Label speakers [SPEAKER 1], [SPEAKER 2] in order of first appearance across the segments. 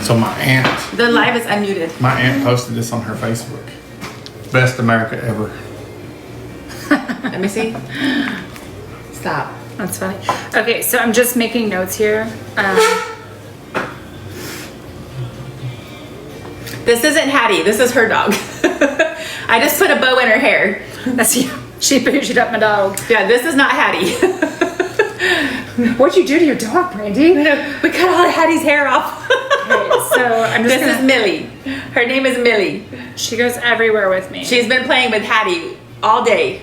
[SPEAKER 1] So my aunt.
[SPEAKER 2] The live is unmuted.
[SPEAKER 1] My aunt posted this on her Facebook. Best America ever.
[SPEAKER 2] Let me see. Stop.
[SPEAKER 3] That's funny. Okay, so I'm just making notes here.
[SPEAKER 2] This isn't Hattie. This is her dog. I just put a bow in her hair.
[SPEAKER 3] That's you. She bougied up my dog.
[SPEAKER 2] Yeah, this is not Hattie.
[SPEAKER 3] What'd you do to your dog, Brandy?
[SPEAKER 2] We cut all of Hattie's hair off.
[SPEAKER 3] Okay, so I'm just
[SPEAKER 2] This is Millie. Her name is Millie.
[SPEAKER 3] She goes everywhere with me.
[SPEAKER 2] She's been playing with Hattie all day.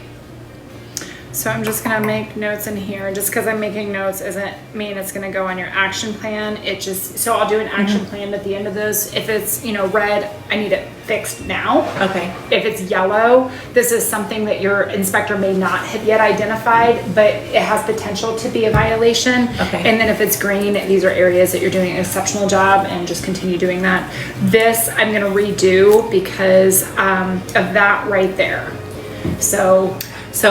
[SPEAKER 3] So I'm just gonna make notes in here. Just because I'm making notes doesn't mean it's gonna go on your action plan. It just, so I'll do an action plan at the end of those. If it's, you know, red, I need it fixed now.
[SPEAKER 2] Okay.
[SPEAKER 3] If it's yellow, this is something that your inspector may not have yet identified, but it has potential to be a violation.
[SPEAKER 2] Okay.
[SPEAKER 3] And then if it's green, these are areas that you're doing an exceptional job, and just continue doing that. This I'm gonna redo because of that right there.
[SPEAKER 2] So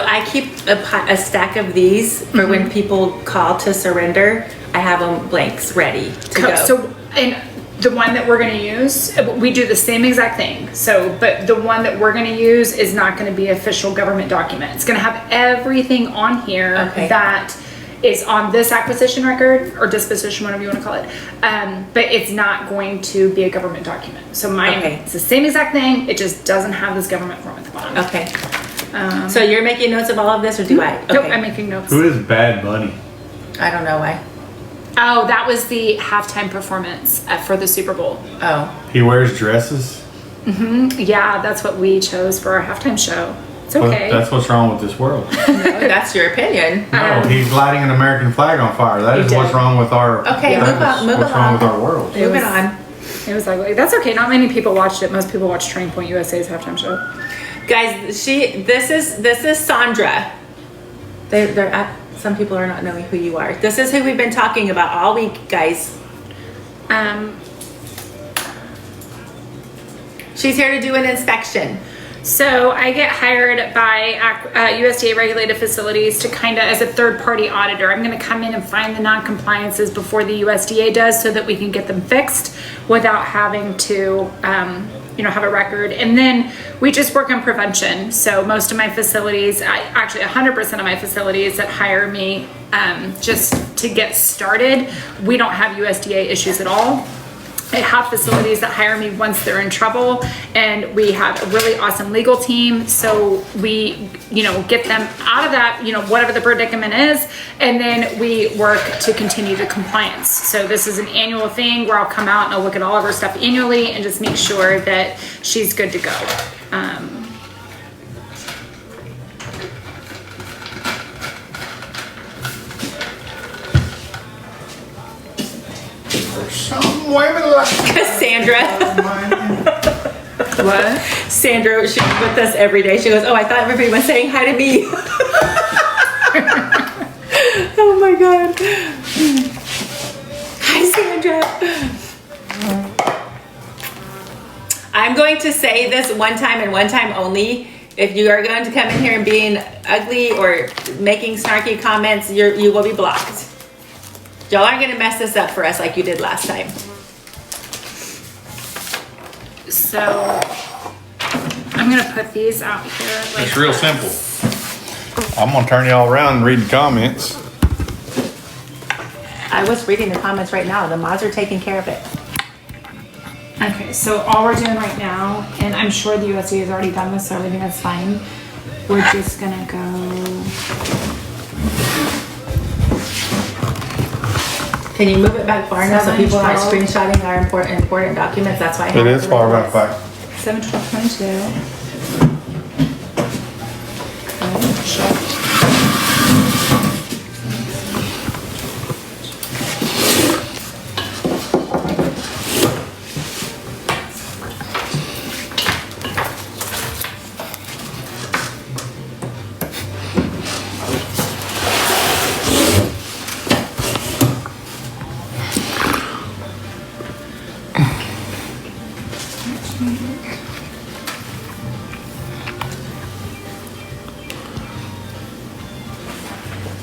[SPEAKER 2] I keep a stack of these for when people call to surrender. I have them blanks ready to go.
[SPEAKER 3] So, and the one that we're going to use, we do the same exact thing. So, but the one that we're going to use is not going to be official government document. It's going to have everything on here that is on this acquisition record or disposition, whatever you want to call it. But it's not going to be a government document. So mine, it's the same exact thing. It just doesn't have this government form at the bottom.
[SPEAKER 2] Okay. So you're making notes of all of this, or do I? Okay.
[SPEAKER 3] Nope, I'm making notes.
[SPEAKER 1] Who is Bad Bunny?
[SPEAKER 2] I don't know why.
[SPEAKER 3] Oh, that was the halftime performance for the Super Bowl.
[SPEAKER 2] Oh.
[SPEAKER 1] He wears dresses?
[SPEAKER 3] Yeah, that's what we chose for our halftime show. It's okay.
[SPEAKER 1] That's what's wrong with this world.
[SPEAKER 2] No, that's your opinion.
[SPEAKER 1] No, he's lighting an American flag on fire. That is what's wrong with our.
[SPEAKER 2] Okay,
[SPEAKER 1] what's wrong with our world.
[SPEAKER 2] Moving on.
[SPEAKER 3] It was ugly. That's okay. Not many people watched it. Most people watched Turning Point USA's halftime show.
[SPEAKER 2] Guys, this is Saundra. They're some people are not knowing who you are. This is who we've been talking about all week, guys. She's here to do an inspection.
[SPEAKER 3] So I get hired by USDA regulated facilities to kind of, as a third party auditor, I'm going to come in and find the non-compliances before the USDA does so that we can get them fixed without having to, have a record. And then we just work on prevention. So most of my facilities, actually 100% of my facilities that hire me just to get started, we don't have USDA issues at all. I have facilities that hire me once they're in trouble, and we have a really awesome legal team. So we, get them out of that, whatever the predicament is, and then we work to continue the compliance. So this is an annual thing where I'll come out and I'll look at all of her stuff annually and just make sure that she's good to go.
[SPEAKER 1] Some women like
[SPEAKER 2] Cassandra.
[SPEAKER 3] What?
[SPEAKER 2] Sandra, she's with us every day. She goes, oh, I thought everybody was saying hi to me. Oh my God. Hi, Sandra. I'm going to say this one time and one time only. If you are going to come in here and being ugly or making snarky comments, you will be blocked. Y'all aren't going to mess this up for us like you did last time.
[SPEAKER 3] So I'm going to put these out here.
[SPEAKER 1] It's real simple. I'm going to turn y'all around and read the comments.
[SPEAKER 2] I was reading the comments right now. The mods are taking care of it.
[SPEAKER 3] Okay, so all we're doing right now, and I'm sure the USDA has already done this, so everything is fine. We're just going to go...
[SPEAKER 2] Can you move it back far enough so people aren't screenshotting our important documents? That's why I have
[SPEAKER 1] It is far back.
[SPEAKER 3] 7/12/22. Okay, check.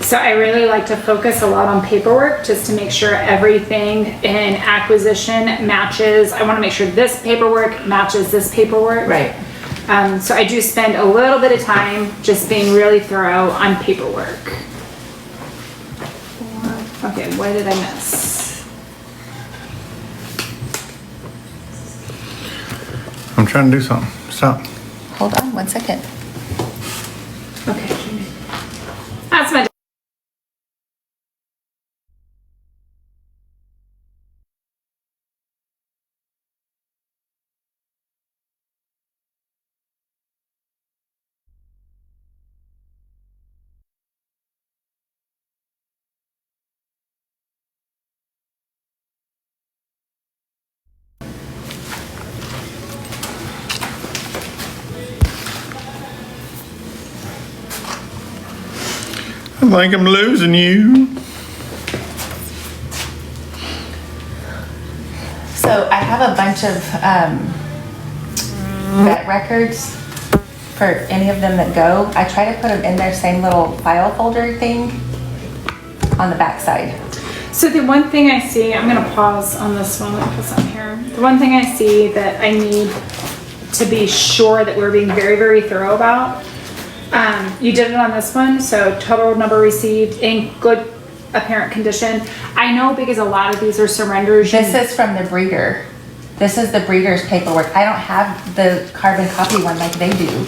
[SPEAKER 3] So I really like to focus a lot on paperwork just to make sure everything in acquisition matches. I want to make sure this paperwork matches this paperwork.
[SPEAKER 2] Right.
[SPEAKER 3] So I do spend a little bit of time just being really thorough on paperwork. Okay, what did I miss?
[SPEAKER 1] I'm trying to do something. Stop.
[SPEAKER 2] Hold on 1 second.
[SPEAKER 3] Okay. That's my
[SPEAKER 1] I think I'm losing you.
[SPEAKER 2] So I have a bunch of vet records for any of them that go. I try to put them in their same little file folder thing on the back side.
[SPEAKER 3] So the one thing I see, I'm gonna pause on this one, let me put something here. The one thing I see that I need to be sure that we're being very, very thorough about, you did it on this one, so total number received in good apparent condition. I know because a lot of these are surrenders.
[SPEAKER 2] This is from the breeder. This is the breeder's paperwork. I don't have the carbon copy one like they do.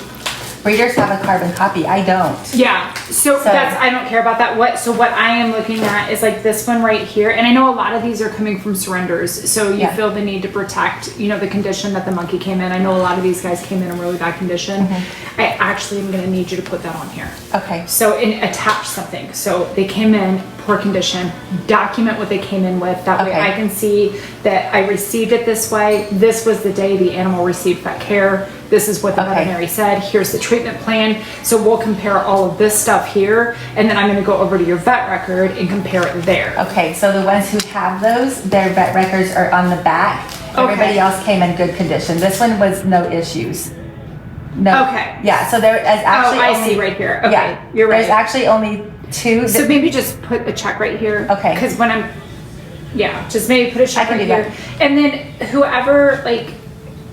[SPEAKER 2] Breeders have a carbon copy, I don't.
[SPEAKER 3] Yeah, so that's, I don't care about that. So what I am looking at is like this one right here. And I know a lot of these are coming from surrenders. So you feel the need to protect, you know, the condition that the monkey came in. I know a lot of these guys came in really bad condition. I actually am gonna need you to put that on here.
[SPEAKER 2] Okay.
[SPEAKER 3] So attach something. So they came in poor condition, document what they came in with. That way I can see that I received it this way. This was the day the animal received vet care. This is what the veterinary said. Here's the treatment plan. So we'll compare all of this stuff here, and then I'm gonna go over to your vet record and compare it there.
[SPEAKER 2] Okay, so the ones who have those, their vet records are on the back. Everybody else came in good condition. This one was no issues. No.
[SPEAKER 3] Okay.
[SPEAKER 2] Yeah, so there is actually
[SPEAKER 3] I
[SPEAKER 2] only,
[SPEAKER 3] see right here. Okay,
[SPEAKER 2] yeah,
[SPEAKER 3] you're right.
[SPEAKER 2] There's actually only two.
[SPEAKER 3] So maybe just put a check right here.
[SPEAKER 2] Okay.
[SPEAKER 3] Because when I'm, just maybe put a check
[SPEAKER 2] I can
[SPEAKER 3] right
[SPEAKER 2] do
[SPEAKER 3] here. And then whoever, like,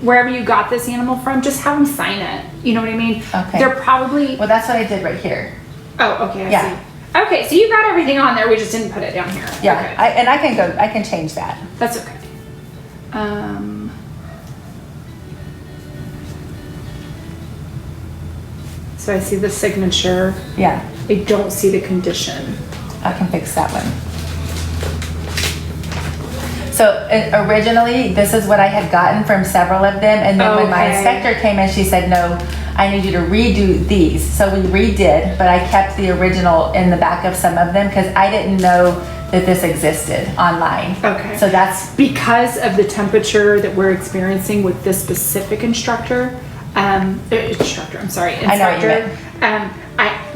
[SPEAKER 3] wherever you got this animal from, just have them sign it. You know what I mean?
[SPEAKER 2] Okay.
[SPEAKER 3] They're probably.
[SPEAKER 2] Well, that's what I did right here.
[SPEAKER 3] Oh, okay. I
[SPEAKER 2] Yeah.
[SPEAKER 3] see. Okay, so you got everything on there. We just didn't put it down here.
[SPEAKER 2] Yeah,
[SPEAKER 3] Okay.
[SPEAKER 2] I can change that.
[SPEAKER 3] That's okay. So I see the signature.
[SPEAKER 2] Yeah,
[SPEAKER 3] I don't see the condition.
[SPEAKER 2] I can fix that one. So originally, this is what I had gotten from several of them, and then when my inspector came in, she said, no, I need you to redo these. So we redid, but I kept the original in the back of some of them because I didn't know that this existed online.
[SPEAKER 3] Okay.
[SPEAKER 2] So that's
[SPEAKER 3] because of the temperature that we're experiencing with this specific instructor, inspector.
[SPEAKER 2] I know what you meant.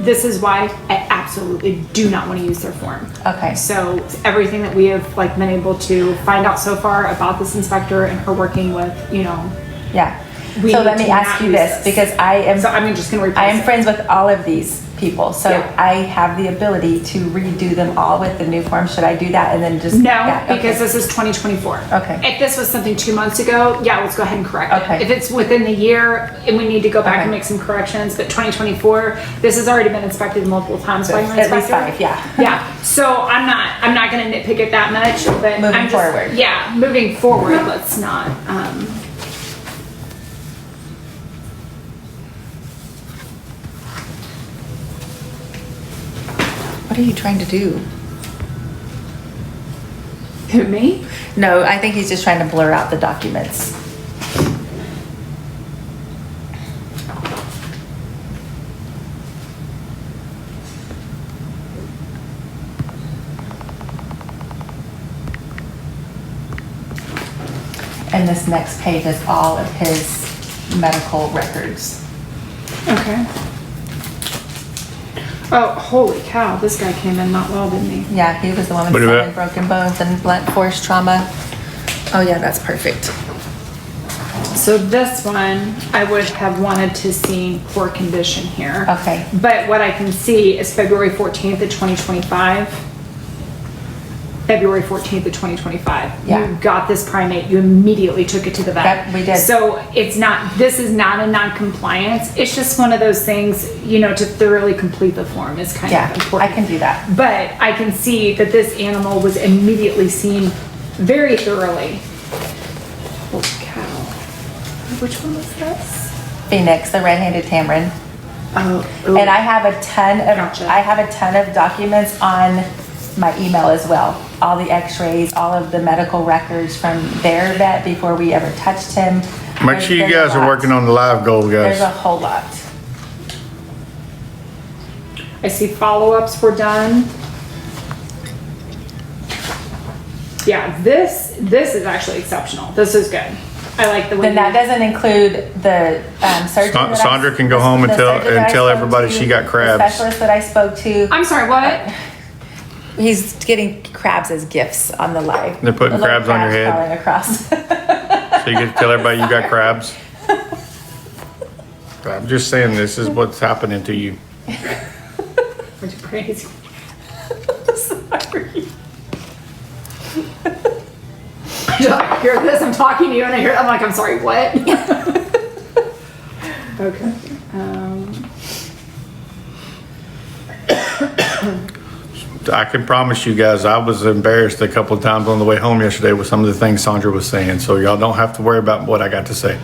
[SPEAKER 3] This is why I absolutely do not want to use their form.
[SPEAKER 2] Okay.
[SPEAKER 3] So everything that we have like been able to find out so far about this inspector and her working with, you know.
[SPEAKER 2] Yeah.
[SPEAKER 3] We
[SPEAKER 2] So let
[SPEAKER 3] need
[SPEAKER 2] me
[SPEAKER 3] to
[SPEAKER 2] ask
[SPEAKER 3] not
[SPEAKER 2] you
[SPEAKER 3] use
[SPEAKER 2] this because I am.
[SPEAKER 3] So I'm just going to replace
[SPEAKER 2] I am
[SPEAKER 3] it.
[SPEAKER 2] friends with all of these people, so
[SPEAKER 3] Yeah.
[SPEAKER 2] I have the ability to redo them all with the new form. Should I do that and then just?
[SPEAKER 3] No,
[SPEAKER 2] yeah, okay.
[SPEAKER 3] because this is 2024.
[SPEAKER 2] Okay.
[SPEAKER 3] If this was something 2 months ago, yeah, let's go ahead and correct
[SPEAKER 2] Okay.
[SPEAKER 3] it. If it's within the year and we need to go back
[SPEAKER 2] Okay.
[SPEAKER 3] and make some corrections, but 2024, this has already been inspected multiple times by your
[SPEAKER 2] At
[SPEAKER 3] inspector.
[SPEAKER 2] least 5, yeah.
[SPEAKER 3] Yeah. So I'm not going to nitpick it that much, but
[SPEAKER 2] Moving
[SPEAKER 3] I'm just,
[SPEAKER 2] forward.
[SPEAKER 3] Yeah, moving forward, let's not.
[SPEAKER 2] What are you trying to do?
[SPEAKER 3] Who, me?
[SPEAKER 2] No, I think he's just trying to blur out the documents. And this next page is all of his medical records.
[SPEAKER 3] Okay. Oh, holy cow! This guy came in not well, didn't he?
[SPEAKER 2] Yeah, he was the one with
[SPEAKER 1] What about-
[SPEAKER 2] 7 broken bones and blunt force trauma. Oh yeah, that's perfect.
[SPEAKER 3] So this one, I would have wanted to see poor condition here.
[SPEAKER 4] Okay.
[SPEAKER 3] But what I can see is February 14th of 2025. February 14th of 2025.
[SPEAKER 4] Yeah.
[SPEAKER 3] You got this primate, you immediately took it to the vet.
[SPEAKER 4] Yep, we did.
[SPEAKER 3] So this is not a non-compliance. It's just one of those things, to thoroughly complete the form is kind
[SPEAKER 4] Yeah,
[SPEAKER 3] of important.
[SPEAKER 4] I can do that.
[SPEAKER 3] But I can see that this animal was immediately seen very thoroughly. Holy cow. Which one was this?
[SPEAKER 4] Phoenix, the red-handed tamarin.
[SPEAKER 3] Oh.
[SPEAKER 4] And I have a ton of
[SPEAKER 3] Gotcha.
[SPEAKER 4] documents on my email as well. All the x-rays, all of the medical records from their vet before we ever touched him.
[SPEAKER 1] Make sure you guys are working on the live goal,
[SPEAKER 4] There's a
[SPEAKER 1] guys.
[SPEAKER 4] whole lot.
[SPEAKER 3] I see follow-ups were done. Yeah, this is actually exceptional. This is good. I like the way.
[SPEAKER 4] Then that doesn't include the surgeon. that I-
[SPEAKER 1] Sandra can go home and
[SPEAKER 4] the
[SPEAKER 1] tell-
[SPEAKER 4] surgeon that I
[SPEAKER 1] and tell
[SPEAKER 4] spoke
[SPEAKER 1] everybody
[SPEAKER 4] to,
[SPEAKER 1] she got crabs.
[SPEAKER 4] The specialist that I spoke to.
[SPEAKER 3] I'm sorry, what?
[SPEAKER 4] He's getting crabs as gifts on the live.
[SPEAKER 1] They're putting
[SPEAKER 4] The little
[SPEAKER 1] crabs on your head.
[SPEAKER 4] crawling across.
[SPEAKER 1] So you get to tell everybody you got crabs. I'm just saying, this is what's happening to you.
[SPEAKER 3] Are you crazy?
[SPEAKER 4] Sorry.
[SPEAKER 3] I hear this, I'm talking to you, and I'm like, I'm sorry, what? Okay.
[SPEAKER 1] I can promise you guys, I was embarrassed a couple of times on the way home yesterday with some of the things Saundra was saying. So y'all don't have to worry about what I got to say.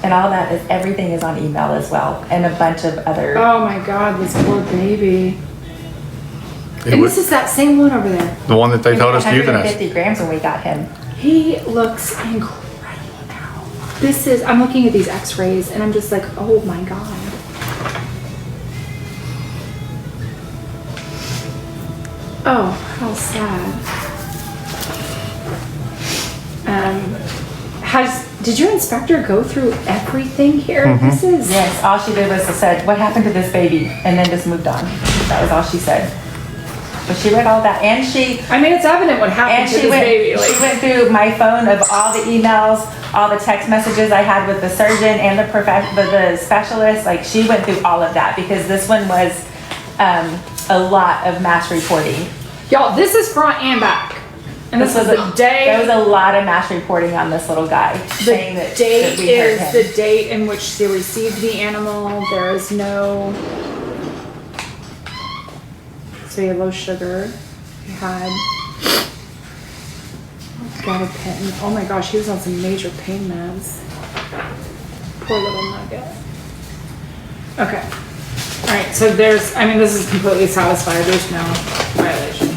[SPEAKER 4] And all that is, everything is on email as well, and a bunch of other.
[SPEAKER 3] Oh my God, this poor baby.
[SPEAKER 1] It
[SPEAKER 3] And
[SPEAKER 1] was
[SPEAKER 3] this is that same one over there.
[SPEAKER 1] the one that they told us to euthanize.
[SPEAKER 4] 150 grams when we got him.
[SPEAKER 3] He looks incredible now. I'm looking at these x-rays and I'm just like, oh my God. Oh, how sad. Did your inspector go through everything here?
[SPEAKER 1] Mm-hmm.
[SPEAKER 3] This is.
[SPEAKER 4] Yes, all she did was said, "What happened to this baby?" and then just moved on. That was all she said. But she read all that, and
[SPEAKER 3] I mean, it's evident what happened to this baby.
[SPEAKER 4] She went through my phone of all the emails, all the text messages I had with the surgeon and the specialist. Like, she went through all of that because this one was a lot of mass reporting.
[SPEAKER 3] Y'all, this is front and back. And this was the day.
[SPEAKER 4] There was a lot of mass reporting on this little guy. saying
[SPEAKER 3] The
[SPEAKER 4] that
[SPEAKER 3] date
[SPEAKER 4] we hurt
[SPEAKER 3] is
[SPEAKER 4] him.
[SPEAKER 3] the date in which they received the animal. There is no. So you had low sugar. You had gabapentin. Oh my gosh, he was on some major pain meds. Poor little nugget. Okay. All right. So this is completely satisfied. There's no violation here.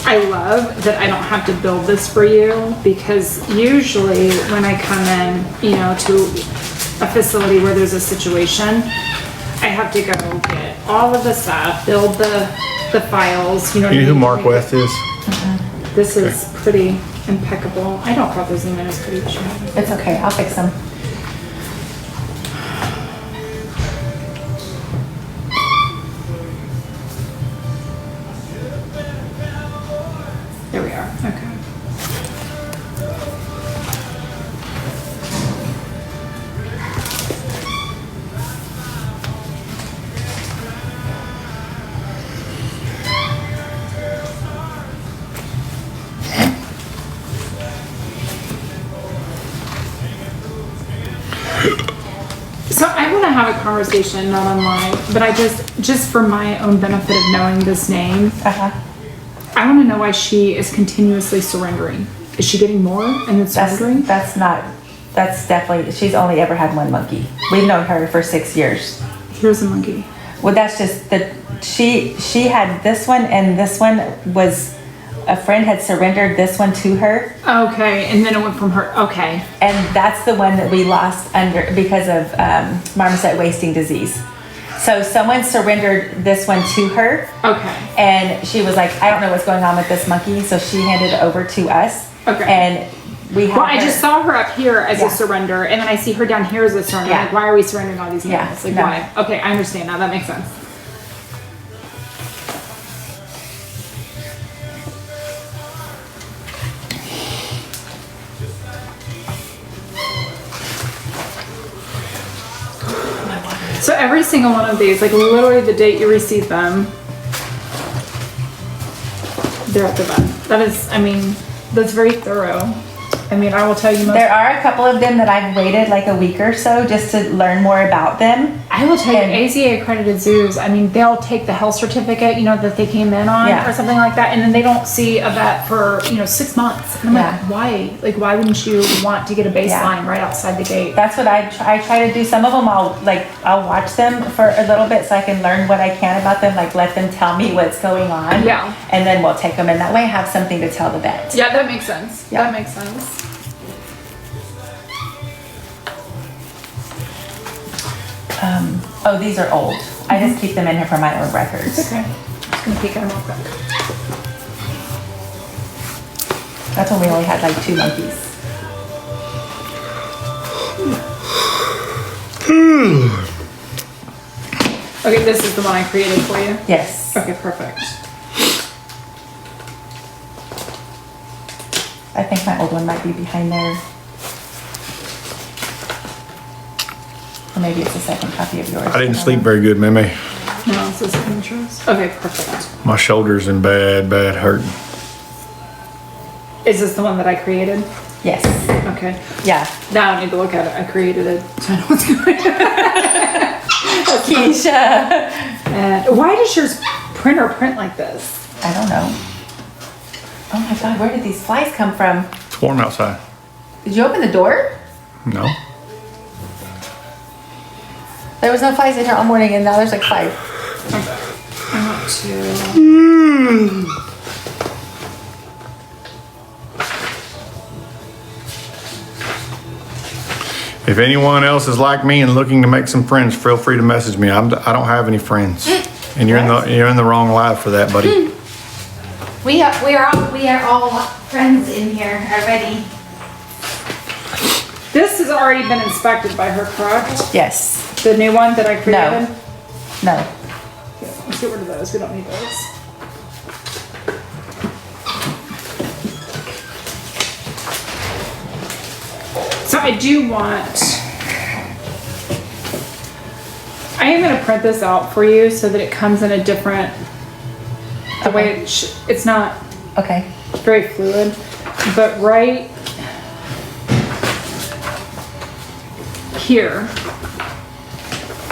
[SPEAKER 3] I love that I don't have to build this for you because usually when I come in, to a facility where there's a situation, I have to go get all of the stuff, build the files,
[SPEAKER 1] You know who Mark West is?
[SPEAKER 3] This is pretty impeccable. I don't call those emails pretty cheap.
[SPEAKER 4] It's okay, I'll fix them.
[SPEAKER 3] There we are. Okay. So I want to have a conversation, not online, but I just for my own benefit of knowing this name, I want to know why she is continuously surrendering. Is she getting more and then surrendering?
[SPEAKER 4] That's definitely, she's only ever had one monkey. We've known her for 6 years.
[SPEAKER 3] Here's a monkey.
[SPEAKER 4] Well, that's just she had this one, and this one was, a friend had surrendered this one to her.
[SPEAKER 3] Okay, and then it went from her. Okay.
[SPEAKER 4] And that's the one that we lost because of marmoset wasting disease. So someone surrendered this one to her.
[SPEAKER 3] Okay.
[SPEAKER 4] And she was like, I don't know what's going on with this monkey. So she handed it over to us.
[SPEAKER 3] Okay.
[SPEAKER 4] And we have
[SPEAKER 3] Well, I
[SPEAKER 4] her-
[SPEAKER 3] just saw her up here as
[SPEAKER 4] Yeah.
[SPEAKER 3] a surrender, and then I see her down here as a surrender.
[SPEAKER 4] Yeah.
[SPEAKER 3] Like, why are we surrendering all these
[SPEAKER 4] Yeah,
[SPEAKER 3] animals? Like,
[SPEAKER 4] no.
[SPEAKER 3] why? Okay, I understand now. That makes sense. So every single one of these, like literally the date you receive them, they're at the vet. That is, I mean, that's very thorough. I mean, I will tell you most.
[SPEAKER 4] There are a couple of them that I've waited like a week or so just to learn more about them.
[SPEAKER 3] I will tell you,
[SPEAKER 4] And-
[SPEAKER 3] ACA accredited zoos, I mean, they'll take the health certificate, you know, that they came in on
[SPEAKER 4] Yeah.
[SPEAKER 3] or something like that, and then they don't see a vet for, 6 months. And I'm
[SPEAKER 4] Yeah.
[SPEAKER 3] like, why? Like, why wouldn't you want to get a baseline right outside the gate?
[SPEAKER 4] That's what I try to do. Some of them I'll watch them for a little bit so I can learn what I can about them, like let them tell me what's going on.
[SPEAKER 3] Yeah.
[SPEAKER 4] And then we'll take them, and that way I have something to tell the vet.
[SPEAKER 3] Yeah, that makes sense.
[SPEAKER 4] Yeah.
[SPEAKER 3] That makes sense.
[SPEAKER 4] Oh, these are old. I just keep them in here for my own records.
[SPEAKER 3] Okay. Just gonna peek at them real quick.
[SPEAKER 4] That's when we only had like 2 monkeys.
[SPEAKER 3] Okay, this is the one I created for you.
[SPEAKER 4] Yes.
[SPEAKER 3] Okay, perfect.
[SPEAKER 4] I think my old one might be behind there. Or maybe it's a second copy of yours.
[SPEAKER 1] I didn't sleep very good, Mimi.
[SPEAKER 3] No, this is signatures. Okay, perfect.
[SPEAKER 1] My shoulder's in bad hurting.
[SPEAKER 3] Is this the one that I created?
[SPEAKER 4] Yes.
[SPEAKER 3] Okay.
[SPEAKER 4] Yeah.
[SPEAKER 3] Now I need to look at it. I created it, so I know what's going on.
[SPEAKER 4] Keisha.
[SPEAKER 3] And why does yours print like this?
[SPEAKER 4] I don't know. Oh my God, where did these flies come from?
[SPEAKER 1] It's warm outside.
[SPEAKER 4] Did you open the door?
[SPEAKER 1] No.
[SPEAKER 4] There was no flies in here all morning, and now there's like 5.
[SPEAKER 3] I want to.
[SPEAKER 1] If anyone else is like me and looking to make some friends, feel free to message me. I don't have any friends, and you're in the wrong live for that, buddy.
[SPEAKER 3] We are all friends in here already. This has already been inspected by her, correct?
[SPEAKER 4] Yes.
[SPEAKER 3] The new one that I created?
[SPEAKER 4] No.
[SPEAKER 3] Okay, let's get rid of those. We don't need those. So I do want. I am going to print this out for you so that it comes in a different. The way it's not
[SPEAKER 4] Okay.
[SPEAKER 3] very fluid, but right here,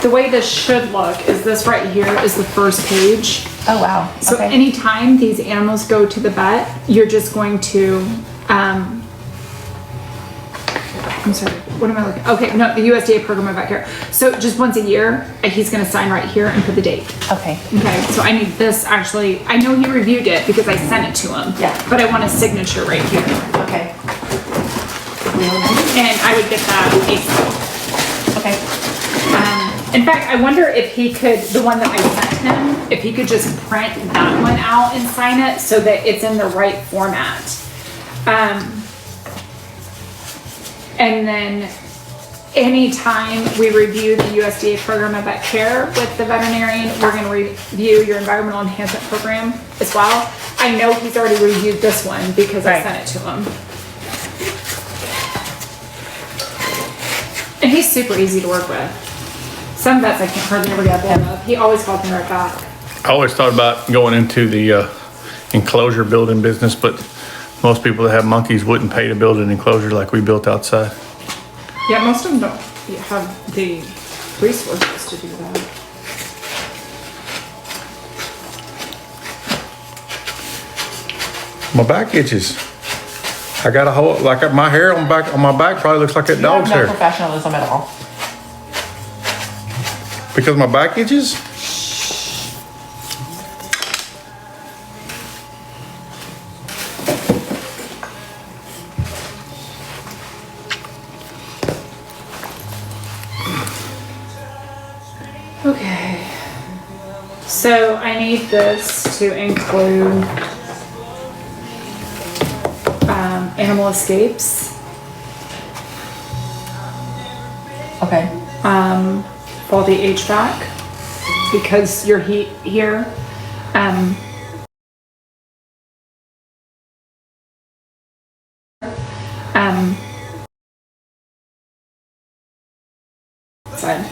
[SPEAKER 3] the way this should look is this right here is the first page.
[SPEAKER 4] Oh wow.
[SPEAKER 3] So
[SPEAKER 4] Okay.
[SPEAKER 3] anytime these animals go to the vet, you're just going to, I'm sorry, what am I looking? Okay, no, the USDA program about here. So just once a year, he's gonna sign right here and put the date.
[SPEAKER 4] Okay.
[SPEAKER 3] Okay, so I need this actually, I know he reviewed it because I sent it to him.
[SPEAKER 4] Yeah.
[SPEAKER 3] But I want a signature right here.
[SPEAKER 4] Okay.
[SPEAKER 3] And I would get that ASAP.
[SPEAKER 4] Okay.
[SPEAKER 3] In fact, I wonder if he could, the one that I sent him, if he could just print that one out and sign it so that it's in the right format. And then anytime we review the USDA program of vet care with the veterinarian, we're going to review your environmental enhancement program as well. I know he's already reviewed this one because I
[SPEAKER 4] Right.
[SPEAKER 3] sent it to him. And he's super easy to work with. Some vets I can't hardly ever get a hold of. He always calls me right back.
[SPEAKER 1] I always thought about going into the enclosure building business, but most people that have monkeys wouldn't pay to build an enclosure like we built outside.
[SPEAKER 3] Yeah, most of them don't have the resources to do that.
[SPEAKER 1] My back itches. I got a whole, like my hair on my back probably looks like that
[SPEAKER 4] You have
[SPEAKER 1] dog's
[SPEAKER 4] no
[SPEAKER 1] hair.
[SPEAKER 4] professionalism at all.
[SPEAKER 1] Because my back itches?
[SPEAKER 3] Okay. So I need this to include animal escapes.
[SPEAKER 4] Okay.
[SPEAKER 3] Faulty HVAC because your heat here. Side.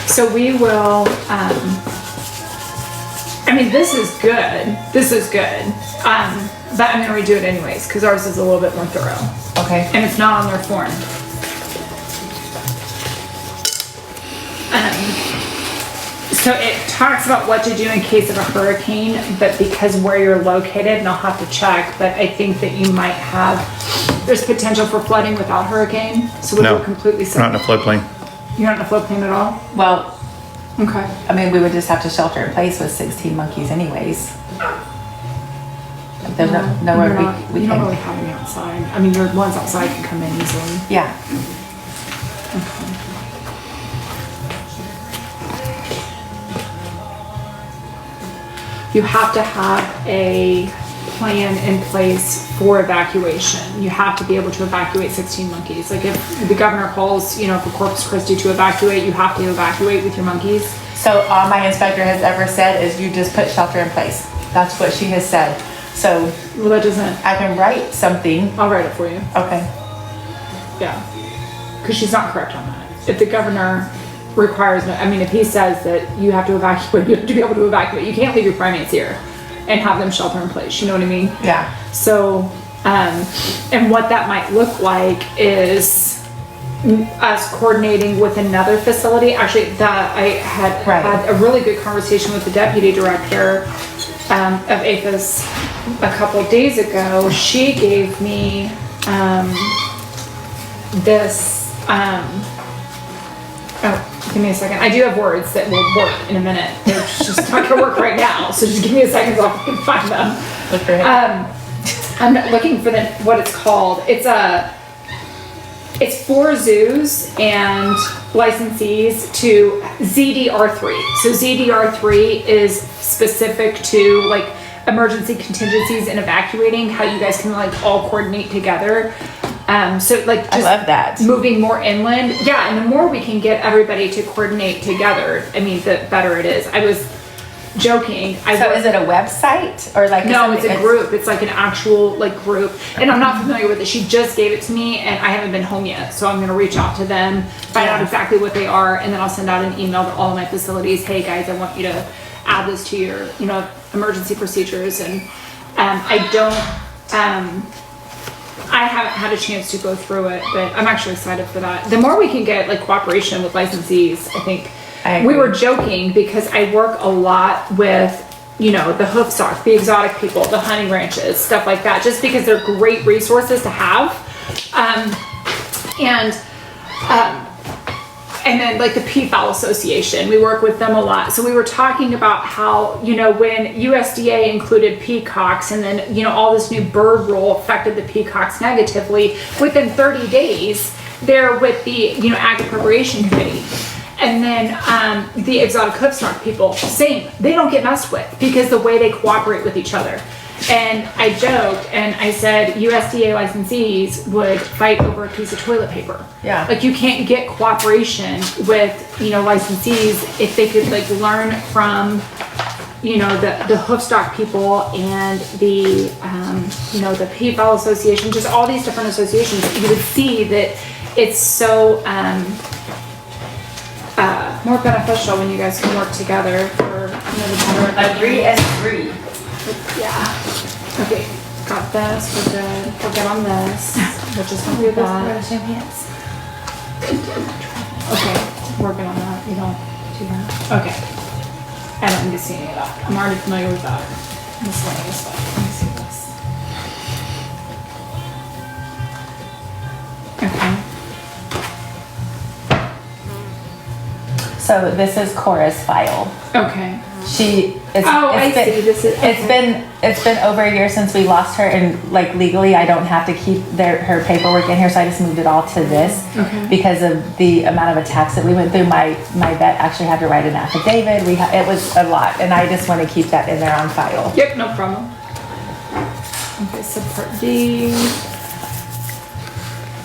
[SPEAKER 3] So we will, I mean, this is good. This is good. But I'm gonna redo it anyways, because ours is a little bit more thorough.
[SPEAKER 4] Okay.
[SPEAKER 3] And it's not on their form. So it talks about what to do in case of a hurricane, but because where you're located, and I'll have to check, but I think that you might have, there's potential for flooding without hurricane, so we're
[SPEAKER 1] No,
[SPEAKER 3] completely
[SPEAKER 1] we're not in
[SPEAKER 3] safe.
[SPEAKER 1] a floodplain.
[SPEAKER 3] You're not in a floodplain at all?
[SPEAKER 4] Well,
[SPEAKER 3] Okay.
[SPEAKER 4] I mean, we would just have to shelter in place with 16 monkeys anyways. There's nowhere
[SPEAKER 3] You're not-
[SPEAKER 4] we
[SPEAKER 3] you don't really
[SPEAKER 4] can,
[SPEAKER 3] have any outside. I mean, your ones outside can come in easily.
[SPEAKER 4] yeah.
[SPEAKER 3] You have to have a plan in place for evacuation. You have to be able to evacuate 16 monkeys. Like if the governor calls, you know, for Corpus Christi to evacuate, you have to evacuate with your monkeys.
[SPEAKER 4] So all my inspector has ever said is you just put shelter in place. That's what she has said. So
[SPEAKER 3] Well, that doesn't,
[SPEAKER 4] I can write something.
[SPEAKER 3] I'll write it for you.
[SPEAKER 4] Okay.
[SPEAKER 3] Yeah. Because she's not correct on that. If the governor requires, no, I mean, if he says that you have to evacuate, you have to be able to evacuate. You can't leave your primates here and have them shelter in place. You know what I mean?
[SPEAKER 4] Yeah.
[SPEAKER 3] So, and what that might look like is us coordinating with another facility. Actually, that I had
[SPEAKER 4] Right.
[SPEAKER 3] had a really good conversation with the deputy director of APHIS a couple days ago. She gave me this. Oh, give me a second. I do have words that will work in a minute. They're just not gonna work right now. So just give me a second so I can find them.
[SPEAKER 4] Look for it.
[SPEAKER 3] I'm looking for what it's called. It's for zoos and licensees to ZDR3. So ZDR3 is specific to like emergency contingencies and evacuating, how you guys can like all coordinate together. So like just
[SPEAKER 4] I love that.
[SPEAKER 3] moving more inland. Yeah, and the more we can get everybody to coordinate together, I mean, the better it is. I was joking.
[SPEAKER 4] So is it a website or like?
[SPEAKER 3] No, it's a group. It's like an actual like group. And I'm not familiar with it. She just gave it to me and I haven't been home yet. So I'm going to reach out to them, find out exactly what they are. And then I'll send out an email to all of my facilities. Hey guys, I want you to add this to your, you know, emergency procedures. And I haven't had a chance to go through it, but I'm actually excited for that. The more we can get like cooperation with licensees, I think.
[SPEAKER 4] I
[SPEAKER 3] We
[SPEAKER 4] agree.
[SPEAKER 3] were joking because I work a lot with, you know, the hoofstock, the exotic people, the hunting ranches, stuff like that, just because they're great resources to have. And then like the Peafowl Association, we work with them a lot. So we were talking about how, you know, when USDA included peacocks and then, you know, all this new bird rule affected the peacocks negatively, within 30 days, they're with the, you know, Ag Appropriation Committee. And then the exotic hoofstock people, same, they don't get messed with because the way they cooperate with each other. And I joked and I said USDA licensees would fight over a piece of toilet paper.
[SPEAKER 4] Yeah.
[SPEAKER 3] Like you can't get cooperation with, you know, licensees if they could like learn from, you know, the hoofstock people and the, you know, the Peafowl Association, just all these different associations. You would see that it's so more beneficial when you guys can work together for, you know, the better.
[SPEAKER 4] Agree and agree.
[SPEAKER 3] Yeah. Okay, got this. We're good. We're good on this. We're just gonna do that. Okay, we're good on that. You don't do that. Okay. I don't need to see any of that. I'm already familiar with that. Miscellaneous stuff. Let me see this. Okay.
[SPEAKER 4] So this is Cora's file.
[SPEAKER 3] Okay.
[SPEAKER 4] It's been over a year since we lost her, and like legally I don't have to keep her paperwork in here, so I just moved it all to this. Because of the amount of attacks that we went through. My vet actually had to write an affidavit. It was a lot, and I just want to keep that in there on file.
[SPEAKER 3] Yep, no problem. Okay, so Part D.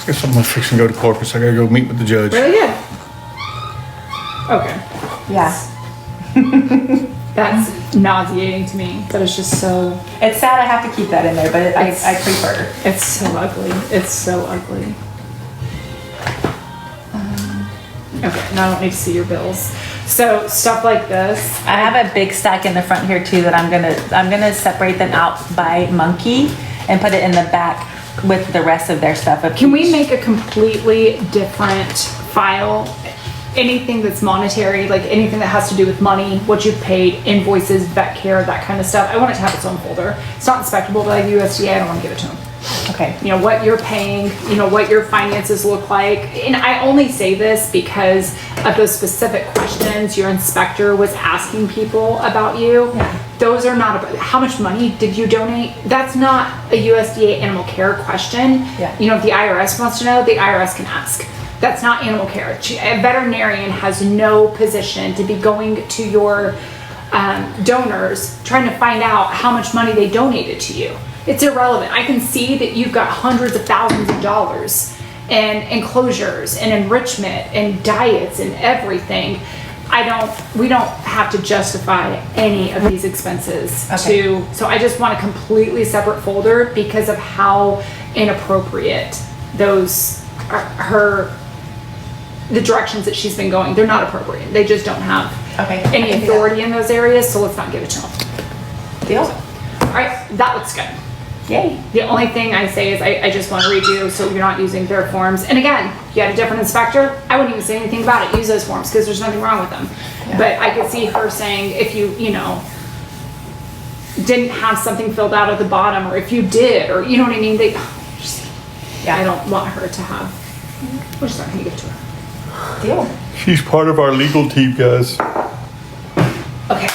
[SPEAKER 1] Guess I'm fixing to go to Corpus. I gotta go meet with the judge.
[SPEAKER 3] Really good. Okay.
[SPEAKER 4] Yeah.
[SPEAKER 3] That's nauseating to me. That is just so.
[SPEAKER 4] It's sad I have to keep that in there, but I prefer.
[SPEAKER 3] It's so ugly. It's so ugly. Okay, now I don't need to see your bills. So stuff like this.
[SPEAKER 4] I have a big stack in the front here too that I'm gonna separate them out by monkey and put it in the back with the rest of their stuff.
[SPEAKER 3] Can we make a completely different file? Anything that's monetary, like anything that has to do with money, what you've paid, invoices, vet care, that kind of stuff. I want it to have its own folder. It's not inspectable by the USDA. I don't want to give it to them.
[SPEAKER 4] Okay.
[SPEAKER 3] You know, what you're paying, you know, what your finances look like. And I only say this because of those specific questions your inspector was asking people about you.
[SPEAKER 4] Yeah.
[SPEAKER 3] Those are not about how much money did you donate. That's not a USDA animal care question.
[SPEAKER 4] Yeah.
[SPEAKER 3] You know, if the IRS wants to know, the IRS can ask. That's not animal care. A veterinarian has no position to be going to your donors trying to find out how much money they donated to you. It's irrelevant. I can see that you've got hundreds of thousands of dollars and enclosures and enrichment and diets and everything. We don't have to justify any of these expenses so I just want a completely separate folder because of how inappropriate those are the directions that she's been going. They're not appropriate. They just don't have any authority in those areas, so let's not give it to them.
[SPEAKER 4] Deal.
[SPEAKER 3] All right, that looks good.
[SPEAKER 4] Yay.
[SPEAKER 3] The only thing I say is I just want to read you so you're not using their forms. And again, you had a different inspector, I wouldn't even say anything about it. Use those forms because there's nothing wrong with them.
[SPEAKER 4] Yeah.
[SPEAKER 3] But I could see her saying if you know, didn't have something filled out at the bottom, or if you did, or you know what I mean? I don't want her to have. We're just not going to give it to her.
[SPEAKER 4] Deal.
[SPEAKER 1] She's part of our legal team, guys.
[SPEAKER 3] Okay.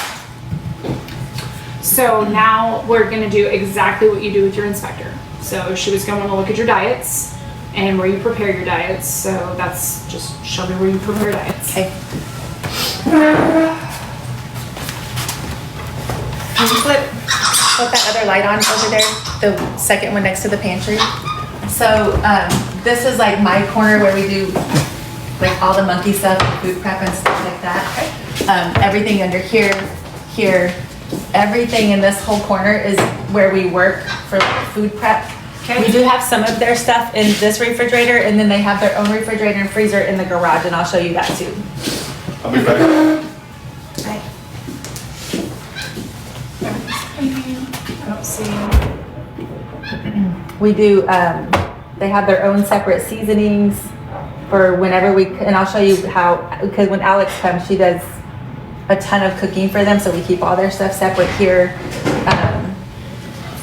[SPEAKER 3] So now we're gonna do exactly what you do with your inspector. So she was gonna look at your diets and where you prepare your diets. So that's just show me where you prepare diets.
[SPEAKER 4] Okay.
[SPEAKER 2] Can you flip that other light on over there? The second one next to the pantry?
[SPEAKER 4] So this is like my corner where we do like all the monkey stuff, food prep and stuff like that. Everything under here, everything in this whole corner is where we work for food prep.
[SPEAKER 2] Okay.
[SPEAKER 4] We do have some of their stuff in this refrigerator, and then they have their own refrigerator and freezer in the garage, and I'll show you that too.
[SPEAKER 1] I'll be back.
[SPEAKER 4] Right.
[SPEAKER 3] I don't see.
[SPEAKER 4] We do, they have their own separate seasonings for whenever and I'll show you how, because when Alex comes, she does a ton of cooking for them, so we keep all their stuff separate here.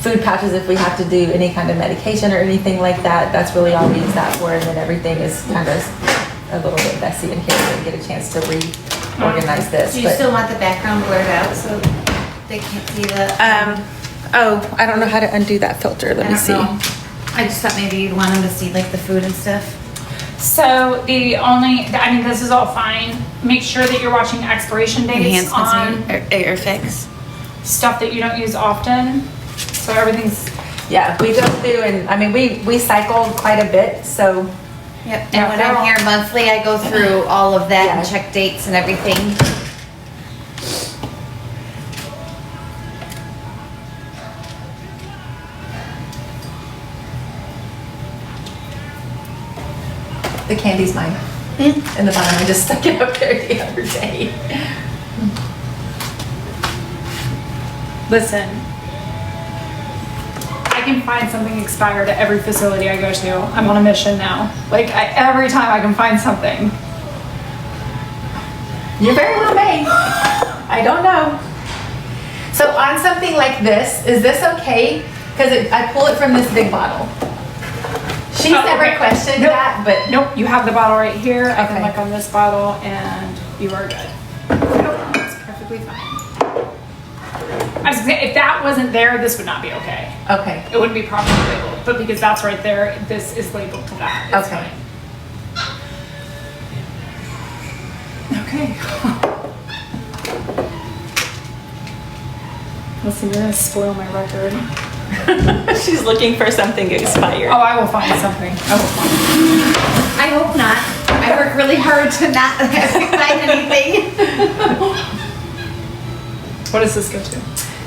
[SPEAKER 4] Food pouches if we have to do any kind of medication or anything like that, that's really all we use that for, and then everything is kind of a little bit messy in here. We get a chance to reorganize this.
[SPEAKER 5] Do you still want the background blurred out so they can't see the?
[SPEAKER 2] Oh, I don't know how to undo that filter. Let me see.
[SPEAKER 5] I just thought maybe you'd want them to see like the food and stuff.
[SPEAKER 3] So this is all fine. Make sure that you're watching expiration dates on
[SPEAKER 5] or fix.
[SPEAKER 3] stuff that you don't use often. So everything's.
[SPEAKER 4] Yeah, we go through and, I mean, we cycle quite a bit, so.
[SPEAKER 5] Yep, and when I'm here monthly, I go through all of that and check dates and everything.
[SPEAKER 4] The candy's mine. In the bottom, I just stuck it up there the other day.
[SPEAKER 3] Listen, I can find something expired at every facility I go to. I'm on a mission now. Every time I can find something.
[SPEAKER 4] You're very well made. I don't know. So on something like this, is this okay? Because I pull it from this big bottle. She's never questioned that, but.
[SPEAKER 3] Nope, you have the bottle right here. I can
[SPEAKER 4] Okay.
[SPEAKER 3] look on this bottle and you are good. Nope, it's perfectly fine. I was gonna say, if that wasn't there, this would not be okay.
[SPEAKER 4] Okay.
[SPEAKER 3] It wouldn't be properly labeled, but because that's right there, this is labeled to that. It's
[SPEAKER 4] Okay.
[SPEAKER 3] fine. Okay. Listen, you're gonna spoil my record.
[SPEAKER 2] She's looking for something expired.
[SPEAKER 3] Oh, I will find something. I will find
[SPEAKER 5] I hope not. I work really hard to not find anything.
[SPEAKER 3] What does this go to?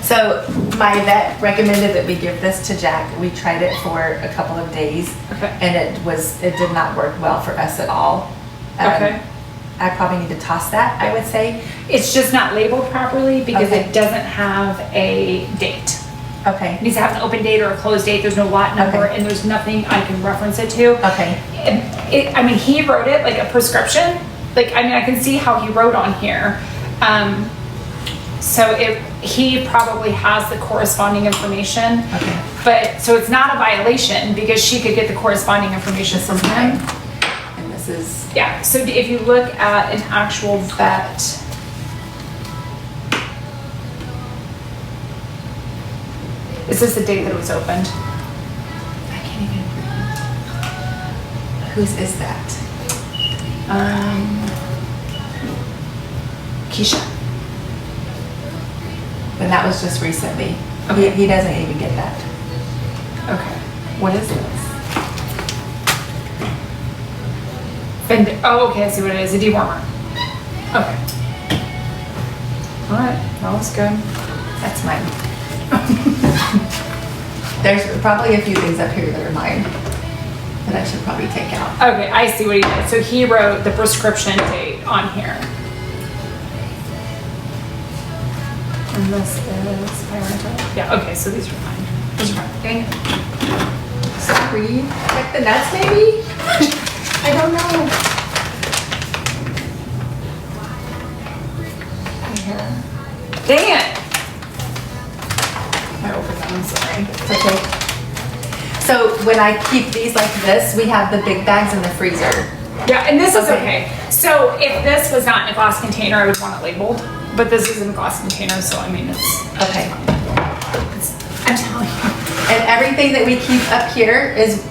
[SPEAKER 4] So my vet recommended that we give this to Jack. We tried it for a couple of days.
[SPEAKER 3] Okay.
[SPEAKER 4] And it did not work well for us at all.
[SPEAKER 3] Okay.
[SPEAKER 4] I probably need to toss that, I would say.
[SPEAKER 3] It's just not labeled properly because
[SPEAKER 4] Okay.
[SPEAKER 3] it doesn't have a date.
[SPEAKER 4] Okay.
[SPEAKER 3] It needs to have an open date or a closed date. There's no lot number
[SPEAKER 4] Okay.
[SPEAKER 3] and there's nothing I can reference it to.
[SPEAKER 4] Okay.
[SPEAKER 3] I mean, he wrote it like a prescription. Like, I mean, I can see how he wrote on here. So he probably has the corresponding information.
[SPEAKER 4] Okay.
[SPEAKER 3] But, so it's not a violation because she could get the corresponding information from him.
[SPEAKER 4] And this is,
[SPEAKER 3] Yeah, so if you look at an actual vet. Is this the date that it was opened?
[SPEAKER 4] I can't even read. Whose is that?
[SPEAKER 3] Keisha.
[SPEAKER 4] And that was just recently.
[SPEAKER 3] Okay.
[SPEAKER 4] He doesn't even get that.
[SPEAKER 3] Okay.
[SPEAKER 4] What is this?
[SPEAKER 3] Oh, okay, I see what it is, a dewormer. Okay. All right, that was good.
[SPEAKER 4] That's mine. There's probably a few things up here that are mine that I should probably take out.
[SPEAKER 3] Okay, I see what he did. So he wrote the prescription date on here. And this is parental. Yeah, okay, so these are fine. Those are fine.
[SPEAKER 5] Okay.
[SPEAKER 4] Sorry. Check the nuts, maybe? I don't know.
[SPEAKER 3] Dang it! I opened that, I'm sorry.
[SPEAKER 4] It's okay. So when I keep these like this, we have the big bags in the freezer.
[SPEAKER 3] Yeah, and this is
[SPEAKER 4] Okay.
[SPEAKER 3] okay. So if this was not in a glass container, I would want it labeled. But this is in a glass container, so I mean, it's,
[SPEAKER 4] Okay.
[SPEAKER 3] I'm telling you.
[SPEAKER 4] And everything that we keep up here is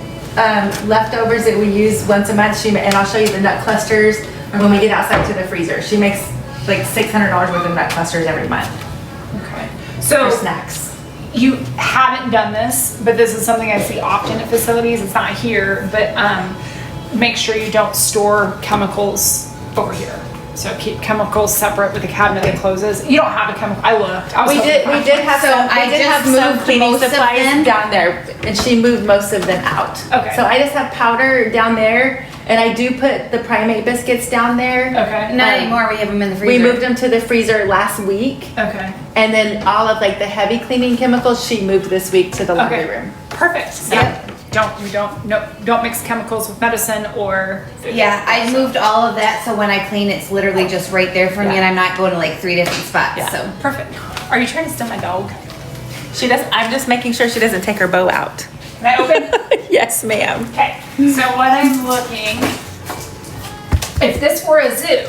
[SPEAKER 4] leftovers that we use once a month. And I'll show you the nut clusters when we get outside to the freezer. She makes like $600 worth of nut clusters every month
[SPEAKER 3] Okay.
[SPEAKER 4] for
[SPEAKER 3] So
[SPEAKER 4] snacks.
[SPEAKER 3] you haven't done this, but this is something I see often at facilities. It's not here, but make sure you don't store chemicals over here. So keep chemicals separate with the cabinet that closes. You don't have a chemical. I looked. I was
[SPEAKER 4] We did have
[SPEAKER 5] So
[SPEAKER 4] some.
[SPEAKER 5] I
[SPEAKER 4] We did
[SPEAKER 5] just
[SPEAKER 4] have some
[SPEAKER 5] moved
[SPEAKER 4] cleaning
[SPEAKER 5] most of
[SPEAKER 4] supplies
[SPEAKER 5] them.
[SPEAKER 4] down there, and she moved most of them out.
[SPEAKER 3] Okay.
[SPEAKER 4] So I just have powder down there, and I do put the primate biscuits down there.
[SPEAKER 3] Okay.
[SPEAKER 5] Not anymore. We have them in the freezer.
[SPEAKER 4] We moved them to the freezer last week,
[SPEAKER 3] Okay.
[SPEAKER 4] and then all of like the heavy cleaning chemicals she moved this week to the laundry
[SPEAKER 3] Okay.
[SPEAKER 4] room.
[SPEAKER 3] Perfect. Yeah. Don't mix chemicals with medicine or food.
[SPEAKER 5] Yeah, I moved all of that, so when I clean, it's literally just right there for me, and I'm not going to like 3 different spots.
[SPEAKER 2] Yeah.
[SPEAKER 5] So
[SPEAKER 3] Perfect. Are you trying to steal my dog?
[SPEAKER 2] She does. I'm just making sure she doesn't take her bow out.
[SPEAKER 3] Can I open?
[SPEAKER 2] Yes, ma'am.
[SPEAKER 3] Okay, so what I'm looking, if this were a zoo,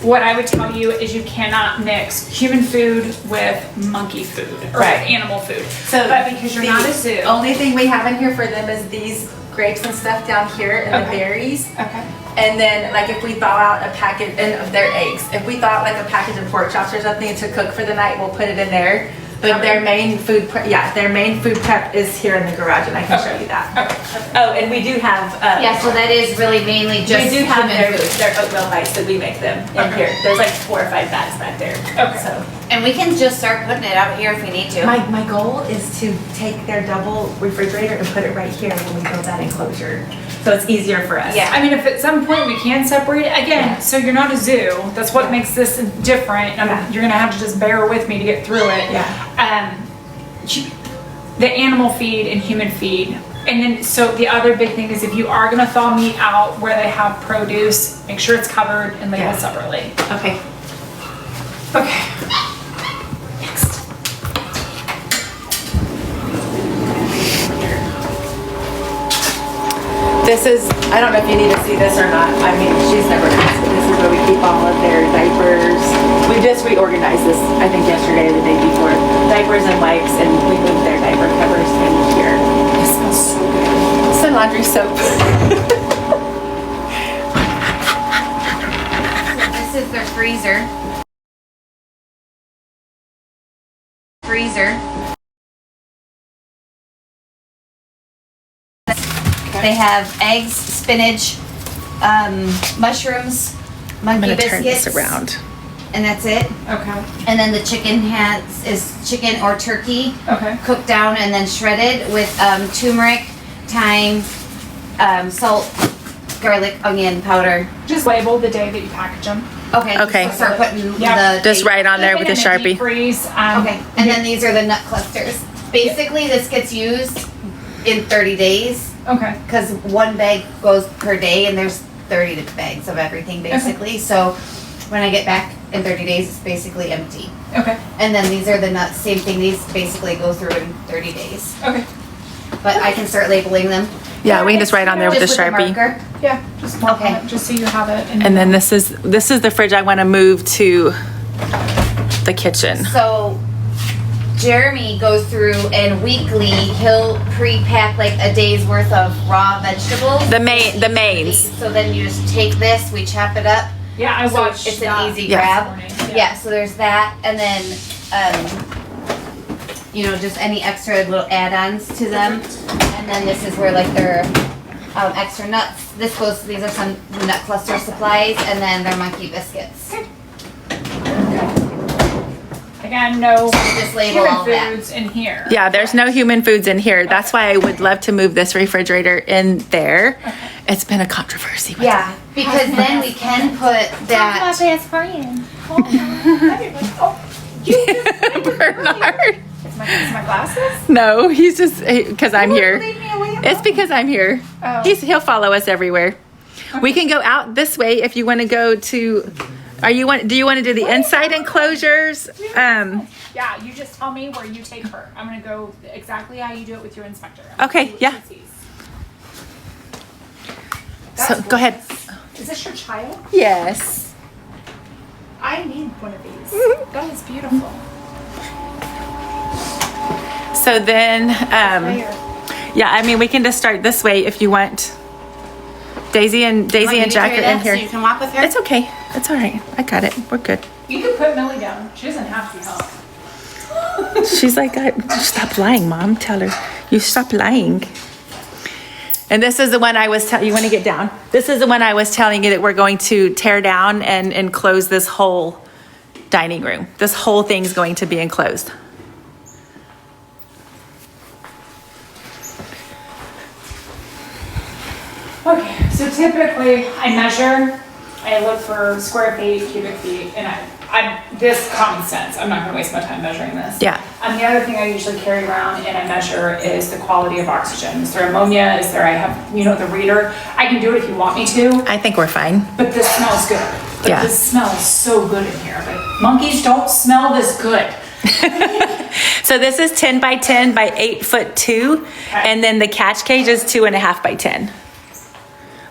[SPEAKER 3] what I would tell you is you cannot mix human food with monkey food or
[SPEAKER 4] Right.
[SPEAKER 3] with animal food.
[SPEAKER 4] So
[SPEAKER 3] But because you're not a zoo.
[SPEAKER 4] The only thing we have in here for them is these grapes and stuff down here and the
[SPEAKER 3] Okay.
[SPEAKER 4] berries.
[SPEAKER 3] Okay.
[SPEAKER 4] And then like if we thaw out a packet and of their eggs, if we thaw out like a package of pork chops or something to cook for the night, we'll put it in there. But their main food prep, their main food prep is here in the garage, and I can show you that.
[SPEAKER 3] Okay.
[SPEAKER 2] Oh, and we do have.
[SPEAKER 5] yeah, so that is really mainly just
[SPEAKER 2] we do have
[SPEAKER 5] human food.
[SPEAKER 2] their oatmeal bites that we make them in
[SPEAKER 3] Okay.
[SPEAKER 2] here. There's like 4 or 5 bags back there.
[SPEAKER 3] Okay.
[SPEAKER 2] So
[SPEAKER 5] And we can just start putting it out here if we need to.
[SPEAKER 4] My goal is to take their double refrigerator and put it right here when we build that enclosure, so it's easier for us.
[SPEAKER 5] Yeah.
[SPEAKER 3] I mean, if at some point we can separate it, again,
[SPEAKER 4] Yeah.
[SPEAKER 3] so you're not a zoo. That's what
[SPEAKER 4] Yeah.
[SPEAKER 3] makes this different. I mean,
[SPEAKER 4] Yeah.
[SPEAKER 3] you're gonna have to just bear with me to get through it.
[SPEAKER 4] Yeah.
[SPEAKER 3] The animal feed and human feed. And then, so the other big thing is if you are gonna thaw meat out where they have produce, make sure it's covered and labeled
[SPEAKER 4] Yeah.
[SPEAKER 3] separately.
[SPEAKER 4] Okay.
[SPEAKER 3] Okay. Next.
[SPEAKER 4] This is, I don't know if you need to see this or not. I mean, she's never asked, but this is where we keep all of their diapers,
[SPEAKER 2] We just reorganized this, I think yesterday or the day before. Diapers and wipes, and we moved their diaper covers in here.
[SPEAKER 3] It smells so good.
[SPEAKER 2] It's a laundry soap.
[SPEAKER 5] This is their freezer. They have eggs, spinach, mushrooms, monkey biscuits. And that's it.
[SPEAKER 3] Okay.
[SPEAKER 5] And then the chicken is chicken or turkey.
[SPEAKER 3] Okay.
[SPEAKER 5] Cooked down and then shredded with turmeric, thyme, salt, garlic, onion powder.
[SPEAKER 3] Just label the day that you package them.
[SPEAKER 5] Okay.
[SPEAKER 2] Okay.
[SPEAKER 5] Just start putting
[SPEAKER 3] Yeah.
[SPEAKER 5] the
[SPEAKER 2] Just
[SPEAKER 5] date.
[SPEAKER 2] right on there with a Sharpie.
[SPEAKER 3] Freeze.
[SPEAKER 5] Okay. And then these are the nut clusters. Basically, this gets used in 30 days
[SPEAKER 3] Okay.
[SPEAKER 5] because one bag goes per day, and there's 30 bags of everything basically. So when I get back in 30 days, it's basically empty.
[SPEAKER 3] Okay.
[SPEAKER 5] And then these are the nuts. Same thing. These basically go through in 30 days.
[SPEAKER 3] Okay.
[SPEAKER 5] But I can start labeling them.
[SPEAKER 2] Yeah, we can just write on there with a
[SPEAKER 5] Just with a
[SPEAKER 2] Sharpie.
[SPEAKER 5] marker.
[SPEAKER 3] Yeah. Just mark
[SPEAKER 5] Okay.
[SPEAKER 3] on it, just so you have it.
[SPEAKER 2] And then this is the fridge I want to move to the kitchen.
[SPEAKER 5] So Jeremy goes through and weekly he'll pre-pack like a day's worth of raw vegetables.
[SPEAKER 2] The mains.
[SPEAKER 5] So then you just take this, we chop it up.
[SPEAKER 3] yeah, I
[SPEAKER 5] So
[SPEAKER 3] watched.
[SPEAKER 5] it's an easy
[SPEAKER 2] Yeah.
[SPEAKER 5] grab.
[SPEAKER 3] Morning.
[SPEAKER 5] Yeah, so there's that, and then just any extra little add-ons to them. And then this is where like their extra nuts. These are some nut cluster supplies, and then their monkey biscuits.
[SPEAKER 3] Again, no
[SPEAKER 5] Just label all
[SPEAKER 3] human
[SPEAKER 5] that.
[SPEAKER 3] foods in here.
[SPEAKER 2] Yeah, there's no human foods in here. That's why I would love to move this refrigerator in there. It's been a controversy. With
[SPEAKER 5] Yeah, because then we can put that.
[SPEAKER 2] Bernard.
[SPEAKER 3] Is my glasses?
[SPEAKER 2] No, he's just because I'm here. It's because I'm here.
[SPEAKER 3] Oh.
[SPEAKER 2] He'll follow us everywhere. We can go out this way if you want to go to. Do you want to do the inside enclosures?
[SPEAKER 3] Yeah, you just tell me where you take her. I'm gonna go exactly how you do it with your inspector.
[SPEAKER 2] Okay, yeah. So go ahead.
[SPEAKER 3] Is this your child?
[SPEAKER 2] Yes.
[SPEAKER 3] I need one of these. That is beautiful.
[SPEAKER 2] So then, yeah, I mean, we can just start this way if you want. Daisy and Jack are in here.
[SPEAKER 5] So you can walk with her.
[SPEAKER 2] It's okay. It's all right. I got it. We're good.
[SPEAKER 3] You can put Millie down. She doesn't have to help.
[SPEAKER 2] She's like, stop lying, Mom. Tell her. You stop lying. And this is the one I was telling you want to get down. This is the one I was telling you that we're going to tear down and enclose this whole dining room. This whole thing's going to be enclosed.
[SPEAKER 3] Okay, so typically I measure, I look for square feet, cubic feet, and I'm this common sense. I'm not gonna waste my time measuring this.
[SPEAKER 2] Yeah.
[SPEAKER 3] And the other thing I usually carry around and I measure is the quality of oxygen. Is there ammonia? Is there, I have, the reader. I can do it if you want me to,
[SPEAKER 2] I think we're fine.
[SPEAKER 3] but this smells good. Like,
[SPEAKER 2] Yeah.
[SPEAKER 3] this smells so good in here. Like, monkeys don't smell this good.
[SPEAKER 2] So this is 10 by 10 by 8'2", and then the catch cage is 2.5 by 10.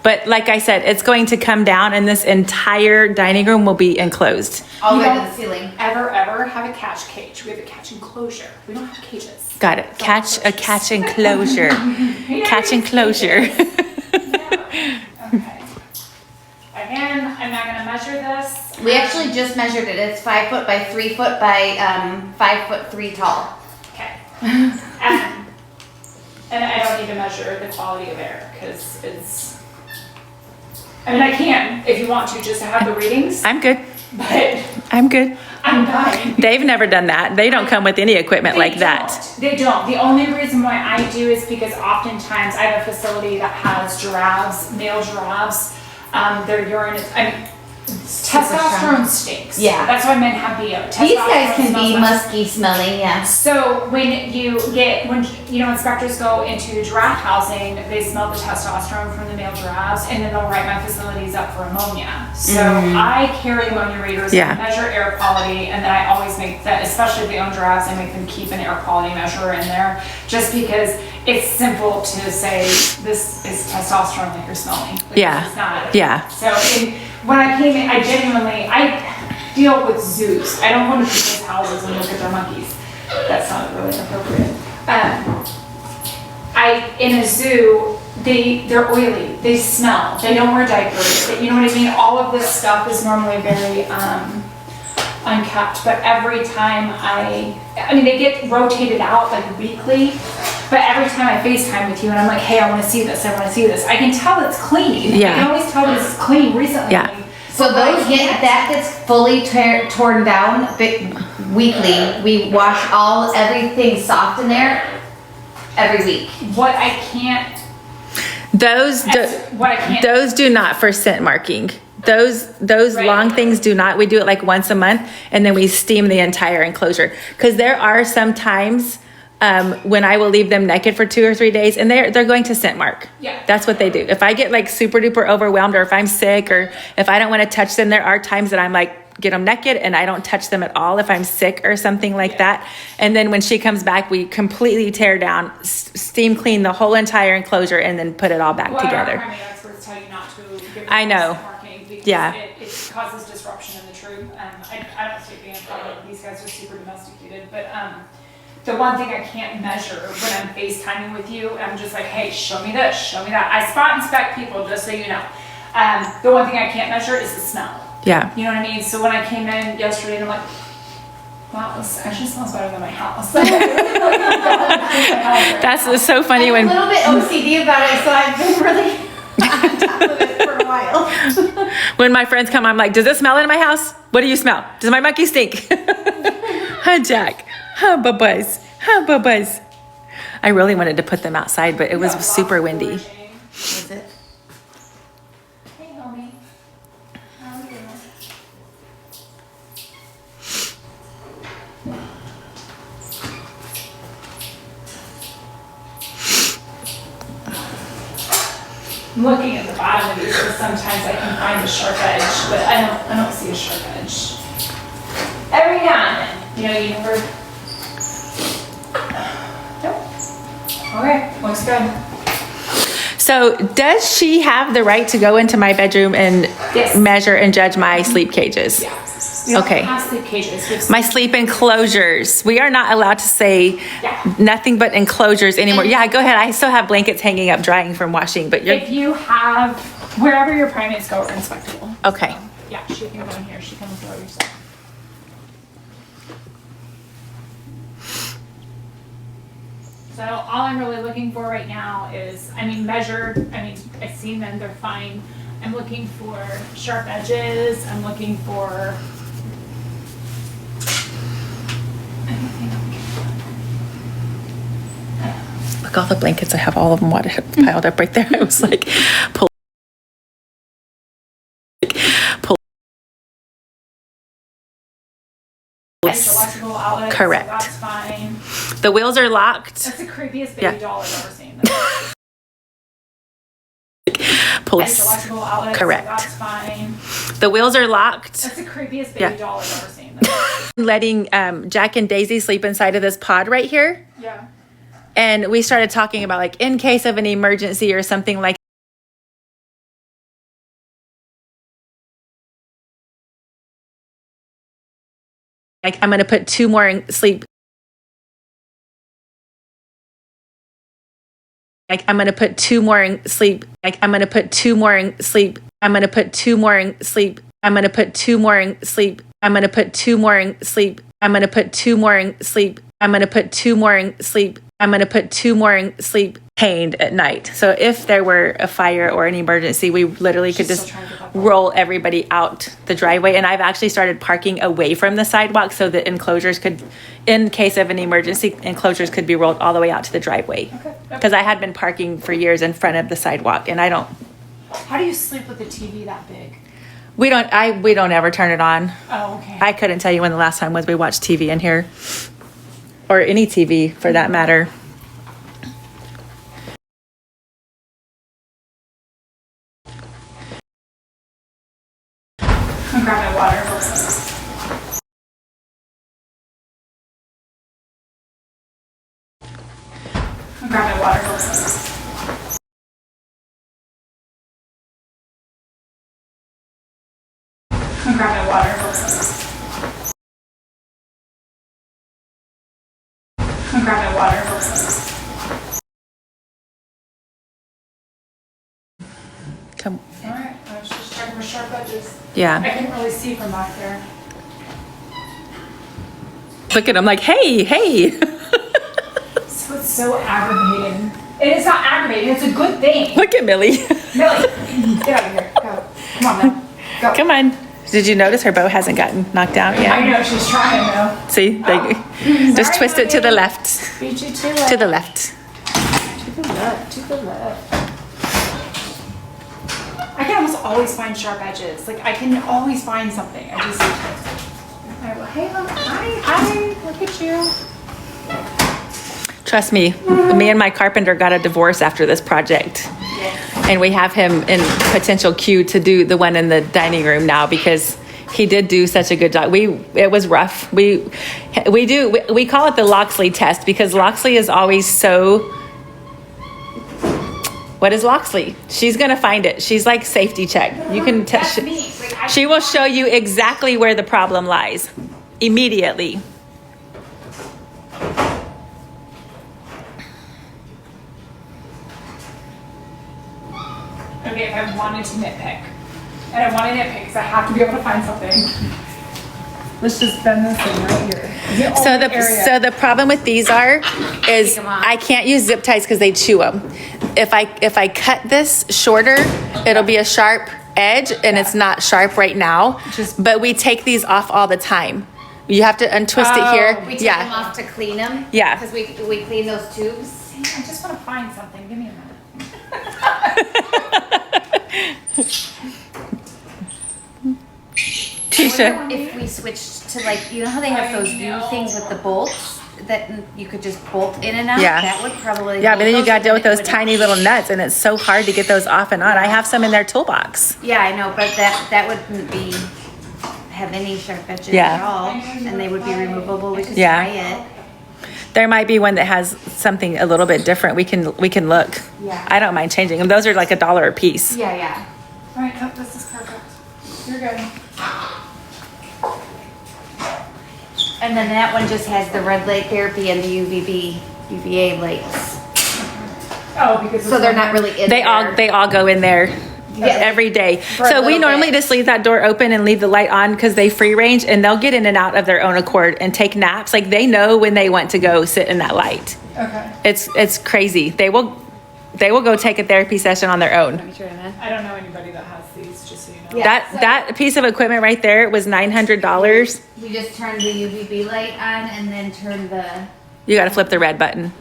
[SPEAKER 2] But like I said, it's going to come down and this entire dining room will be enclosed.
[SPEAKER 5] All the
[SPEAKER 3] You
[SPEAKER 5] way to
[SPEAKER 3] don't
[SPEAKER 5] the ceiling.
[SPEAKER 3] ever have a catch cage. We have a catch enclosure. We don't have cages.
[SPEAKER 2] Got it. Catch enclosure. Catch enclosure.
[SPEAKER 3] Okay. Again, I'm not gonna measure this.
[SPEAKER 5] We actually just measured it. It's 5 foot by 3 foot by 5'3" tall.
[SPEAKER 3] Okay. And I don't need to measure the quality of air because I can if you want to just to have the readings,
[SPEAKER 2] I'm good.
[SPEAKER 3] but
[SPEAKER 2] I'm good.
[SPEAKER 3] I'm dying.
[SPEAKER 2] They've never done that. They don't come with any equipment like that.
[SPEAKER 3] They don't. The only reason why I do is because oftentimes I have a facility that has giraffes, male giraffes. Their urine is, testosterone stinks.
[SPEAKER 5] Yeah.
[SPEAKER 3] That's why men have BO.
[SPEAKER 5] These guys can
[SPEAKER 3] Testosterone
[SPEAKER 5] be
[SPEAKER 3] smells like-
[SPEAKER 5] musky smelling, yeah.
[SPEAKER 3] So when inspectors go into giraffe housing, they smell the testosterone from the male giraffes, and then they'll write my facilities up for ammonia. So I carry ammonia readers,
[SPEAKER 2] Yeah.
[SPEAKER 3] and measure air quality, and then I always make that, especially if they own giraffes, I make them keep an air quality measurer in there, just because it's simple to say this is testosterone that you're smelling. Like,
[SPEAKER 2] Yeah.
[SPEAKER 3] It's not.
[SPEAKER 2] Yeah.
[SPEAKER 3] So when I came in, I genuinely, deal with zoos. I don't go to people's houses and look at their monkeys. That's not really appropriate. In a zoo, they're oily, they smell, they don't wear diapers, you know what I mean? All of this stuff is normally very unkept, but every time I mean, they get rotated out like weekly, but every time I FaceTime with you and I'm like, hey, I want to see this, I want to see this, I can tell it's clean.
[SPEAKER 2] Yeah.
[SPEAKER 3] I can always tell this is clean recently.
[SPEAKER 2] Yeah.
[SPEAKER 5] So those that gets fully torn down weekly. We wash everything soft in there every week.
[SPEAKER 3] What I can't
[SPEAKER 2] Those do not for scent marking. Those
[SPEAKER 3] Right.
[SPEAKER 2] long things do not. We do it like once a month, and then we steam the entire enclosure. Because there are some times when I will leave them naked for 2 or 3 days, and they're going to scent mark.
[SPEAKER 3] Yeah.
[SPEAKER 2] That's what they do. If I get like super duper overwhelmed, or if I'm sick, or if I don't want to touch them, there are times that I'm like, get them naked and I don't touch them at all if I'm sick or something like that. And then when she comes back, we completely tear down, steam clean the whole entire enclosure, and then put it all back
[SPEAKER 3] Well,
[SPEAKER 2] together.
[SPEAKER 3] Our primary experts tell you not to give
[SPEAKER 2] I know.
[SPEAKER 3] marking because
[SPEAKER 2] Yeah.
[SPEAKER 3] it causes disruption in the troop. I don't see it being a problem. These guys are super domesticated, but the one thing I can't measure when I'm FaceTiming with you, I'm just like, hey, show me this, show me that. I spot inspect people, just so you know. The one thing I can't measure is the smell.
[SPEAKER 2] Yeah.
[SPEAKER 3] You know what I mean? So when I came in yesterday and I'm like, wow, this actually smells better than my house.
[SPEAKER 2] That's so funny
[SPEAKER 5] I'm
[SPEAKER 2] when
[SPEAKER 5] a little bit OCD about it, so I've been really on top of it for a while.
[SPEAKER 2] when my friends come, I'm like, does it smell in my house? What do you smell? Does my monkey stink? Huh, Jack? Huh, bubbles? Huh, bubbles? I really wanted to put them outside, but it was super windy.
[SPEAKER 5] Was it?
[SPEAKER 3] Hey, homie. How are you? I'm looking at the bottom of these, so sometimes I can find a sharp edge, but I don't see a sharp edge. Every now and then, you never. Nope. Okay, looks good.
[SPEAKER 2] So does she have the right to go into my bedroom and
[SPEAKER 3] Yes.
[SPEAKER 2] measure and judge my sleep cages?
[SPEAKER 3] Yeah. We don't
[SPEAKER 2] Okay.
[SPEAKER 3] have sleep cages. We have
[SPEAKER 2] My sleep enclosures. We are not allowed to say
[SPEAKER 3] Yeah.
[SPEAKER 2] nothing but enclosures anymore. Yeah, go ahead. I still have blankets hanging up drying from washing, but you're
[SPEAKER 3] If you have, wherever your primates go are inspectable.
[SPEAKER 2] okay.
[SPEAKER 3] Yeah, she can go in here, she can throw your stuff. So all I'm really looking for right now is, I've seen them, they're fine. I'm looking for sharp edges, I'm looking for.
[SPEAKER 2] Look, all the blankets. I have all of them piled up right there. I was like, pull. Yes.
[SPEAKER 3] Electrical outlets,
[SPEAKER 2] Correct.
[SPEAKER 3] so that's fine.
[SPEAKER 2] The wheels are locked.
[SPEAKER 3] That's the creepiest baby
[SPEAKER 2] Yeah.
[SPEAKER 3] doll I've ever seen.
[SPEAKER 2] Police.
[SPEAKER 3] Electrical outlets,
[SPEAKER 2] Correct.
[SPEAKER 3] so that's fine.
[SPEAKER 2] The wheels are locked.
[SPEAKER 3] That's the creepiest baby
[SPEAKER 2] Yeah.
[SPEAKER 3] doll I've ever seen.
[SPEAKER 2] Letting Jack and Daisy sleep inside of this pod right here.
[SPEAKER 3] Yeah.
[SPEAKER 2] And we started talking about like in case of an emergency or something like I'm going to put 2 more in sleep. Like I'm going to put 2 more in sleep. Like I'm going to put 2 more in sleep. I'm going to put 2 more in sleep. I'm going to put 2 more in sleep. I'm going to put 2 more in sleep. I'm going to put 2 more in sleep. I'm going to put 2 more in sleep. I'm going to put 2 more in sleep. Pained at night. So if there were a fire or an emergency, we literally could
[SPEAKER 3] She's
[SPEAKER 2] just
[SPEAKER 3] still trying to get that
[SPEAKER 2] roll everybody out the driveway. And I've actually started parking away from the sidewalk so that enclosures could, in case of an emergency, enclosures could be rolled all the way out to the driveway.
[SPEAKER 3] Okay.
[SPEAKER 2] Because I had been parking for years in front of the sidewalk, and I don't.
[SPEAKER 3] How do you sleep with the TV that big?
[SPEAKER 2] We don't ever turn it on.
[SPEAKER 3] Oh, okay.
[SPEAKER 2] I couldn't tell you when the last time was we watched TV in here, or any TV for that matter.
[SPEAKER 3] I'll grab my water. I'll grab my water. I'll grab grab my water. I'm gonna grab my water.
[SPEAKER 2] Come.
[SPEAKER 3] All right, I was just checking for sharp edges.
[SPEAKER 2] Yeah.
[SPEAKER 3] I couldn't really see from back there.
[SPEAKER 2] Look at him like, hey, hey.
[SPEAKER 3] So it's so aggravating. It is not aggravating. It's a good thing.
[SPEAKER 2] Look at Millie.
[SPEAKER 3] Millie, get out of here. Go. Come on, Millie. Go.
[SPEAKER 2] Come on. Did you notice her bow hasn't gotten knocked out
[SPEAKER 3] I
[SPEAKER 2] yet?
[SPEAKER 3] know she's trying though.
[SPEAKER 2] See, just
[SPEAKER 3] Sorry,
[SPEAKER 2] twist it to the
[SPEAKER 3] Millie.
[SPEAKER 2] left.
[SPEAKER 3] Beat you to it.
[SPEAKER 2] To the left.
[SPEAKER 3] To the left. To the left. I can almost always find sharp edges. Like I can always find something. I just. I go, hey, look, hi, look at you.
[SPEAKER 2] Trust me, me and my carpenter got a divorce after this project. And we have him in potential queue to do the one in the dining room now because he did do such a good job. It was rough. We call it the Loxley test because Loxley is always so. What is Loxley? She's gonna find it. She's like safety check. You can
[SPEAKER 3] That's
[SPEAKER 2] test.
[SPEAKER 3] me. Like, I
[SPEAKER 2] She will show you exactly where the problem lies immediately.
[SPEAKER 3] Okay, if I wanted to nitpick, and I want to nitpick because I have to be able to find something. Let's just bend this thing right here.
[SPEAKER 2] So the problem with these is
[SPEAKER 5] Take 'em off.
[SPEAKER 2] I can't use zip ties because they chew them. If I cut this shorter, it'll be a sharp edge and it's not sharp right now. But we take these off all the time. You have to untwist it here.
[SPEAKER 5] We take them off to clean them.
[SPEAKER 2] Yeah.
[SPEAKER 5] Because we clean those tubes.
[SPEAKER 3] I just want to find something. Give me a minute.
[SPEAKER 2] Tisha.
[SPEAKER 5] If we switched to like, you know how they have those new things with the bolts that you could just bolt in and out?
[SPEAKER 2] Yeah.
[SPEAKER 5] That would probably.
[SPEAKER 2] Yeah, but then you gotta deal with those
[SPEAKER 5] It would-
[SPEAKER 2] tiny little nuts and it's so hard to get those off and on. I have some in their toolbox.
[SPEAKER 5] Yeah, I know, but that wouldn't have any sharp edges
[SPEAKER 2] Yeah.
[SPEAKER 5] at all, and they would be removable. We could
[SPEAKER 2] Yeah.
[SPEAKER 5] try it.
[SPEAKER 2] There might be one that has something a little bit different. We can look.
[SPEAKER 5] Yeah.
[SPEAKER 2] I don't mind changing them. Those are like $1 a piece.
[SPEAKER 5] Yeah, yeah.
[SPEAKER 3] All right, no, this is perfect. You're good.
[SPEAKER 5] And then that one just has the red light therapy and the UVA lights.
[SPEAKER 3] Oh, because
[SPEAKER 5] So they're not really in there.
[SPEAKER 2] They all go in there
[SPEAKER 5] Yeah.
[SPEAKER 2] every day.
[SPEAKER 5] For a
[SPEAKER 2] So we
[SPEAKER 5] little
[SPEAKER 2] normally
[SPEAKER 5] bit.
[SPEAKER 2] just leave that door open and leave the light on because they free range and they'll get in and out of their own accord and take naps. Like they know when they want to go sit in that light.
[SPEAKER 3] Okay.
[SPEAKER 2] It's crazy. They will go take a therapy session on their own.
[SPEAKER 5] Let me try that.
[SPEAKER 3] I don't know anybody that has these, just so you know.
[SPEAKER 5] Yeah.
[SPEAKER 2] That piece of equipment right there was $900.
[SPEAKER 5] We just turn the UVB light on and then turn the.
[SPEAKER 2] You got to flip the red button.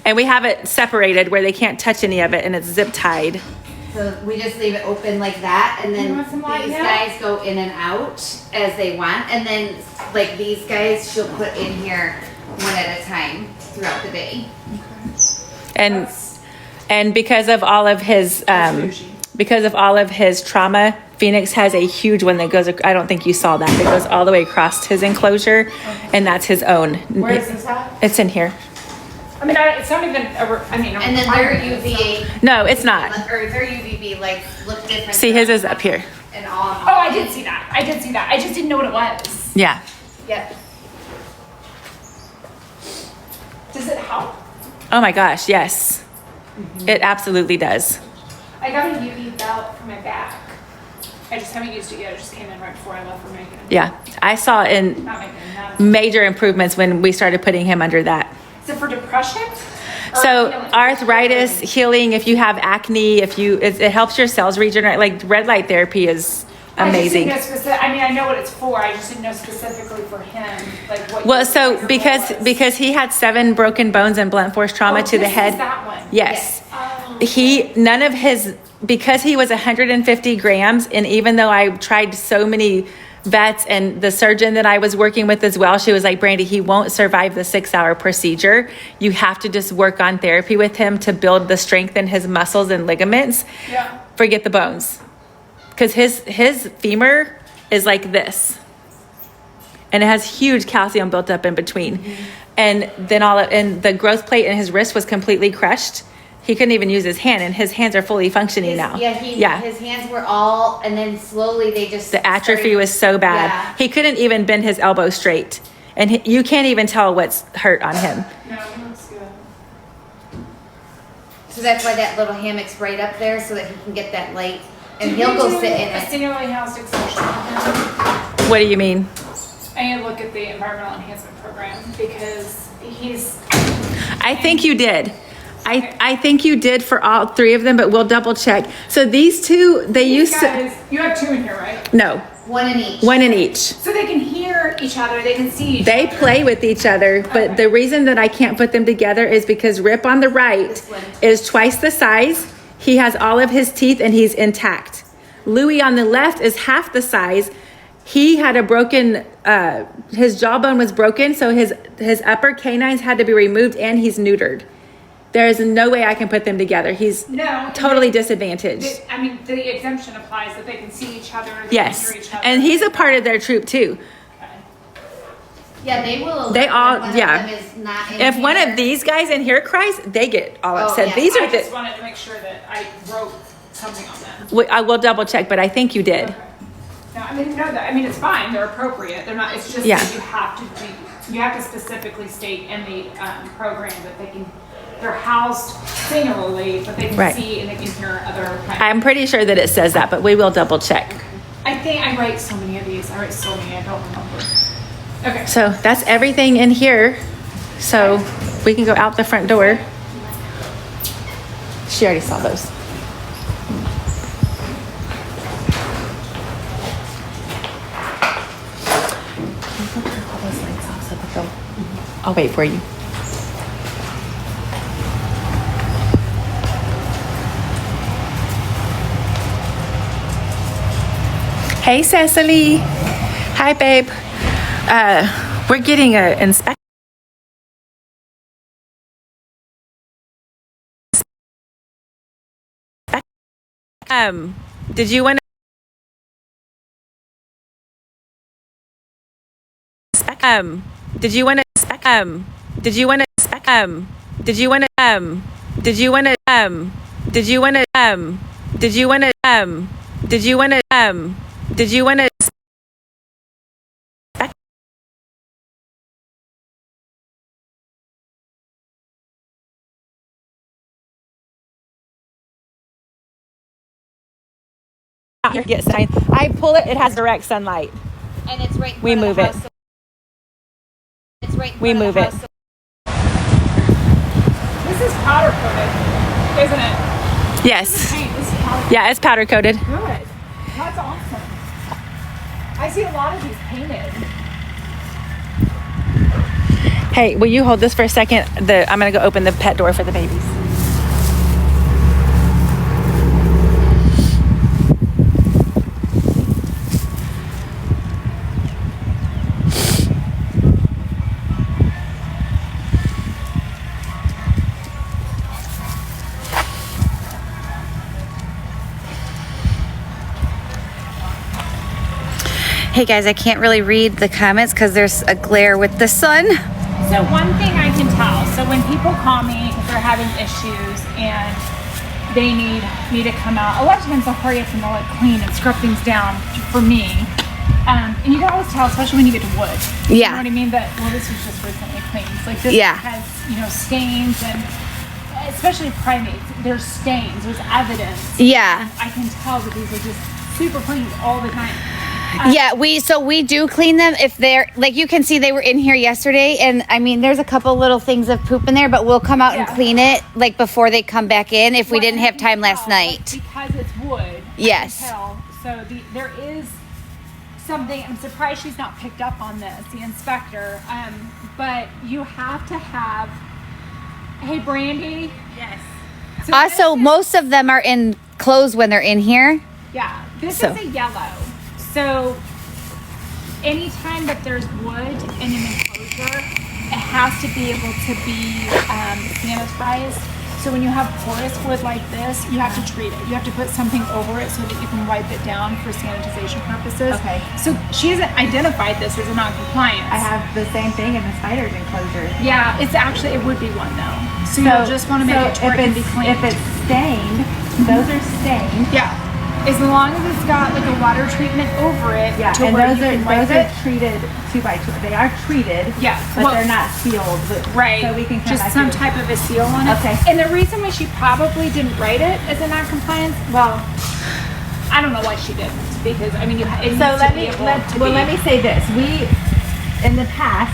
[SPEAKER 2] And we have it separated where they can't touch any of it and it's zip tied.
[SPEAKER 5] So we just leave it open like that, and
[SPEAKER 3] You
[SPEAKER 5] then
[SPEAKER 3] want some light
[SPEAKER 5] these
[SPEAKER 3] now?
[SPEAKER 5] guys go in and out as they want, and then like these guys, she'll put in here one at a time throughout the day.
[SPEAKER 2] And because of all of his trauma, Phoenix has a huge one that goes, I don't think you saw that, it goes all the way across his enclosure, and that's his own.
[SPEAKER 3] Where is this at?
[SPEAKER 2] It's in here.
[SPEAKER 3] I mean, it's not even.
[SPEAKER 5] And then their UVA
[SPEAKER 2] No, it's not.
[SPEAKER 5] or their UVB lights look different.
[SPEAKER 2] See, his is up here.
[SPEAKER 5] And all.
[SPEAKER 3] Oh, I did see that. I did see that. I just didn't know what it was.
[SPEAKER 2] Yeah.
[SPEAKER 5] Yep.
[SPEAKER 3] Does it help?
[SPEAKER 2] Oh my gosh, yes. It absolutely does.
[SPEAKER 3] I got a UV belt for my back. I just haven't used it yet. It just came in right before I left for Macon.
[SPEAKER 2] Yeah. I saw in
[SPEAKER 3] Not Macon. Not.
[SPEAKER 2] major improvements when we started putting him under that.
[SPEAKER 3] Is it for depression?
[SPEAKER 2] So
[SPEAKER 3] Or healing?
[SPEAKER 2] arthritis, healing, if you have acne, it helps your cells regenerate. Like red light therapy is amazing.
[SPEAKER 3] I just didn't know I mean, I know what it's for. I just didn't know specifically for him, like what.
[SPEAKER 2] Well,
[SPEAKER 3] your
[SPEAKER 2] so
[SPEAKER 3] example was.
[SPEAKER 2] because he had 7 broken bones and blunt force trauma
[SPEAKER 3] Oh,
[SPEAKER 2] to the
[SPEAKER 3] this is
[SPEAKER 2] head.
[SPEAKER 3] that one.
[SPEAKER 2] Yes.
[SPEAKER 3] Oh.
[SPEAKER 2] Because he was 150 grams, and even though I tried so many vets and the surgeon that I was working with as well, she was like, Brandy, he won't survive the 6-hour procedure. You have to just work on therapy with him to build the strength in his muscles and ligaments.
[SPEAKER 3] Yeah.
[SPEAKER 2] Forget the bones. Because his femur is like this. And it has huge calcium built up in between. And then and the growth plate in his wrist was completely crushed. He couldn't even use his hand, and his hands are fully functioning now.
[SPEAKER 5] His hands were all, and then slowly they just.
[SPEAKER 2] The atrophy was so bad.
[SPEAKER 5] Yeah.
[SPEAKER 2] He couldn't even bend his elbow straight. And you can't even tell what's hurt on him.
[SPEAKER 3] No, it looks good.
[SPEAKER 5] So that's why that little hammock's right up there, so that he can get that light, and he'll go sit in
[SPEAKER 3] a
[SPEAKER 5] it.
[SPEAKER 3] stimuli housed extension on him.
[SPEAKER 2] What do you mean?
[SPEAKER 3] I need to look at the environmental enhancement program because he's.
[SPEAKER 2] I think you did. I think you did for all 3 of them, but we'll double check. So these 2, they
[SPEAKER 3] These
[SPEAKER 2] used
[SPEAKER 3] guys, you have 2 in here, right?
[SPEAKER 2] No,
[SPEAKER 5] One in each.
[SPEAKER 2] 1 in each.
[SPEAKER 3] So they can hear each other, they can see each
[SPEAKER 2] They
[SPEAKER 3] other.
[SPEAKER 2] play with each other, but the reason that I can't put them together is because Rip on the right
[SPEAKER 5] This one.
[SPEAKER 2] is twice the size. He has all of his teeth and he's intact. Louis on the left is half the size. He had a broken, his jawbone was broken, so his upper canines had to be removed and he's neutered. There is no way I can put them together. He's totally disadvantaged.
[SPEAKER 3] I mean, the exemption applies that they can see each other, they can
[SPEAKER 2] Yes,
[SPEAKER 3] hear each other.
[SPEAKER 2] and he's a part of their troop too.
[SPEAKER 5] Yeah, they will.
[SPEAKER 2] They
[SPEAKER 5] alert
[SPEAKER 2] all-
[SPEAKER 5] when one
[SPEAKER 2] yeah.
[SPEAKER 5] of them is not in
[SPEAKER 2] If one
[SPEAKER 5] here.
[SPEAKER 2] of these guys in here cries, they get all upset.
[SPEAKER 5] yeah.
[SPEAKER 2] These
[SPEAKER 3] I
[SPEAKER 2] are
[SPEAKER 3] just
[SPEAKER 2] the,
[SPEAKER 3] wanted to make sure that I wrote something on them.
[SPEAKER 2] I will double check, but I think you did.
[SPEAKER 3] Okay. No, I mean, it's fine, they're appropriate, they're not, it's just
[SPEAKER 2] Yeah.
[SPEAKER 3] that you have to specifically state in the program that they're housed singularly, but they can
[SPEAKER 2] Right.
[SPEAKER 3] see and they can hear other kinds.
[SPEAKER 2] I'm pretty sure that it says that, but we will double check.
[SPEAKER 3] I think I write so many of these, I don't remember. Okay.
[SPEAKER 2] So that's everything in here. So we can go out the front door. She already saw those. I'll wait for you. Hey, Cecily. Hi, babe. We're getting an inspection. Did you want to? Did you want to? Did you want to? Did you want to? Did you want to? Did you want to? Did you want to? Did you want to? Did you want to? Yes, I pull it. It has direct sunlight.
[SPEAKER 5] And it's right in
[SPEAKER 2] We
[SPEAKER 5] front of
[SPEAKER 2] move
[SPEAKER 5] the
[SPEAKER 2] it.
[SPEAKER 5] house. It's right in
[SPEAKER 2] We
[SPEAKER 5] front of
[SPEAKER 2] move
[SPEAKER 5] the
[SPEAKER 2] it.
[SPEAKER 5] house.
[SPEAKER 3] This is powder coated, isn't it?
[SPEAKER 2] Yes.
[SPEAKER 3] Paint, this is powder
[SPEAKER 2] Yeah, it's powder coated.
[SPEAKER 3] good. That's awesome. I see a lot of these painted.
[SPEAKER 2] Hey, will you hold this for a second? I'm gonna go open the pet door for the babies.
[SPEAKER 5] Hey guys, I can't really read the comments because there's a glare with the sun.
[SPEAKER 3] So one thing I can tell, so when people call me because they're having issues and they need me to come out, a lot of times they'll hurry up and they'll like clean and scrub things down for me. And you can always tell, especially when you get to wood. You
[SPEAKER 5] Yeah.
[SPEAKER 3] know what I mean? That, well, this was just recently cleaned. Like this
[SPEAKER 5] Yeah.
[SPEAKER 3] has, stains and especially primates, there's stains, there's evidence.
[SPEAKER 5] Yeah.
[SPEAKER 3] I can tell that these are just super clean all the time.
[SPEAKER 5] Yeah, we do clean them if they're like you can see they were in here yesterday and I mean there's a couple little things of poop in there, but we'll come out and
[SPEAKER 3] Yeah.
[SPEAKER 5] clean it like before they come back in if we didn't have time last night.
[SPEAKER 3] Because it's wood.
[SPEAKER 5] Yes.
[SPEAKER 3] I can tell. So there is something. I'm surprised she's not picked up on this, the inspector. But you have to have. Hey, Brandy.
[SPEAKER 2] Yes.
[SPEAKER 3] So
[SPEAKER 5] Also,
[SPEAKER 3] this is-
[SPEAKER 5] most of them are in clothes when they're in here.
[SPEAKER 3] Yeah, this
[SPEAKER 5] So-
[SPEAKER 3] is a yellow. So anytime that there's wood in an enclosure, it has to be able to be sanitized So when you have porous wood like this, you have to treat it. You have to put something over it so that you can wipe it down for sanitization purposes.
[SPEAKER 4] Okay.
[SPEAKER 3] So she hasn't identified this as a non-compliance.
[SPEAKER 4] I have the same thing in the spider's enclosure.
[SPEAKER 3] Yeah, it's actually, it would be one though. So you'll just want to make it to where it can be cleaned.
[SPEAKER 4] If it's stained, those are stained.
[SPEAKER 3] Yeah. As long as it's got like a water treatment over it
[SPEAKER 4] Yeah,
[SPEAKER 3] to
[SPEAKER 4] and
[SPEAKER 3] where
[SPEAKER 4] those
[SPEAKER 3] you can wipe
[SPEAKER 4] are
[SPEAKER 3] it.
[SPEAKER 4] treated 2x2. They are treated.
[SPEAKER 3] Yeah,
[SPEAKER 4] but
[SPEAKER 3] well,
[SPEAKER 4] they're not sealed.
[SPEAKER 3] Right.
[SPEAKER 4] So we can come
[SPEAKER 3] just
[SPEAKER 4] back
[SPEAKER 3] some
[SPEAKER 4] to it.
[SPEAKER 3] type of a seal on it.
[SPEAKER 4] Okay.
[SPEAKER 3] And the reason why she probably didn't write it as a non-compliance, well, I don't know why she didn't, because I mean, it
[SPEAKER 4] So
[SPEAKER 3] needs to be able to be.
[SPEAKER 4] let me say this. We, in the past,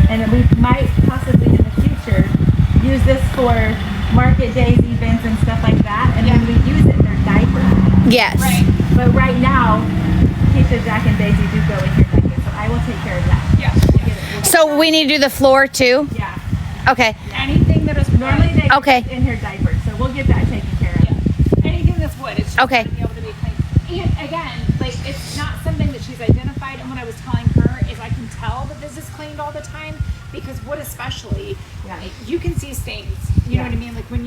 [SPEAKER 4] and we might possibly in the future, use this for market days, events, and stuff like that. And then we use it in their diaper.
[SPEAKER 5] Yes.
[SPEAKER 3] Right.
[SPEAKER 4] But right now, Keisha, Jack, and Daisy do go in your diaper, so I will take care of that.
[SPEAKER 3] Yeah.
[SPEAKER 5] So we need to do the floor too?
[SPEAKER 4] Yeah.
[SPEAKER 5] Okay.
[SPEAKER 3] Anything that is
[SPEAKER 4] Normally they go
[SPEAKER 5] Okay.
[SPEAKER 4] in her diaper, so we'll get that taken care of.
[SPEAKER 3] Yeah. Anything that's wood, it's just
[SPEAKER 5] Okay.
[SPEAKER 3] to be able to be clean. And again, like it's not something that she's identified. And what I was telling her is I can tell that this is cleaned all the time because wood especially,
[SPEAKER 4] Yeah.
[SPEAKER 3] you can see stains. You know what I mean? Like when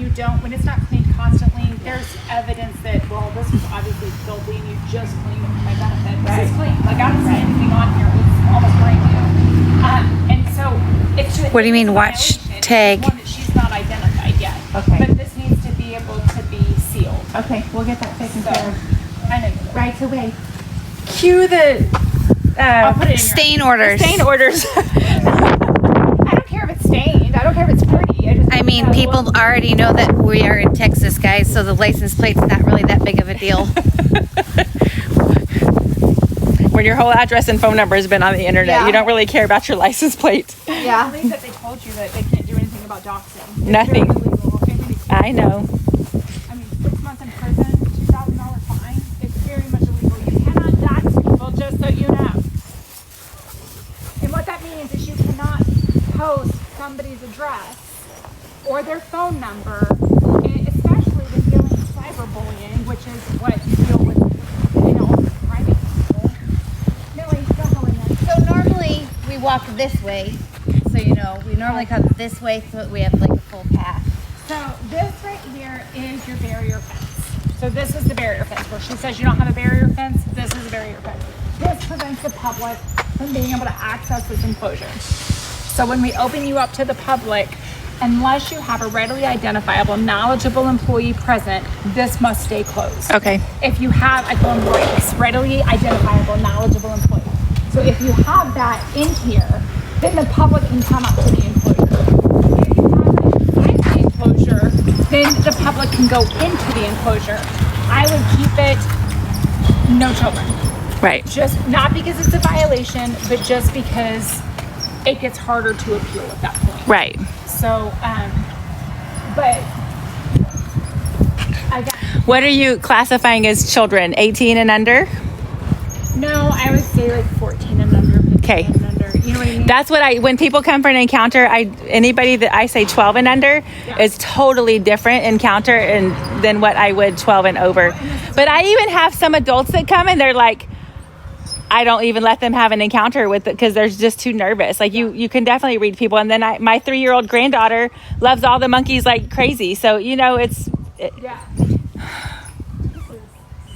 [SPEAKER 3] it's not cleaned constantly, there's evidence that, well, this was obviously filthy and you just cleaned it for my benefit. This is clean. Like I don't see anything on here. It's almost brand new. And so it's just.
[SPEAKER 5] What do you mean,
[SPEAKER 3] it's a
[SPEAKER 5] watch
[SPEAKER 3] violation.
[SPEAKER 5] tag?
[SPEAKER 3] It's one that she's not identified yet.
[SPEAKER 4] Okay.
[SPEAKER 3] But this needs to be able to be sealed.
[SPEAKER 4] Okay, we'll get that taken
[SPEAKER 3] So,
[SPEAKER 4] care of.
[SPEAKER 3] I know.
[SPEAKER 4] Right away. Cue the
[SPEAKER 3] I'll put it in your
[SPEAKER 5] Stain orders.
[SPEAKER 4] stain orders.
[SPEAKER 3] I don't care if it's stained. I don't care if it's pretty.
[SPEAKER 5] I mean, people already know that we are in Texas, guys, so the license plate's not really that big of a deal.
[SPEAKER 4] When your whole address and phone number has been on the internet,
[SPEAKER 3] Yeah.
[SPEAKER 4] you don't really care about your license plate.
[SPEAKER 3] I believe that they told you that they can't do anything about doxing. It's
[SPEAKER 4] Nothing.
[SPEAKER 3] very illegal.
[SPEAKER 4] I know.
[SPEAKER 3] I mean, 6 months in prison, $2,000 fine. It's very much illegal. You cannot dox people, just so you know. And what that means is you cannot post somebody's address or their phone number, and especially when dealing with cyberbullying, which is what you deal with, private people. Millie, don't go in there.
[SPEAKER 5] So normally we walk this way, so we normally come this way so we have like a full path.
[SPEAKER 3] So this right here is your barrier fence. So this is the barrier fence. Where she says you don't have a barrier fence, this is a barrier fence. This prevents the public from being able to access this enclosure. So when we open you up to the public, unless you have a readily identifiable, knowledgeable employee present, this must stay closed.
[SPEAKER 4] Okay.
[SPEAKER 3] If you have, I call them RICs, readily identifiable, knowledgeable employee. So if you have that in here, then the public can come up to the enclosure. If you have that inside the enclosure, then the public can go into the enclosure. I would keep it no children.
[SPEAKER 4] Right.
[SPEAKER 3] Just not because it's a violation, but just because it gets harder to appeal at that point.
[SPEAKER 4] Right.
[SPEAKER 3] So, but again,
[SPEAKER 4] What are you classifying as children? 18 and under?
[SPEAKER 3] no, I would say like 14 and under. 15
[SPEAKER 4] Okay.
[SPEAKER 3] and under. You know what I mean?
[SPEAKER 4] That's what when people come for an encounter, anybody that I say 12 and under is totally different encounter than what I would 12 and over. But I even have some adults that come and they're like, I don't even let them have an encounter with it because they're just too nervous. Like you can definitely read people. And then my 3-year-old granddaughter loves all the monkeys like crazy. So,
[SPEAKER 3] yeah. This is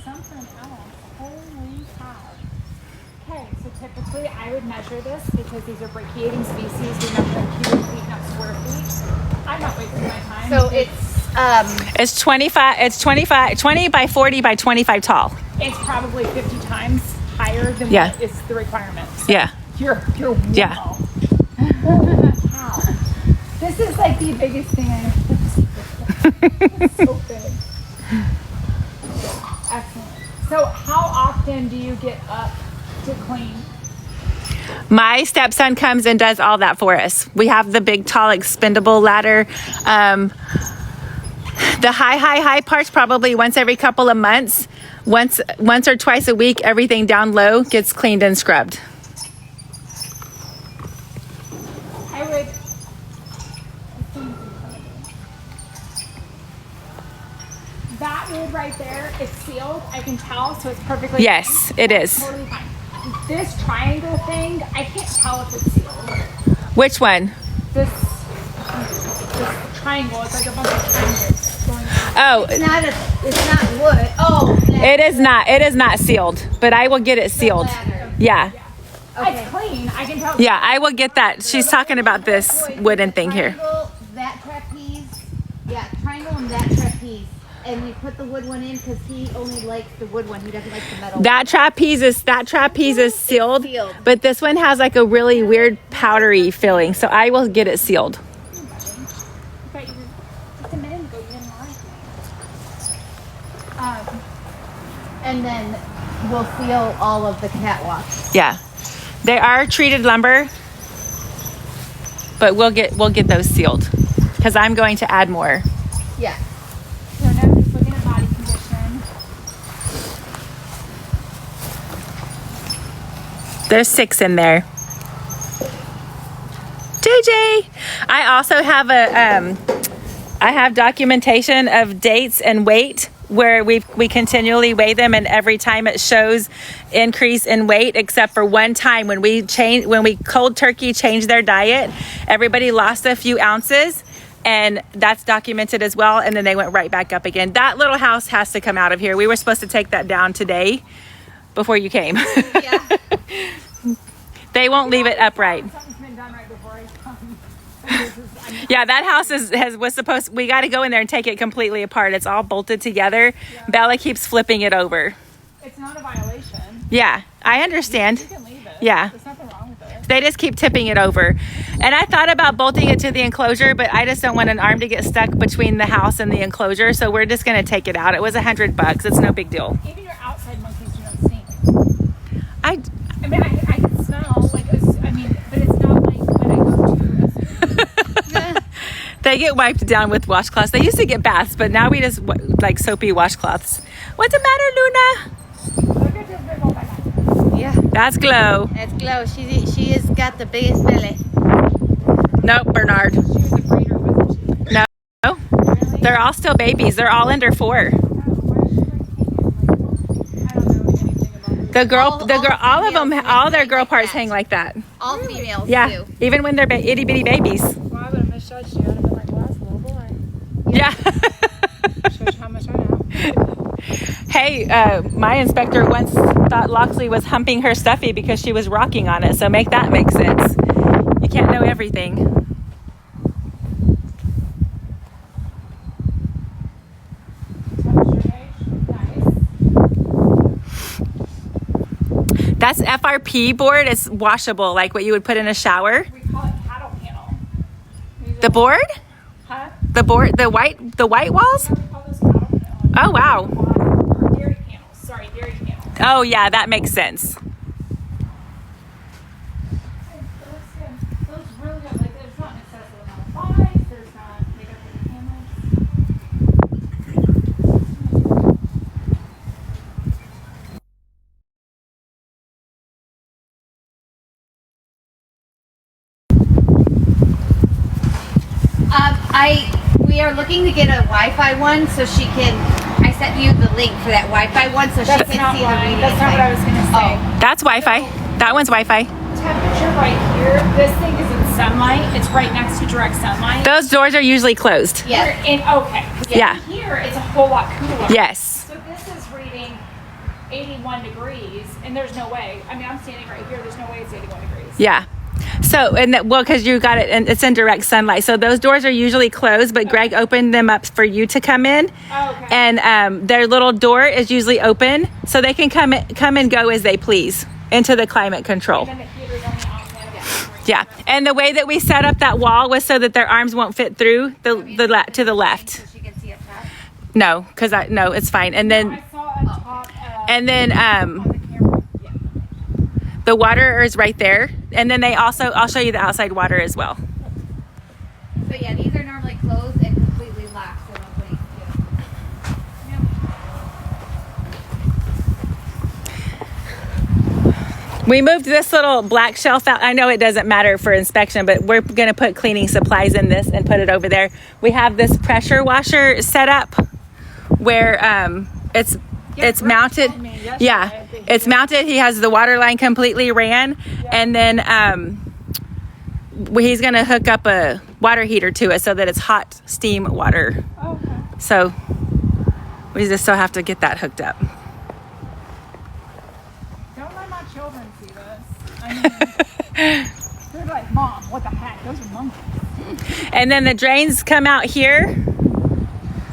[SPEAKER 3] something else. Holy cow. Okay, so typically I would measure this because these are brachiating species. We measure in cubic feet, not square feet. I'm not wasting my time.
[SPEAKER 5] So it's
[SPEAKER 4] 20 by 40 by 25 tall.
[SPEAKER 3] It's probably 50 times higher than
[SPEAKER 4] Yeah.
[SPEAKER 3] what is the requirement. So
[SPEAKER 4] Yeah.
[SPEAKER 3] You're
[SPEAKER 4] Yeah.
[SPEAKER 3] wow. Wow. This is like the biggest thing I have. It's so big. Excellent. So how often do you get up to clean?
[SPEAKER 4] My stepson comes and does all that for us. We have the big, tall, expendable ladder. The high parts probably once every couple of months. Once or twice a week, everything down low gets cleaned and scrubbed.
[SPEAKER 3] I would. That wood right there is sealed. I can tell, so it's perfectly.
[SPEAKER 4] Yes,
[SPEAKER 3] fine.
[SPEAKER 4] it is.
[SPEAKER 3] Totally fine. This triangle thing, I can't tell if it's sealed.
[SPEAKER 4] Which one?
[SPEAKER 3] This triangle. It's like a bunch of triangles going on.
[SPEAKER 2] Oh,
[SPEAKER 5] It's not wood. Oh.
[SPEAKER 2] it is not. It is not sealed, but I will get it sealed. Yeah.
[SPEAKER 3] It's clean. I can tell.
[SPEAKER 2] Yeah, I will get that. She's talking about this wooden thing here.
[SPEAKER 5] Triangle, that trapeze. Yeah, triangle and that trapeze. And you put the wood one in because he only likes the wood one. He doesn't like the metal one.
[SPEAKER 2] That trapeze is sealed,
[SPEAKER 5] sealed.
[SPEAKER 2] but this one has like a really weird powdery feeling. So I will get it sealed.
[SPEAKER 3] But you just a minute ago you didn't like me.
[SPEAKER 5] And then we'll seal all of the catwalks.
[SPEAKER 2] Yeah, they are treated lumber, but we'll get those sealed because I'm going to add more.
[SPEAKER 5] Yeah.
[SPEAKER 3] So now I'm just looking at body condition.
[SPEAKER 2] There's 6 in there. JJ, I also have I have documentation of dates and weight where we continually weigh them, and every time it shows increase in weight, except for one time when we cold turkey changed their diet, everybody lost a few ounces, and that's documented as well, and then they went right back up again. That little house has to come out of here. We were supposed to take that down today before you came.
[SPEAKER 5] Yeah.
[SPEAKER 2] They won't leave it upright.
[SPEAKER 3] Something's been done right before I come.
[SPEAKER 2] Yeah, that house we got to go in there and take it completely apart. It's all bolted together.
[SPEAKER 3] Yeah.
[SPEAKER 2] Bella keeps flipping it over.
[SPEAKER 3] It's not a violation.
[SPEAKER 2] Yeah, I understand.
[SPEAKER 3] You can leave it.
[SPEAKER 2] Yeah.
[SPEAKER 3] There's nothing wrong with it.
[SPEAKER 2] They just keep tipping it over. And I thought about bolting it to the enclosure, but I just don't want an arm to get stuck between the house and the enclosure. So we're just going to take it out. It was $100. It's no big deal.
[SPEAKER 3] Even your outside monkeys do not stink.
[SPEAKER 2] I
[SPEAKER 3] I mean, I can smell like but it's not like when I go to.
[SPEAKER 2] They get wiped down with washcloths. They used to get baths, but now we just like soapy washcloths. What's the matter, Luna?
[SPEAKER 3] Look at this big old bag.
[SPEAKER 5] Yeah.
[SPEAKER 2] That's Glow.
[SPEAKER 5] It's Glow. She has got the biggest belly.
[SPEAKER 2] Nope, Bernard.
[SPEAKER 3] She was a breeder, wasn't she?
[SPEAKER 2] No,
[SPEAKER 3] Really?
[SPEAKER 2] they're all still babies. They're all under 4.
[SPEAKER 3] I don't know anything about
[SPEAKER 2] The girl,
[SPEAKER 5] All
[SPEAKER 2] all of them,
[SPEAKER 5] females
[SPEAKER 2] all their
[SPEAKER 5] hang
[SPEAKER 2] girl
[SPEAKER 5] like
[SPEAKER 2] parts
[SPEAKER 5] that.
[SPEAKER 2] hang like that.
[SPEAKER 5] All females
[SPEAKER 2] Yeah,
[SPEAKER 5] do.
[SPEAKER 2] even when they're itty bitty babies.
[SPEAKER 3] Well, I would have misjudged you. I'd have been like, well, that's a little boy.
[SPEAKER 2] Yeah.
[SPEAKER 3] Shows you how much I know.
[SPEAKER 2] Hey, my inspector once thought Loxley was humping her stuffy because she was rocking on it. So make that make sense. You can't know everything. That's FRP board. It's washable, like what you would put in a shower.
[SPEAKER 3] We call it cattle panel.
[SPEAKER 2] The board?
[SPEAKER 3] Huh?
[SPEAKER 2] The board, the white walls?
[SPEAKER 3] We call those cattle panels.
[SPEAKER 2] Oh, wow.
[SPEAKER 3] Or dairy panels. Sorry, dairy panels.
[SPEAKER 2] Oh, yeah, that makes sense.
[SPEAKER 3] Those really don't, like, there's not an excessive amount of flies. There's not, they don't get damaged.
[SPEAKER 5] We are looking to get a Wi-Fi one so she can. I sent you the link for that Wi-Fi one so she
[SPEAKER 3] That's
[SPEAKER 5] can
[SPEAKER 3] not
[SPEAKER 5] see the
[SPEAKER 3] why.
[SPEAKER 5] reading.
[SPEAKER 3] That's not what I was gonna say.
[SPEAKER 2] That's Wi-Fi. That one's Wi-Fi.
[SPEAKER 3] Temperature right here. This thing is in sunlight. It's right next to direct sunlight.
[SPEAKER 2] Those doors are usually closed.
[SPEAKER 5] Yes.
[SPEAKER 3] Okay.
[SPEAKER 2] Yeah.
[SPEAKER 3] Here it's a whole lot cooler.
[SPEAKER 2] Yes.
[SPEAKER 3] So this is reading 81 degrees, and there's no way. I mean, I'm standing right here. There's no way it's 81 degrees.
[SPEAKER 2] Yeah. So, because you got it, and it's in direct sunlight. So those doors are usually closed, but Greg opened them up for you to come in.
[SPEAKER 3] Oh, okay.
[SPEAKER 2] And their little door is usually open, so they can come and go as they please into the climate control.
[SPEAKER 3] And then the heater's only on when
[SPEAKER 2] Yeah. And the way that we set up that wall was so that their arms won't fit through to the left.
[SPEAKER 5] So she can see up top.
[SPEAKER 2] No, no, it's fine. And then
[SPEAKER 3] I saw a top
[SPEAKER 2] and then
[SPEAKER 3] on the camera. Yeah.
[SPEAKER 2] the water is right there. And then I'll show you the outside water as well.
[SPEAKER 5] So yeah, these are normally closed and completely locked, so nobody.
[SPEAKER 2] We moved this little black shelf out. I know it doesn't matter for inspection, but we're going to put cleaning supplies in this and put it over there. We have this pressure washer set up where it's mounted.
[SPEAKER 3] told me yesterday
[SPEAKER 2] Yeah,
[SPEAKER 3] that
[SPEAKER 2] it's mounted. He has the water line completely ran, and then he's gonna hook up a water heater to it so that it's hot steam water.
[SPEAKER 3] Oh, okay.
[SPEAKER 2] So we just still have to get that hooked up.
[SPEAKER 3] Don't let my children see this. I mean, they're like, Mom, what the heck? Those are monkeys.
[SPEAKER 2] And then the drains come out here.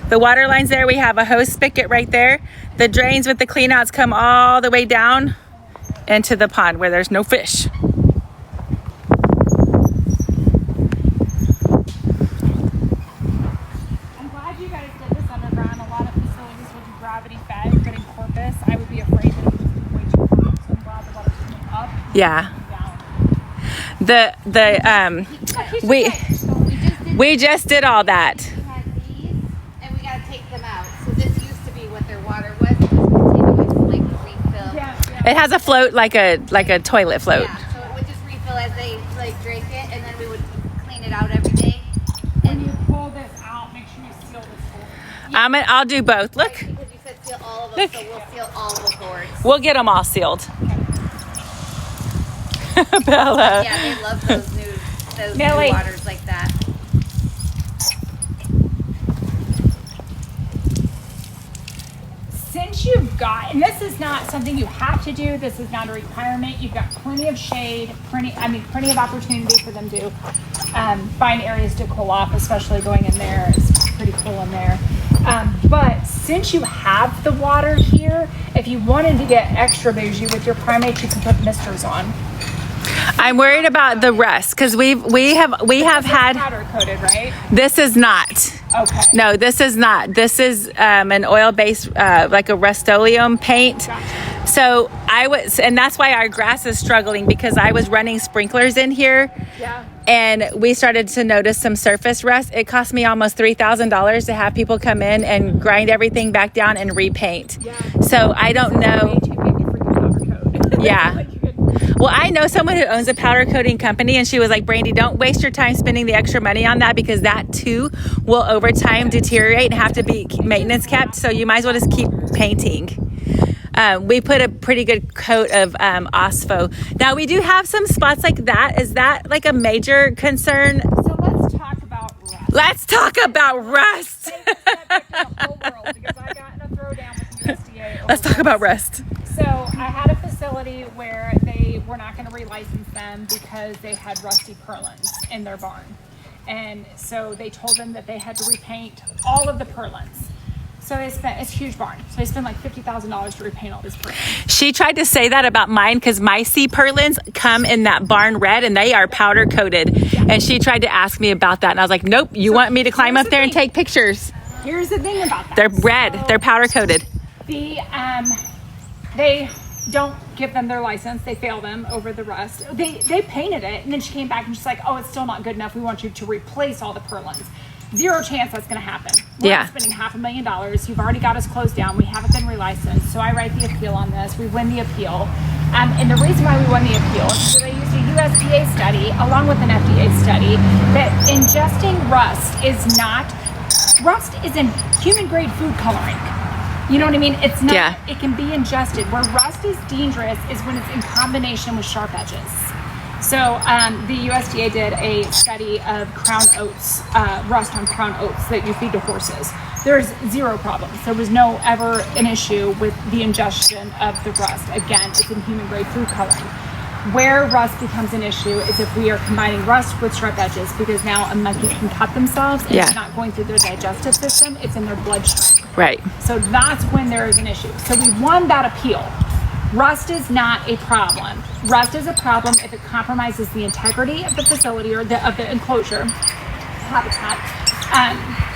[SPEAKER 2] The water line's there. We have a hose spigot right there. The drains with the cleanouts come all the way down into the pond where there's no fish.
[SPEAKER 3] I'm glad you guys did this underground. A lot of facilities will do gravity fed, but in Corpus, I would be afraid that it would just be way too hot. So I'm glad the water's coming up
[SPEAKER 2] Yeah.
[SPEAKER 3] and down.
[SPEAKER 2] We just did all that.
[SPEAKER 5] We had these, and we gotta take them out. So this used to be what their water was. It was continuous, like refill.
[SPEAKER 3] Yeah.
[SPEAKER 2] It has a float like a toilet float.
[SPEAKER 5] Yeah, so it would just refill as they like drank it, and then we would clean it out every day.
[SPEAKER 3] When you pull this out, make sure you seal this hole.
[SPEAKER 2] I'll do both. Look,
[SPEAKER 5] Because you said seal all of them,
[SPEAKER 2] Look.
[SPEAKER 5] so we'll seal all the boards.
[SPEAKER 2] we'll get them all sealed. Bella.
[SPEAKER 5] Yeah, they love those new
[SPEAKER 3] Millie.
[SPEAKER 5] waters like that.
[SPEAKER 3] Since you've got, and this is not something you have to do, this is not a requirement, you've got plenty of shade, plenty of opportunity for them to find areas to cool off, especially going in there. It's pretty cool in there. But since you have the water here, if you wanted to get extra bougie with your primates, you can put misters on.
[SPEAKER 2] I'm worried about the rust because we have had.
[SPEAKER 3] Powder coated, right?
[SPEAKER 2] This is not.
[SPEAKER 3] Okay.
[SPEAKER 2] No, this is not. This is an oil-based, like a Rust-Oleum paint.
[SPEAKER 3] Gotcha.
[SPEAKER 2] So and that's why our grass is struggling because I was running sprinklers in here.
[SPEAKER 3] Yeah.
[SPEAKER 2] And we started to notice some surface rust. It cost me almost $3,000 to have people come in and grind everything back down and repaint.
[SPEAKER 3] Yeah.
[SPEAKER 2] So I don't know.
[SPEAKER 3] Way too big for the powder coat.
[SPEAKER 2] Yeah.
[SPEAKER 3] Like you could-
[SPEAKER 2] Well, I know someone who owns a powder coating company, and she was like, Brandy, don't waste your time spending the extra money on that because that too will over time deteriorate and have to be maintenance kept. So you might as well just keep painting. We put a pretty good coat of OSFO. Now we do have some spots like that. Is that like a major concern?
[SPEAKER 3] So let's talk about rust.
[SPEAKER 2] Let's talk about rust.
[SPEAKER 3] Take a step back to the whole world because I got in a throwdown with the USDA.
[SPEAKER 2] Let's talk about rust.
[SPEAKER 3] So I had a facility where they were not going to relicense them because they had rusty purlins in their barn. And so they told them that they had to repaint all of the purlins. So it's a huge barn. So they spent like $50,000 to repaint all these purlins.
[SPEAKER 2] She tried to say that about mine because my sea purlins come in that barn red and they are powder coated.
[SPEAKER 3] Yeah.
[SPEAKER 2] And she tried to ask me about that. And I was like, nope, you want me to climb
[SPEAKER 3] here's
[SPEAKER 2] up
[SPEAKER 3] the
[SPEAKER 2] there and
[SPEAKER 3] thing.
[SPEAKER 2] take pictures.
[SPEAKER 3] Here's the thing about that.
[SPEAKER 2] They're red.
[SPEAKER 3] So
[SPEAKER 2] They're powder coated.
[SPEAKER 3] they don't give them their license. They fail them over the rust. They painted it, and then she came back and she's like, oh, it's still not good enough. We want you to replace all the purlins. Zero chance that's going to happen. We're
[SPEAKER 2] Yeah.
[SPEAKER 3] not spending $500,000. You've already got us closed down. We haven't been relicensed. So I write the appeal on this. We win the appeal. And the reason why we won the appeal is because I used a USDA study along with an FDA study that ingesting rust is in human grade food coloring. You know what I mean? It's not,
[SPEAKER 2] Yeah.
[SPEAKER 3] It can be ingested. Where rust is dangerous is when it's in combination with sharp edges. So the USDA did a study of crown oats, rust on crown oats that you feed to horses. There's zero problems. There was no ever an issue with the ingestion of the rust. Again, it's in human grade food coloring. Where rust becomes an issue is if we are combining rust with sharp edges, because now a monkey can cut themselves and
[SPEAKER 2] Yeah.
[SPEAKER 3] it's not going through their digestive system, it's in their bloodstream.
[SPEAKER 2] Right.
[SPEAKER 3] So that's when there is an issue. So we won that appeal. Rust is not a problem. Rust is a problem if it compromises the integrity of the facility or of the enclosure habitat.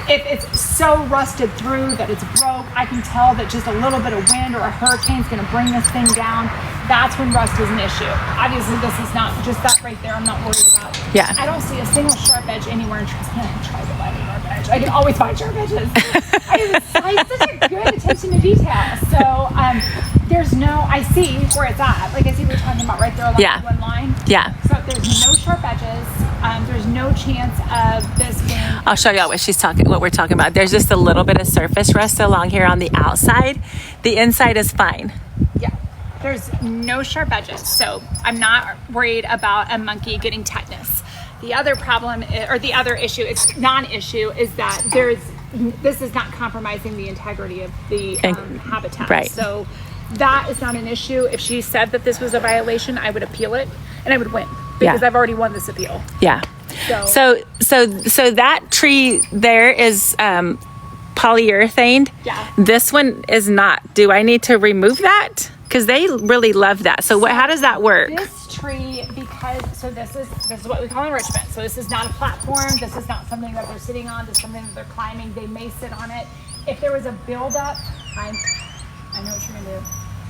[SPEAKER 3] If it's so rusted through that it's broke, I can tell that just a little bit of wind or a hurricane is going to bring this thing down. That's when rust is an issue. Obviously, this is not just that right there. I'm not worried about.
[SPEAKER 2] Yeah.
[SPEAKER 3] I don't see a single sharp edge anywhere in Trust. I can try to find a sharp edge. I can always find sharp edges. I have such a good attention to detail. So there's no. I see where it's at. Like I see what you're talking about right there along
[SPEAKER 2] Yeah.
[SPEAKER 3] the one line.
[SPEAKER 2] Yeah.
[SPEAKER 3] So there's no sharp edges. There's no chance of this being.
[SPEAKER 2] I'll show y'all what we're talking about. There's just a little bit of surface rust along here on the outside. The inside is fine.
[SPEAKER 3] Yeah. There's no sharp edges. So I'm not worried about a monkey getting tetanus. The other problem or the other issue, it's non-issue, is that this is not compromising the integrity of the habitat.
[SPEAKER 2] Right.
[SPEAKER 3] So that is not an issue. If she said that this was a violation, I would appeal it and I would win because I've already won this appeal.
[SPEAKER 2] Yeah. So that tree there is polyurethane.
[SPEAKER 3] Yeah.
[SPEAKER 2] This one is not. Do I need to remove that? Because they really love that. So how does that work?
[SPEAKER 3] This tree, this is what we call enrichment. So this is not a platform. This is not something that they're sitting on. This is something that they're climbing. They may sit on it. If there was a buildup, I know what you're gonna do.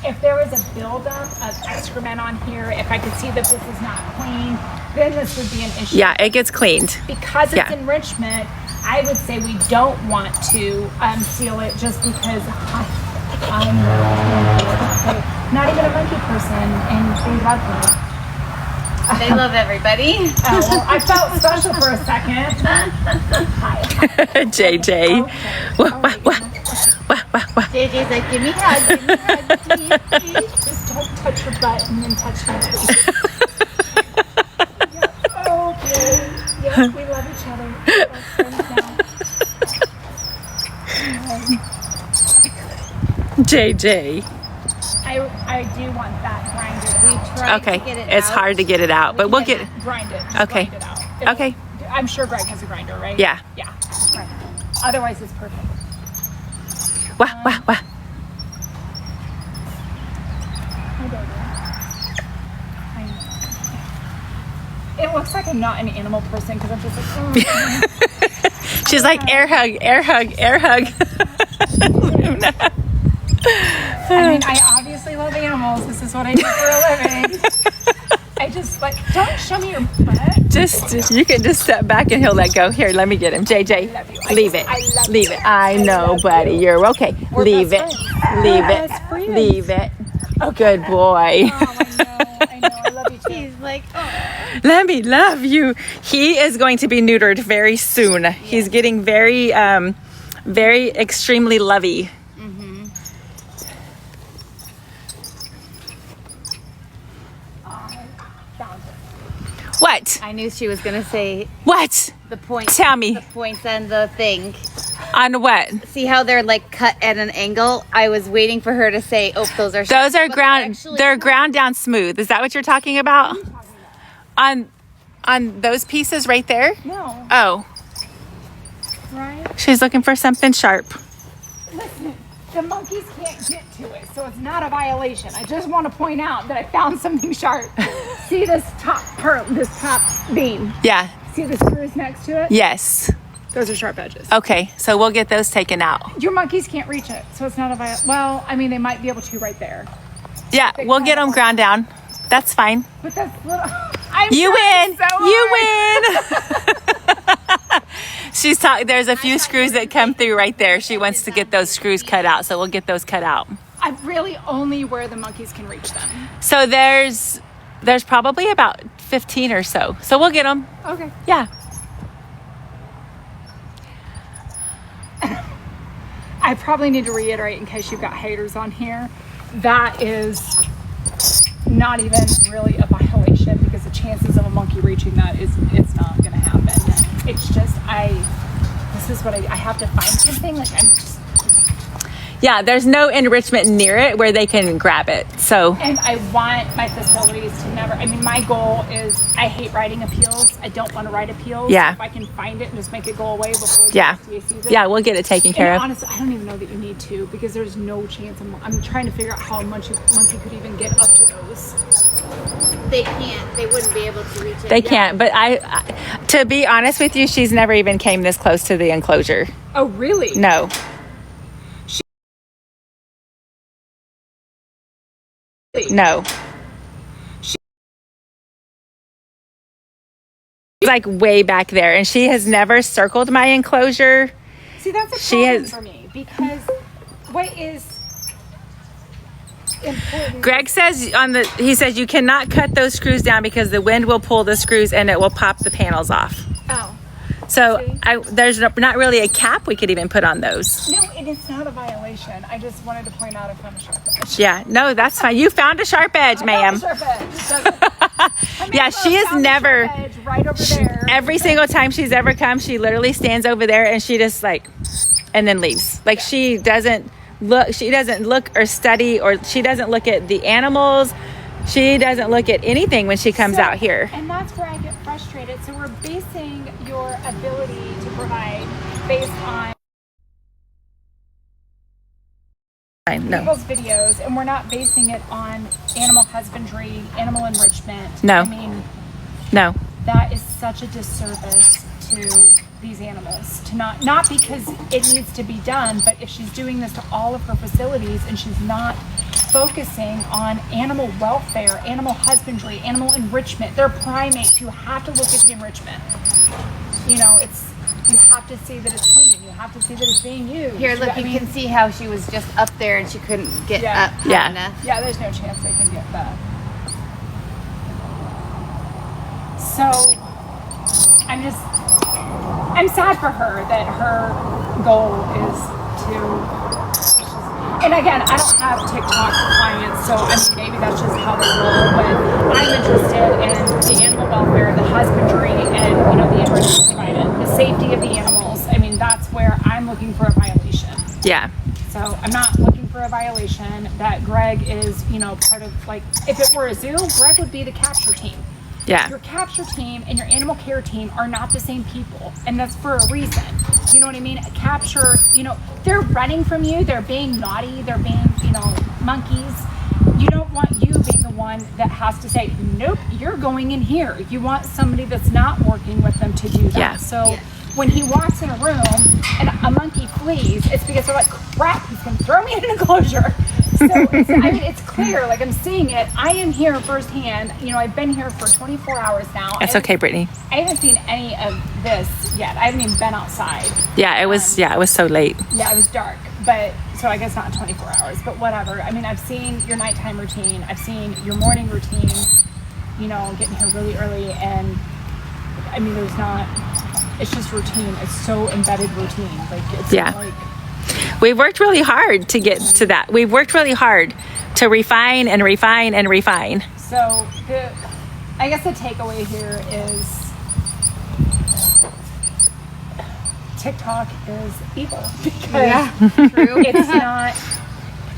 [SPEAKER 3] If there was a buildup of excrement on here, if I could see that this is not clean, then this would be an issue.
[SPEAKER 2] Yeah, it gets cleaned.
[SPEAKER 3] Because it's enrichment, I would say we don't want to seal it just because I'm not even a monkey person and they love me.
[SPEAKER 5] They love everybody.
[SPEAKER 3] Oh, well, I felt special for a second. Hi.
[SPEAKER 2] JJ.
[SPEAKER 3] Okay.
[SPEAKER 5] JJ's like, give me a hug, please.
[SPEAKER 3] Just don't touch your butt and then touch me, please. Okay. Yes, we love each other. We're friends now.
[SPEAKER 2] JJ.
[SPEAKER 3] I do want that grinder. We tried
[SPEAKER 2] Okay.
[SPEAKER 5] to get it
[SPEAKER 2] It's
[SPEAKER 5] out.
[SPEAKER 2] hard to get it out, but we'll get it.
[SPEAKER 3] grind it. Just
[SPEAKER 2] Okay.
[SPEAKER 3] Grind it out.
[SPEAKER 2] Okay.
[SPEAKER 3] I'm sure Greg has a grinder, right?
[SPEAKER 2] Yeah.
[SPEAKER 3] Yeah. Right. Otherwise, it's perfect.
[SPEAKER 2] Wah, wah, wah.
[SPEAKER 3] Hi, baby. It looks like I'm not an animal person because I'm just like, oh.
[SPEAKER 2] She's like, air hug, air hug, air hug.
[SPEAKER 3] I mean, I obviously love animals. This is what I do for a living. I just like, don't show me your butt.
[SPEAKER 2] You can just step back and he'll let go. Here, let me get him. JJ,
[SPEAKER 3] love you.
[SPEAKER 2] leave it. Leave it. I know, buddy. You're okay. Leave it. Leave it.
[SPEAKER 3] Best friends.
[SPEAKER 2] Leave it. Good boy.
[SPEAKER 3] Oh, I know. I love you too.
[SPEAKER 5] He's like, oh.
[SPEAKER 2] Let me love you. He is going to be neutered very soon. He's getting very, very extremely lovey. What?
[SPEAKER 5] I knew she was gonna say
[SPEAKER 2] What?
[SPEAKER 5] the point.
[SPEAKER 2] Tell me.
[SPEAKER 5] The points and the thing.
[SPEAKER 2] On what?
[SPEAKER 5] See how they're like cut at an angle? I was waiting for her to say, "Oh, those are."
[SPEAKER 2] Those are
[SPEAKER 5] but
[SPEAKER 2] ground.
[SPEAKER 5] actually
[SPEAKER 2] They're
[SPEAKER 5] not.
[SPEAKER 2] ground down smooth. Is that what you're talking about? On those pieces right there?
[SPEAKER 3] No,
[SPEAKER 2] Oh,
[SPEAKER 3] right?
[SPEAKER 2] she's looking for something sharp.
[SPEAKER 3] Listen, the monkeys can't get to it, so it's not a violation. I just want to point out that I found something sharp. See this top beam?
[SPEAKER 2] Yeah.
[SPEAKER 3] See the screws next to it?
[SPEAKER 2] Yes.
[SPEAKER 3] Those are sharp edges.
[SPEAKER 2] Okay. So we'll get those taken out.
[SPEAKER 3] Your monkeys can't reach it, so it's not a violation. Well, I mean, they might be able to right there.
[SPEAKER 2] Yeah, we'll get them ground down. That's fine.
[SPEAKER 3] But that's little. I'm
[SPEAKER 2] You
[SPEAKER 3] trying
[SPEAKER 2] win.
[SPEAKER 3] so hard.
[SPEAKER 2] You win. She's talking. There's a few screws that come through right there. She wants to get those screws cut out, so we'll get those cut out.
[SPEAKER 3] I'm really only where the monkeys can reach them.
[SPEAKER 2] So there's probably about 15 or so. So we'll get them.
[SPEAKER 3] Okay.
[SPEAKER 2] Yeah.
[SPEAKER 3] I probably need to reiterate in case you've got haters on here. That is not even really a violation because the chances of a monkey reaching that it's not going to happen. It's just this is what I have to find something like I'm just.
[SPEAKER 2] Yeah, there's no enrichment near it where they can grab it. So
[SPEAKER 3] And I want my facilities to never, I mean, my goal is, I hate writing appeals. I don't want to write appeals.
[SPEAKER 2] Yeah.
[SPEAKER 3] If I can find it and just make it go away before the
[SPEAKER 2] yeah,
[SPEAKER 3] USDA sees it.
[SPEAKER 2] yeah, we'll get it taken care
[SPEAKER 3] And
[SPEAKER 2] of.
[SPEAKER 3] honestly, I don't even know that you need to because there's no chance. I'm trying to figure out how a monkey could even get up to those.
[SPEAKER 5] They can't. They wouldn't be able to reach it.
[SPEAKER 2] They can't, but I, to be honest with you, she's never even came this close to the enclosure.
[SPEAKER 3] Oh, really?
[SPEAKER 2] No. No. She's like way back there, and she has never circled my enclosure.
[SPEAKER 3] See, that's a
[SPEAKER 2] She
[SPEAKER 3] problem
[SPEAKER 2] has-
[SPEAKER 3] for me because what is important?
[SPEAKER 2] Greg says he says you cannot cut those screws down because the wind will pull the screws and it will pop the panels off.
[SPEAKER 3] Oh,
[SPEAKER 2] So
[SPEAKER 3] See?
[SPEAKER 2] there's not really a cap we could even put on those.
[SPEAKER 3] no, it is not a violation. I just wanted to point out I found a sharp edge.
[SPEAKER 2] Yeah, no, that's fine. You found a sharp edge, ma'am.
[SPEAKER 3] I found a sharp edge.
[SPEAKER 2] Yeah, she has
[SPEAKER 3] Found a
[SPEAKER 2] never.
[SPEAKER 3] sharp edge right over there.
[SPEAKER 2] Every single time she's ever come, she literally stands over there and she just like, and then leaves. Like she doesn't look or study, or she doesn't look at the animals. She doesn't look at anything when she comes out here.
[SPEAKER 3] And that's where I get frustrated. So we're basing your ability to provide based on
[SPEAKER 2] No.
[SPEAKER 3] people's videos, and we're not basing it on animal husbandry, animal enrichment.
[SPEAKER 2] No.
[SPEAKER 3] I mean,
[SPEAKER 2] No.
[SPEAKER 3] that is such a disservice to these animals. To not because it needs to be done, but if she's doing this to all of her facilities and she's not focusing on animal welfare, animal husbandry, animal enrichment, they're primates. You have to look at the enrichment. You know, you have to see that it's clean. You have to see that it's being used.
[SPEAKER 5] Here, look, you can see how she was just up there and she couldn't get
[SPEAKER 3] Yeah.
[SPEAKER 5] up high
[SPEAKER 2] Yeah.
[SPEAKER 5] enough.
[SPEAKER 3] Yeah, there's no chance they can get that. So, I'm sad for her that her goal is to, and again, I don't have TikTok clients, so I mean, maybe that's just how they roll, but I'm interested in the animal welfare, the husbandry, and, you know, the enrichment provided, the safety of the animals. I mean, that's where I'm looking for a violation.
[SPEAKER 2] Yeah.
[SPEAKER 3] So I'm not looking for a violation that Greg is, you know, part of, like, if it were a zoo, Greg would be the capture team.
[SPEAKER 2] Yeah.
[SPEAKER 3] Your capture team and your animal care team are not the same people, and that's for a reason. You know what I mean? A capture, you know, they're running from you, they're being naughty, they're being, you know, monkeys. You don't want you being the one that has to say, nope, you're going in here. You want somebody that's not working with them to do that.
[SPEAKER 2] Yeah.
[SPEAKER 3] So when he walks in a room and a monkey flees, it's because they're like, crap, he's going to throw me in an enclosure. So it's clear, like I'm seeing it. I am here firsthand. You know, I've been here for 24 hours now.
[SPEAKER 2] It's okay, Brittany.
[SPEAKER 3] I haven't seen any of this yet. I haven't even been outside.
[SPEAKER 2] Yeah, it was so late.
[SPEAKER 3] Yeah, it was dark, but so I guess not 24 hours, but whatever. I mean, I've seen your nighttime routine. I've seen your morning routine, you know, getting here really early. And I mean, it's just routine. It's so embedded routine. Like, it's like,
[SPEAKER 2] We've worked really hard to get to that. We've worked really hard to refine and refine and refine.
[SPEAKER 3] so I guess the takeaway here is TikTok is evil because
[SPEAKER 5] True.
[SPEAKER 3] it's not.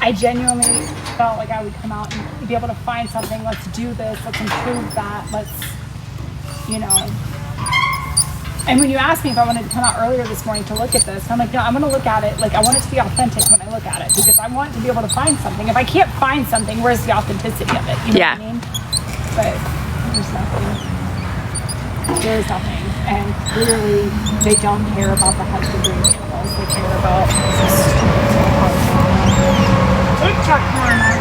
[SPEAKER 3] I genuinely felt like I would come out and be able to find something. Let's do this. Let's improve that. Let's, you know. And when you asked me if I wanted to come out earlier this morning to look at this, I'm like, no, I'm going to look at it. Like, I want it to be authentic when I look at it because I want to be able to find something. If I can't find something, where's the authenticity of it? You know what I mean? But there's nothing. There is nothing. And clearly, they don't care about the husbandry of animals. They care about TikTok karma.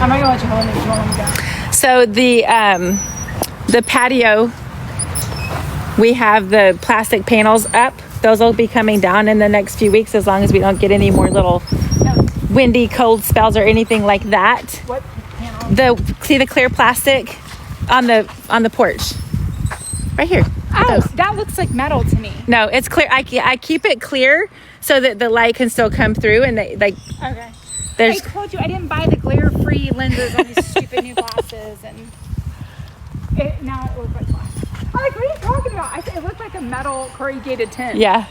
[SPEAKER 3] I'm not going to let you hold me. You won't let me go.
[SPEAKER 2] So the patio, we have the plastic panels up. Those will be coming down in the next few weeks as long as we don't get any more little windy, cold spells or anything like that.
[SPEAKER 3] What panel?
[SPEAKER 2] See the clear plastic on the porch? Right here.
[SPEAKER 3] Oh, that looks like metal to me.
[SPEAKER 2] No, it's clear. I keep it clear so that the light can still come through and
[SPEAKER 3] Okay. I
[SPEAKER 2] there's
[SPEAKER 3] told you I didn't buy the glare-free lenses on these stupid new glasses, and now it looks like glass. I'm like, what are you talking about? It looked like a metal corrugated tin.
[SPEAKER 2] yeah.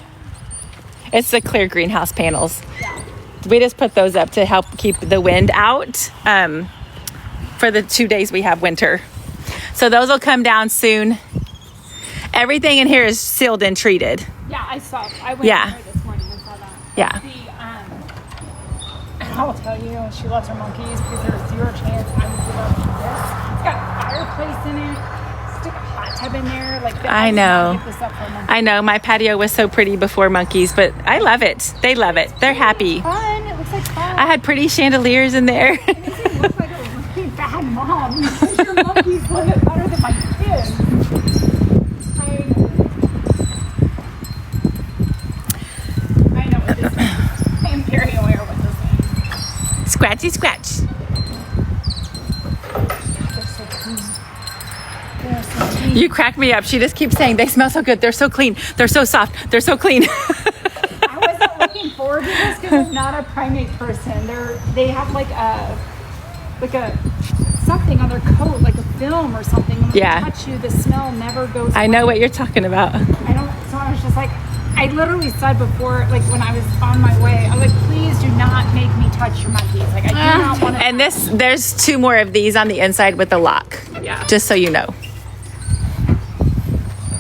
[SPEAKER 2] It's the clear greenhouse panels.
[SPEAKER 3] Yeah.
[SPEAKER 2] We just put those up to help keep the wind out for the 2 days we have winter. So those will come down soon. Everything in here is sealed and treated.
[SPEAKER 3] Yeah, I saw. I went
[SPEAKER 2] Yeah.
[SPEAKER 3] in there this morning and saw that.
[SPEAKER 2] Yeah.
[SPEAKER 3] And I will tell you, she loves her monkeys because there's zero chance I would give up this. It's got a fireplace in it. Stick a hot tub in there. Like,
[SPEAKER 2] I know.
[SPEAKER 3] Give this up for a monkey.
[SPEAKER 2] I know my patio was so pretty before monkeys, but I love it. They love it. They're happy.
[SPEAKER 3] Fun. It looks like fun.
[SPEAKER 2] I had pretty chandeliers in there.
[SPEAKER 3] It makes me look like a really bad mom. Your monkeys live it better than my kids. I know what this is. I am very aware what this is.
[SPEAKER 2] Scratchy scratch.
[SPEAKER 3] They're so clean. They're so clean.
[SPEAKER 2] You crack me up. She just keeps saying they smell so good. They're so clean. They're so soft. They're so clean.
[SPEAKER 3] I wasn't looking forward to this because I'm not a primate person. They have like a something on their coat, like a film or something, when
[SPEAKER 2] Yeah.
[SPEAKER 3] they touch you, the smell never goes
[SPEAKER 2] I know what you're talking about.
[SPEAKER 3] I don't, so I was just like, I literally said before, like when I was on my way, I was like, please do not make me touch your monkeys. Like I do not want to.
[SPEAKER 2] And there's 2 more of these on the inside with the lock.
[SPEAKER 3] Yeah.
[SPEAKER 2] Just so you know.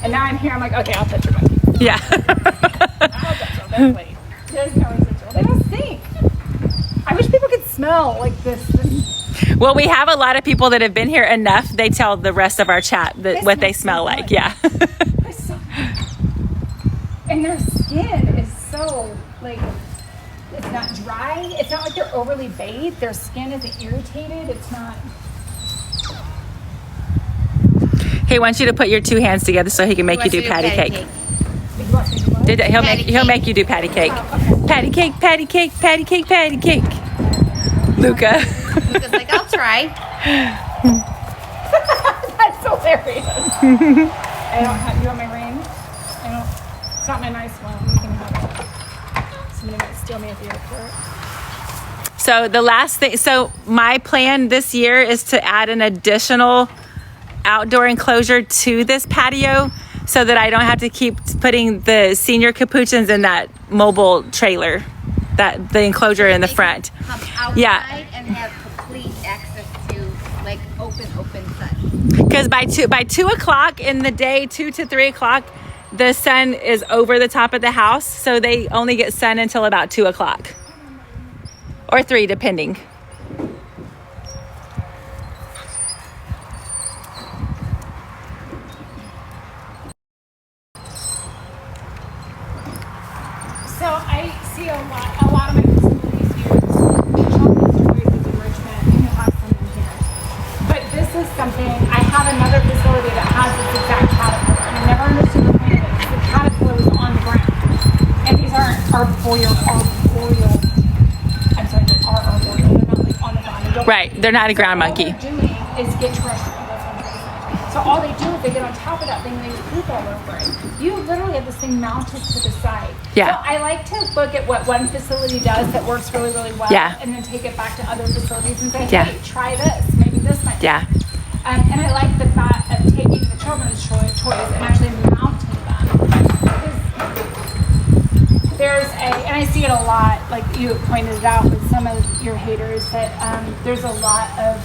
[SPEAKER 3] And now I'm here, I'm like, okay, I'll touch your monkey.
[SPEAKER 2] Yeah.
[SPEAKER 3] I'll touch them, that's late. There's no residual. They don't stink. I wish people could smell like this.
[SPEAKER 2] Well, we have a lot of people that have been here enough. They tell the rest of our chat that what they smell like.
[SPEAKER 3] good.
[SPEAKER 2] Yeah.
[SPEAKER 3] They're so and their skin is so like, it's not dry. It's not like they're overly bathed. Their skin isn't irritated. It's not.
[SPEAKER 2] He wants you to put your 2 hands together so he can make you do patty cake.
[SPEAKER 3] He wants me to what?
[SPEAKER 2] He'll make you do patty cake.
[SPEAKER 3] Oh, okay.
[SPEAKER 2] Patty cake, patty cake, patty cake, patty cake. Luca.
[SPEAKER 5] Luca's like, I'll try.
[SPEAKER 3] That's hilarious. I don't have, you want my ring? I don't, it's not my nice one. You can have it. Somebody might steal me at the airport.
[SPEAKER 2] So the last thing, so my plan this year is to add an additional outdoor enclosure to this patio so that I don't have to keep putting the senior capuchins in that mobile trailer, that the enclosure in the front.
[SPEAKER 5] Come outside
[SPEAKER 2] Yeah.
[SPEAKER 5] and have complete access to like open sun.
[SPEAKER 2] Because by 2 o'clock in the day, 2 to 3 o'clock, the sun is over the top of the house. So they only get sun until about 2 o'clock or 3, depending.
[SPEAKER 3] So I see a lot of my facilities use children's toys as enrichment, and you have some in here. But this is something, I have another facility that has this exact caterpillar, and I never understood the point of it, because the caterpillar was on the ground. And these aren't arboreal, I'm sorry, they are arboreal, they're not like on the ground. They don't-
[SPEAKER 2] Right, they're not a ground
[SPEAKER 3] All
[SPEAKER 2] monkey.
[SPEAKER 3] they're doing is get terrestrial. That's what I'm trying to say. So all they do is they get on top of that thing and they poop all over it. You literally have this thing mounted to the side.
[SPEAKER 2] Yeah.
[SPEAKER 3] So I like to look at what one facility does that works really, really well.
[SPEAKER 2] Yeah.
[SPEAKER 3] And then take it back to other facilities and say,
[SPEAKER 2] Yeah.
[SPEAKER 3] hey, try this. Maybe this might
[SPEAKER 2] Yeah.
[SPEAKER 3] work. And I like the thought of taking the children's toys and actually mounting them. Because there's and I see it a lot, like you pointed it out with some of your haters, that there's a lot of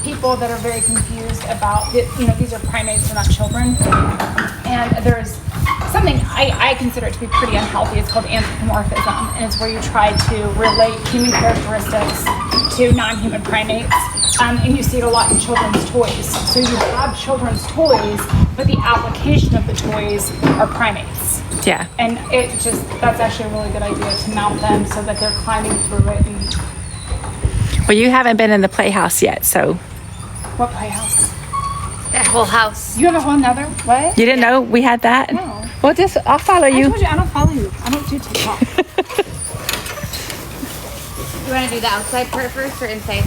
[SPEAKER 3] people that are very confused about, these are primates, they're not children. And there's something I consider it to be pretty unhealthy. It's called anthropomorphism, and it's where you try to relate human characteristics to non-human primates. And you see it a lot in children's toys. So you have children's toys, but the application of the toys are primates.
[SPEAKER 2] Yeah.
[SPEAKER 3] And that's actually a really good idea to mount them so that they're climbing through it. And
[SPEAKER 2] Well, you haven't been in the playhouse yet, so
[SPEAKER 3] what playhouse?
[SPEAKER 5] That whole house.
[SPEAKER 3] You have a whole nother, what?
[SPEAKER 2] you didn't know we had that?
[SPEAKER 3] No.
[SPEAKER 2] Well, I'll follow
[SPEAKER 3] I
[SPEAKER 2] you.
[SPEAKER 3] told you, I don't follow you. I don't do TikTok.
[SPEAKER 5] You want to do the outside part first or inside?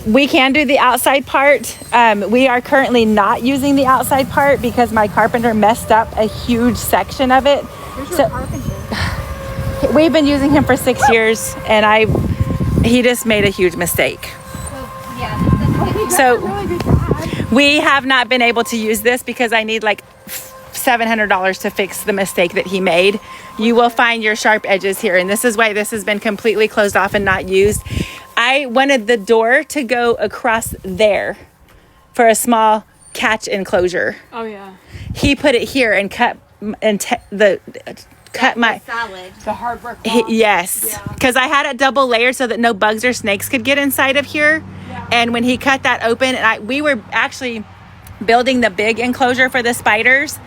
[SPEAKER 2] We can do the outside part. We are currently not using the outside part because my carpenter messed up a huge section of it.
[SPEAKER 3] Where's your carpenter?
[SPEAKER 2] We've been using him for 6 years, and he just made a huge mistake.
[SPEAKER 5] So yeah, this doesn't get
[SPEAKER 2] So
[SPEAKER 3] Really good dad.
[SPEAKER 2] we have not been able to use this because I need like $700 to fix the mistake that he made. You will find your sharp edges here, and this is why this has been completely closed off and not used. I wanted the door to go across there for a small catch enclosure.
[SPEAKER 3] Oh yeah.
[SPEAKER 2] He put it here and cut my
[SPEAKER 5] solid.
[SPEAKER 3] The hard work. wall.
[SPEAKER 2] yes,
[SPEAKER 3] Yeah.
[SPEAKER 2] because I had it double layered so that no bugs or snakes could get inside of here.
[SPEAKER 3] Yeah.
[SPEAKER 2] And when he cut that open, and we were actually building the big enclosure for the spiders,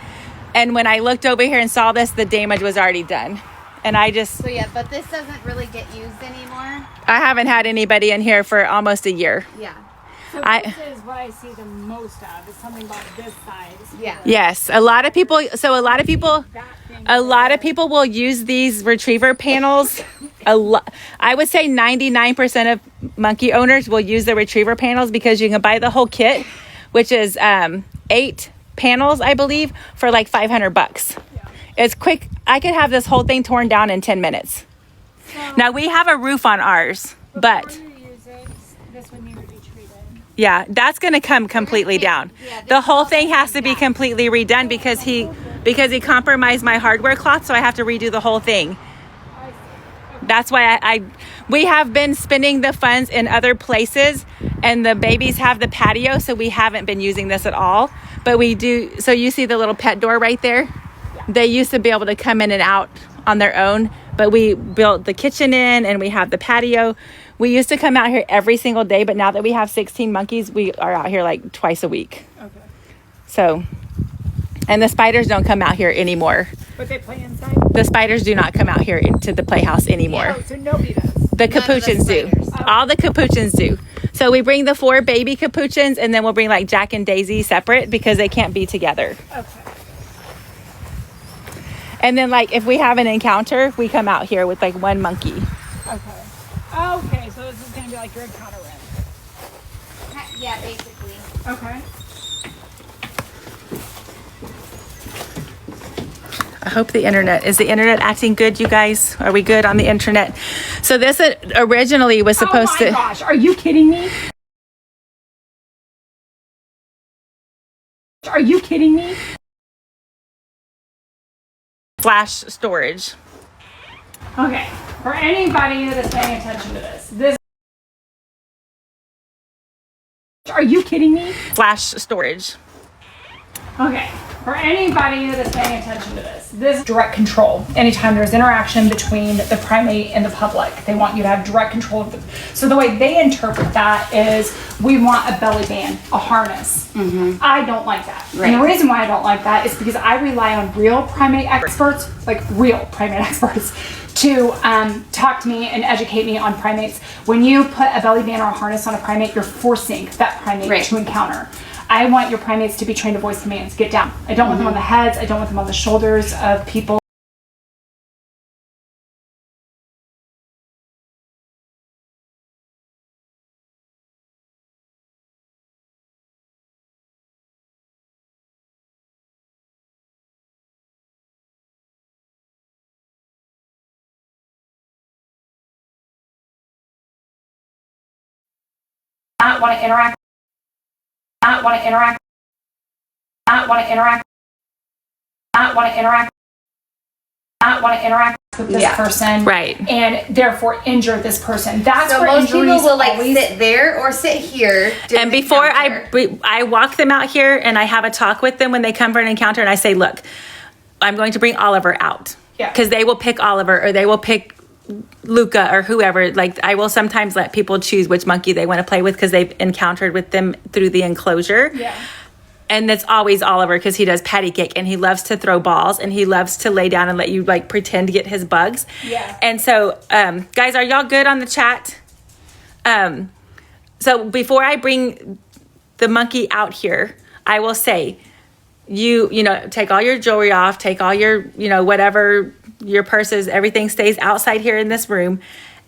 [SPEAKER 2] and when I looked over here and saw this, the damage was already done. And
[SPEAKER 5] So yeah, but this doesn't really get used anymore.
[SPEAKER 2] I haven't had anybody in here for almost a year.
[SPEAKER 5] Yeah.
[SPEAKER 3] So
[SPEAKER 2] I-
[SPEAKER 3] this is what I see the most of. Is something about this size.
[SPEAKER 5] Yeah.
[SPEAKER 2] Yes, a lot of people will use these retriever panels. I would say 99% of monkey owners will use the retriever panels because you can buy the whole kit, which is 8 panels, I believe, for like $500. It's quick. I could have this whole thing torn down in 10 minutes.
[SPEAKER 3] So
[SPEAKER 2] Now we have a roof on ours, but
[SPEAKER 3] before you use it, this would need to be treated.
[SPEAKER 2] Yeah, that's going to come completely down.
[SPEAKER 5] Yeah,
[SPEAKER 2] The
[SPEAKER 5] this
[SPEAKER 2] whole
[SPEAKER 5] all
[SPEAKER 2] thing has to be
[SPEAKER 5] down.
[SPEAKER 2] completely redone because he compromised my hardware cloth, so I have to redo the whole thing. That's why we have been spending the funds in other places, and the babies have the patio, so we haven't been using this at all. But we do. So you see the little pet door right there? Yeah. They used to be able to come in and out on their own, but we built the kitchen in, and we have the patio. We used to come out here every single day, but now that we have 16 monkeys, we are out here like twice a week.
[SPEAKER 3] Okay.
[SPEAKER 2] So, and the spiders don't come out here anymore.
[SPEAKER 3] But they play inside?
[SPEAKER 2] The spiders do not come out here to the playhouse anymore.
[SPEAKER 3] Oh, so nobody does.
[SPEAKER 2] The capuchins do.
[SPEAKER 5] spiders.
[SPEAKER 2] All the capuchins do. So we bring the 4 baby capuchins, and then we'll bring like Jack and Daisy separate because they can't be together.
[SPEAKER 3] Okay.
[SPEAKER 2] And then like if we have an encounter, we come out here with like 1 monkey.
[SPEAKER 3] Okay. Okay, so this is going to be like your encounter room.
[SPEAKER 5] Yeah, basically.
[SPEAKER 3] Okay.
[SPEAKER 2] I hope is the internet acting good, you guys? Are we good on the internet? So this originally was supposed
[SPEAKER 3] Oh my gosh, are you kidding me? Are you kidding me?
[SPEAKER 2] flash storage.
[SPEAKER 3] Okay, for anybody that is paying attention to this. Are you kidding me?
[SPEAKER 2] Flash storage.
[SPEAKER 3] Okay, for anybody that is paying attention to this is direct control. Anytime there's interaction between the primate and the public, they want you to have direct control of them. So the way they interpret that is we want a belly band, a harness. I don't like that.
[SPEAKER 5] Right.
[SPEAKER 3] And the reason why I don't like that is because I rely on real primate experts, like real primate experts, to talk to me and educate me on primates. When you put a belly band or a harness on a primate, you're forcing that primate
[SPEAKER 5] Right.
[SPEAKER 3] to encounter. I want your primates to be trained to voice commands. Get down. I don't want them on the heads. I don't want them on the shoulders of people. Not want to interact. Not want to interact. Not want to interact. Not want to interact. Not want to interact with this person.
[SPEAKER 2] Right.
[SPEAKER 3] And therefore injure this person. That's
[SPEAKER 5] So
[SPEAKER 3] where
[SPEAKER 5] most people
[SPEAKER 3] injuries
[SPEAKER 5] will like
[SPEAKER 3] always
[SPEAKER 5] sit there or sit here. during
[SPEAKER 2] And
[SPEAKER 5] the
[SPEAKER 2] before
[SPEAKER 5] encounter.
[SPEAKER 2] I walk them out here and I have a talk with them when they come for an encounter, and I say, look, I'm going to bring Oliver out.
[SPEAKER 3] Yeah.
[SPEAKER 2] Because they will pick Oliver, or they will pick Luca, or whoever. Like, I will sometimes let people choose which monkey they want to play with because they've encountered with them through the enclosure.
[SPEAKER 3] Yeah.
[SPEAKER 2] And it's always Oliver because he does patty cake and he loves to throw balls and he loves to lay down and let you like pretend to get his bugs.
[SPEAKER 3] Yeah.
[SPEAKER 2] And so, guys, are y'all good on the chat? So before I bring the monkey out here, I will say, you know, take all your jewelry off, take all your, you know, whatever, your purses, everything stays outside here in this room.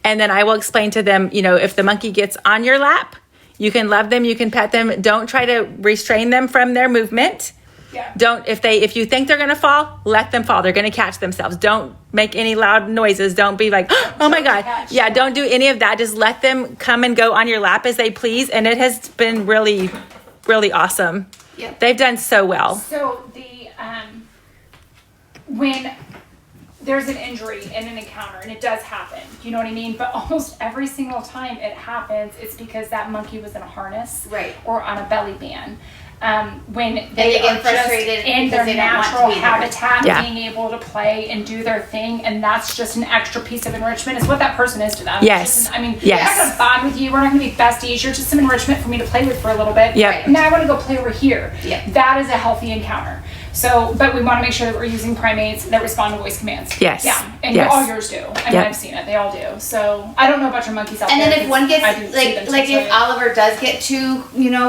[SPEAKER 2] And then I will explain to them, you know, if the monkey gets on your lap, you can love them, you can pet them. Don't try to restrain them from their movement.
[SPEAKER 3] Yeah.
[SPEAKER 2] If you think they're going to fall, let them fall. They're going to catch themselves. Don't make any loud noises. Don't be like, oh my God. Yeah, don't do any of that. Just let them come and go on your lap as they please. And it has been really, really awesome.
[SPEAKER 5] Yep.
[SPEAKER 2] They've done so well.
[SPEAKER 3] So the when there's an injury in an encounter, and it does happen, you know what I mean? But almost every single time it happens, it's because that monkey was in a harness,
[SPEAKER 5] Right.
[SPEAKER 3] or on a belly band. When
[SPEAKER 5] they
[SPEAKER 3] they
[SPEAKER 5] get
[SPEAKER 3] are
[SPEAKER 5] frustrated
[SPEAKER 3] just in
[SPEAKER 5] because
[SPEAKER 3] their
[SPEAKER 5] they don't want to
[SPEAKER 3] natural
[SPEAKER 5] be there.
[SPEAKER 3] habitat,
[SPEAKER 2] Yeah.
[SPEAKER 3] being able to play and do their thing, and that's just an extra piece of enrichment. Is what that person is to them.
[SPEAKER 2] Yes.
[SPEAKER 3] It's just I mean,
[SPEAKER 2] Yes.
[SPEAKER 3] I'm not gonna bond with you. We're not gonna be besties. You're just some enrichment for me to play with for a little bit.
[SPEAKER 2] Yep.
[SPEAKER 3] Now I want to go play over here.
[SPEAKER 5] Yep.
[SPEAKER 3] That is a healthy encounter. So, but we want to make sure that we're using primates that respond to voice commands.
[SPEAKER 2] Yes.
[SPEAKER 3] Yeah, and
[SPEAKER 2] Yes.
[SPEAKER 3] all yours do. I mean,
[SPEAKER 2] Yep.
[SPEAKER 3] I've seen it. They all do. So, I don't know about your monkeys out
[SPEAKER 5] And
[SPEAKER 3] there.
[SPEAKER 5] then if one
[SPEAKER 3] because I
[SPEAKER 5] gets
[SPEAKER 3] do see them
[SPEAKER 5] like
[SPEAKER 3] too,
[SPEAKER 5] if
[SPEAKER 3] so-
[SPEAKER 5] Oliver does get too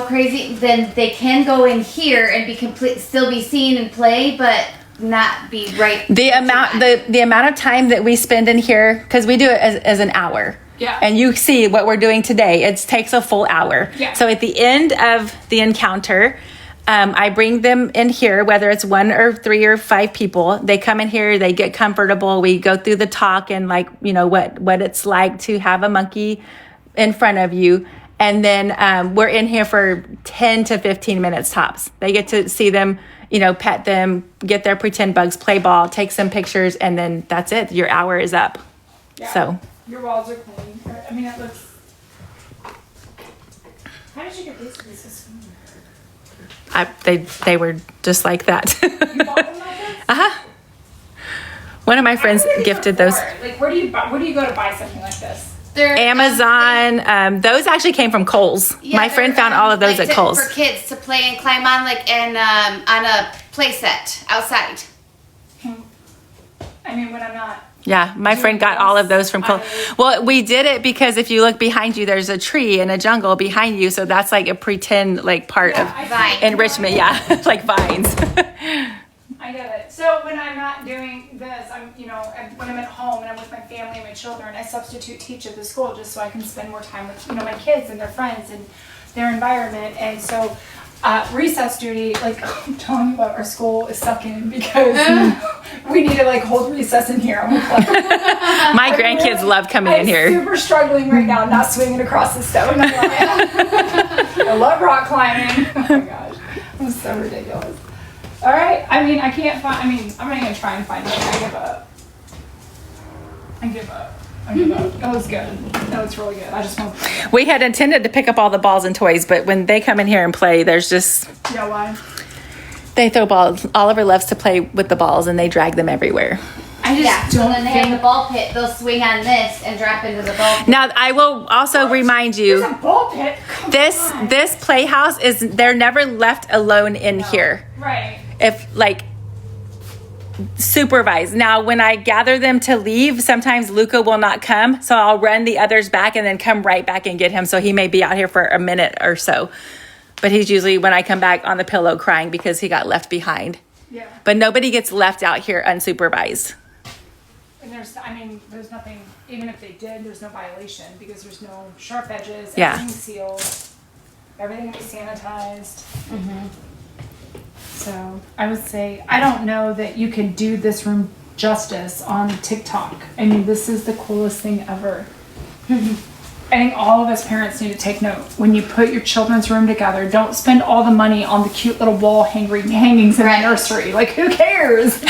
[SPEAKER 5] crazy, then they can go in here and be still be seen and play, but not be right.
[SPEAKER 2] The amount of time that we spend in here, because we do it as an hour.
[SPEAKER 3] Yeah.
[SPEAKER 2] And you see what we're doing today. It takes a full hour.
[SPEAKER 3] Yeah.
[SPEAKER 2] So at the end of the encounter, I bring them in here, whether it's 1 or 3 or 5 people. They come in here, they get comfortable. We go through the talk and like, you know, what it's like to have a monkey in front of you. And then we're in here for 10 to 15 minutes tops. They get to see them, pet them, get their pretend bugs, play ball, take some pictures, and then that's it. Your hour is up.
[SPEAKER 3] Yeah.
[SPEAKER 2] So
[SPEAKER 3] Your walls are clean. I mean, it looks. How did you get these pieces?
[SPEAKER 2] they were just like that.
[SPEAKER 3] You bought them like this?
[SPEAKER 2] One of my friends gifted those.
[SPEAKER 3] Like, where do you go to buy something like this?
[SPEAKER 5] They're
[SPEAKER 2] Amazon. Those actually came from Kohl's.
[SPEAKER 5] yeah,
[SPEAKER 2] My friend
[SPEAKER 5] they're,
[SPEAKER 2] found all of those
[SPEAKER 5] like
[SPEAKER 2] at Kohl's.
[SPEAKER 5] for kids to play and climb on, like on a play set outside.
[SPEAKER 3] I mean, when I'm not.
[SPEAKER 2] Yeah, my friend got all of those from Kohl's. Well, we did it because if you look behind you, there's a tree and a jungle behind you, so that's like a pretend like part of
[SPEAKER 5] Vine.
[SPEAKER 2] enrichment. Yeah, like vines.
[SPEAKER 3] I get it. So when I'm not doing this, when I'm at home and I'm with my family and my children, I substitute teach at the school just so I can spend more time with, my kids and their friends and their environment. And so recess duty, like I'm telling you about our school is sucking because we need to like hold recess in here.
[SPEAKER 2] My grandkids love coming in here.
[SPEAKER 3] I'm super struggling right now, not swinging across the stone. I love rock climbing. Oh my gosh, I'm so ridiculous. All right. I mean, I'm not even trying to find it. I give up. That was good. That was really good. I just want to play it.
[SPEAKER 2] We had intended to pick up all the balls and toys, but when they come in here and play, there's just
[SPEAKER 3] Yeah, why?
[SPEAKER 2] they throw balls. Oliver loves to play with the balls, and they drag them everywhere.
[SPEAKER 3] I just
[SPEAKER 5] Yeah. So
[SPEAKER 3] don't
[SPEAKER 5] then they have the ball pit. They'll swing on this and drop into the ball pit.
[SPEAKER 2] Now, I will also remind you.
[SPEAKER 3] There's a ball pit. Come on.
[SPEAKER 2] This playhouse they're never left alone in here.
[SPEAKER 3] Right.
[SPEAKER 2] If like supervised. Now when I gather them to leave, sometimes Luca will not come, so I'll run the others back and then come right back and get him, so he may be out here for a minute or so, but he's usually, when I come back, on the pillow crying because he got left behind.
[SPEAKER 3] Yeah.
[SPEAKER 2] But nobody gets left out here unsupervised.
[SPEAKER 3] And there's nothing, even if they did, there's no violation because there's no sharp edges.
[SPEAKER 2] Yeah.
[SPEAKER 3] Everything's sealed. Everything is sanitized. So I would say, I don't know that you can do this room justice on TikTok. I mean, this is the coolest thing ever. I think all of us parents need to take note. When you put your children's room together, don't spend all the money on the cute little wall hangings in the nursery. Like, who cares?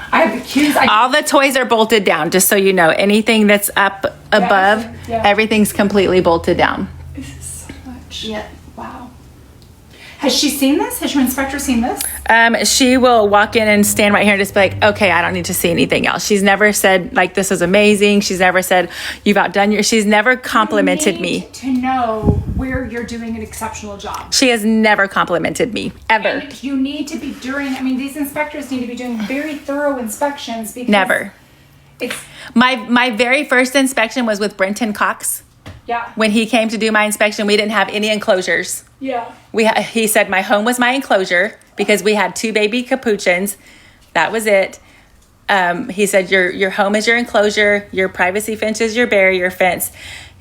[SPEAKER 3] I have the cues.
[SPEAKER 2] All the toys are bolted down, just so you know. Anything that's up above,
[SPEAKER 3] Yeah.
[SPEAKER 2] everything's completely bolted down.
[SPEAKER 3] This is so much.
[SPEAKER 5] Yeah.
[SPEAKER 3] Wow. Has she seen this? Has your inspector seen this?
[SPEAKER 2] She will walk in and stand right here and just be like, okay, I don't need to see anything else. She's never said, like, this is amazing. She's never said, you've outdone she's never complimented me.
[SPEAKER 3] To know where you're doing an exceptional job.
[SPEAKER 2] She has never complimented me, ever.
[SPEAKER 3] And you need to be these inspectors need to be doing very thorough inspections because
[SPEAKER 2] Never.
[SPEAKER 3] It's,
[SPEAKER 2] My very first inspection was with Brenton Cox.
[SPEAKER 3] yeah.
[SPEAKER 2] When he came to do my inspection, we didn't have any enclosures.
[SPEAKER 3] Yeah.
[SPEAKER 2] He said my home was my enclosure because we had 2 baby capuchins. That was it. He said your home is your enclosure, your privacy fence is your barrier fence.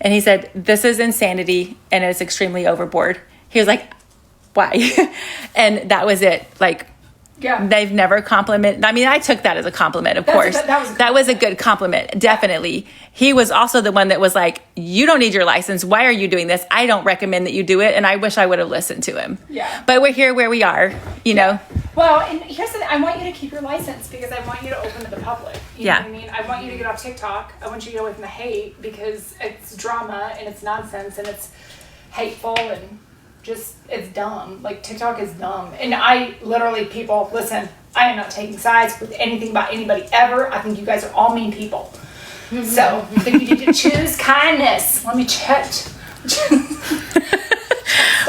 [SPEAKER 2] And he said, this is insanity and it's extremely overboard. He was like, why? And that was it. Like,
[SPEAKER 3] Yeah.
[SPEAKER 2] they've never complimented. I mean, I took that as a compliment, of course. That was a good compliment, definitely. He was also the one that was like, you don't need your license. Why are you doing this? I don't recommend that you do it. And I wish I would have listened to him.
[SPEAKER 3] Yeah.
[SPEAKER 2] But we're here where we are, you know.
[SPEAKER 3] Well, and here's the thing. I want you to keep your license because I want you to open to the public. You
[SPEAKER 2] Yeah.
[SPEAKER 3] know what I mean? I want you to get off TikTok. I want you to get away from the hate because it's drama and it's nonsense and it's hateful and just, it's dumb. Like, TikTok is dumb. And I literally, people, listen, I am not taking sides with anything about anybody ever. I think you guys are all mean people. So, I think you need to choose kindness. Let me check.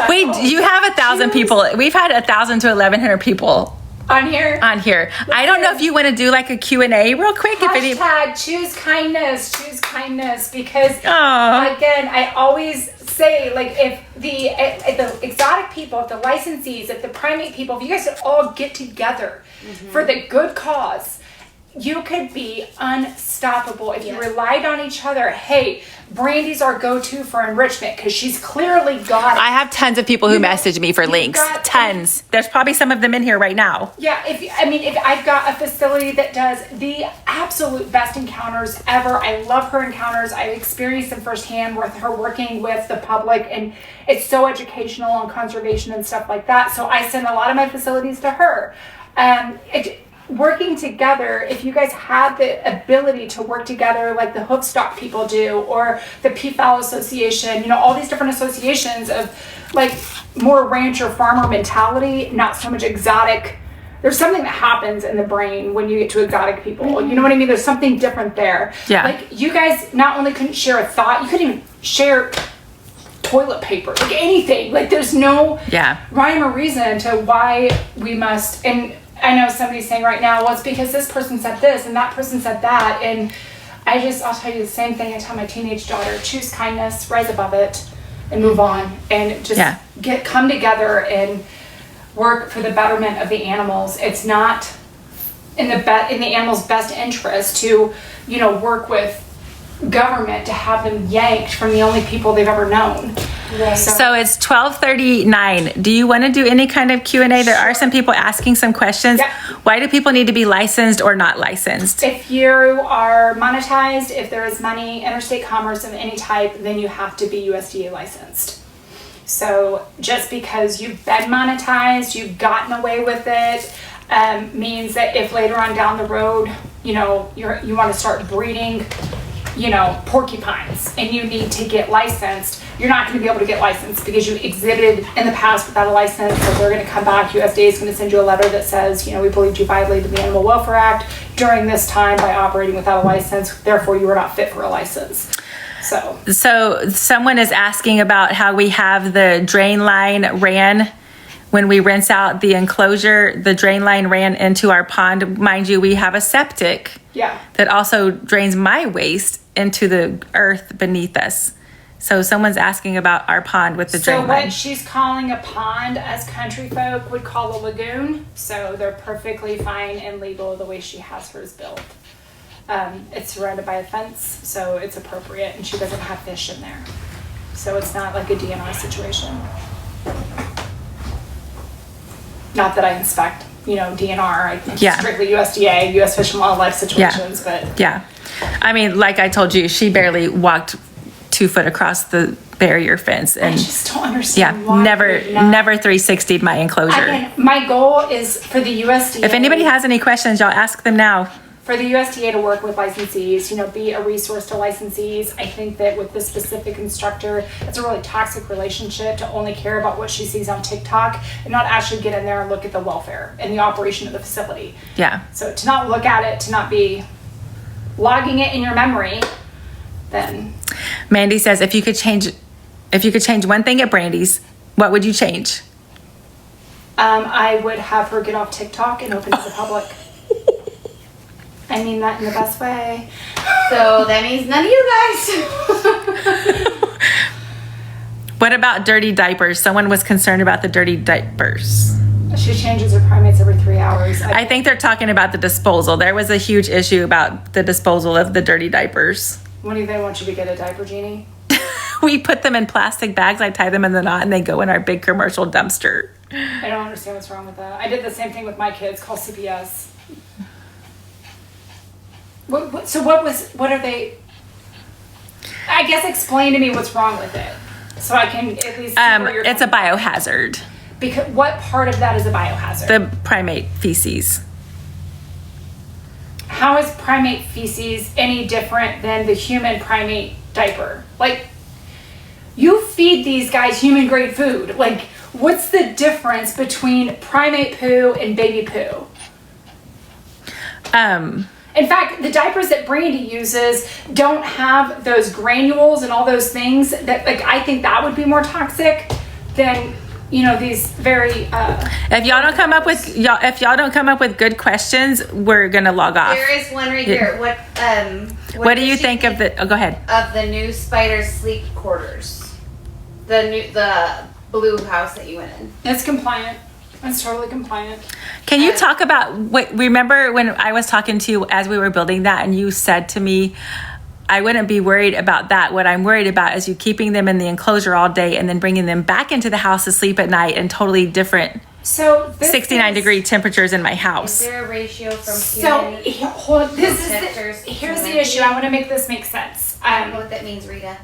[SPEAKER 2] You have 1,000 people. We've had 1,000 to 1,100 people
[SPEAKER 3] On here?
[SPEAKER 2] on here. I don't know if you want to do like a Q&A real quick.
[SPEAKER 3] Hashtag choose kindness because
[SPEAKER 2] Aw.
[SPEAKER 3] again, I always say, like, if the exotic people, if the licensees, if the primate people, if you guys could all get together for the good cause you could be unstoppable if you relied on each other. Hey, Brandy's our go-to for enrichment because she's clearly got it.
[SPEAKER 2] I have tons of people who message me for links.
[SPEAKER 3] got-
[SPEAKER 2] Tons. There's probably some of them in here right now.
[SPEAKER 3] Yeah, if I've got a facility that does the absolute best encounters ever. I love her encounters. I've experienced them firsthand with her working with the public, and it's so educational on conservation and stuff like that. So I send a lot of my facilities to her. Working together, if you guys have the ability to work together like the Hoofstock people do, or the Peafowl Association, you know, all these different associations of like more rancher farmer mentality, not so much exotic. There's something that happens in the brain when you get to exotic people. You know what I mean? There's something different there.
[SPEAKER 2] Yeah.
[SPEAKER 3] Like you guys not only couldn't share a thought, you couldn't even share toilet paper, like anything. Like there's no rhyme or reason to why we must. And I know somebody's saying right now, well, it's because this person said this and that person said that. And I'll tell you the same thing I tell my teenage daughter: choose kindness, rise above it, and move on. And just come together and work for the betterment of the animals. It's not in the animal's best interest to, you know, work with government to have them yanked from the only people they've ever known. Right.
[SPEAKER 2] So it's 12:39. Do you want to do any kind of Q&A? There are some people asking some questions.
[SPEAKER 3] Yep.
[SPEAKER 2] Why do people need to be licensed or not licensed?
[SPEAKER 3] If you are monetized, if there is money, interstate commerce of any type, then you have to be USDA licensed. So just because you've been monetized, you've gotten away with it, means that if later on down the road, you know, you want to start breeding, you know, porcupines and you need to get licensed, you're not going to be able to get licensed because you exhibited in the past without a license. So they're going to come back. USDA is going to send you a letter that says, you know, we believed you violated the Animal Welfare Act during this time by operating without a license. Therefore, you were not fit for a license.
[SPEAKER 2] So someone is asking about how we have the drain line ran. When we rinse out the enclosure, the drain line ran into our pond. Mind you, we have a septic that also drains my waste into the earth beneath us. So someone's asking about our pond with the drain line.
[SPEAKER 3] So what she's calling a pond, as country folk would call a lagoon. So they're perfectly fine and legal the way she has hers built. It's surrounded by a fence, so it's appropriate, and she doesn't have fish in there. So it's not like a DNR situation. Not that I inspect, you know, DNR. I think strictly USDA, U.S. Fish and Wildlife situations, but
[SPEAKER 2] I mean, like I told you, she barely walked 2 foot across the barrier fence, and
[SPEAKER 3] I just don't understand. Why
[SPEAKER 2] never 360'd my enclosure.
[SPEAKER 3] Again, my goal is for the USDA.
[SPEAKER 2] If anybody has any questions, y'all ask them now.
[SPEAKER 3] For the USDA to work with licensees, you know, be a resource to licensees. I think that with this specific instructor, it's a really toxic relationship to only care about what she sees on TikTok and not actually get in there and look at the welfare and the operation of the facility.
[SPEAKER 2] Yeah.
[SPEAKER 3] So to not look at it, to not be logging it in your memory, then.
[SPEAKER 2] Mandy says, if you could change one thing at Brandy's, what would you change?
[SPEAKER 3] I would have her get off TikTok and open to the public. I mean that in the best way.
[SPEAKER 5] So that means none of you guys.
[SPEAKER 2] What about dirty diapers? Someone was concerned about the dirty diapers.
[SPEAKER 3] She changes her primates every 3 hours.
[SPEAKER 2] I think they're talking about the disposal. There was a huge issue about the disposal of the dirty diapers.
[SPEAKER 3] When do they want you to get a diaper, Jeannie?
[SPEAKER 2] We put them in plastic bags. I tie them in the knot and they go in our big commercial dumpster.
[SPEAKER 3] I don't understand what's wrong with that. I did the same thing with my kids. Call CPS. What are they? I guess explain to me what's wrong with it, so I can at least.
[SPEAKER 2] It's a biohazard.
[SPEAKER 3] Because what part of that is a biohazard?
[SPEAKER 2] The primate feces.
[SPEAKER 3] How is primate feces any different than the human primate diaper? Like, you feed these guys human grade food. Like, what's the difference between primate poo and baby poo? In fact, the diapers that Brandy uses don't have those granules and all those things that, like, I think that would be more toxic than, you know, these very.
[SPEAKER 2] If y'all don't come up with good questions, we're gonna log off.
[SPEAKER 5] There is one right here.
[SPEAKER 2] What do you think of the? Oh, go ahead.
[SPEAKER 5] Of the new spider sleep quarters, the blue house that you went in.
[SPEAKER 3] It's compliant. That's totally compliant.
[SPEAKER 2] Can you talk about what, remember when I was talking to you as we were building that and you said to me, I wouldn't be worried about that. What I'm worried about is you keeping them in the enclosure all day and then bringing them back into the house to sleep at night in totally different
[SPEAKER 3] So
[SPEAKER 2] 69-degree temperatures in my
[SPEAKER 5] Is
[SPEAKER 2] house.
[SPEAKER 5] there a ratio from
[SPEAKER 3] So
[SPEAKER 5] human
[SPEAKER 3] hold, this is
[SPEAKER 5] protectors
[SPEAKER 3] here's
[SPEAKER 5] to
[SPEAKER 3] the
[SPEAKER 5] monkey?
[SPEAKER 3] issue. I want to make this make sense.
[SPEAKER 5] I don't know what that means, Rita.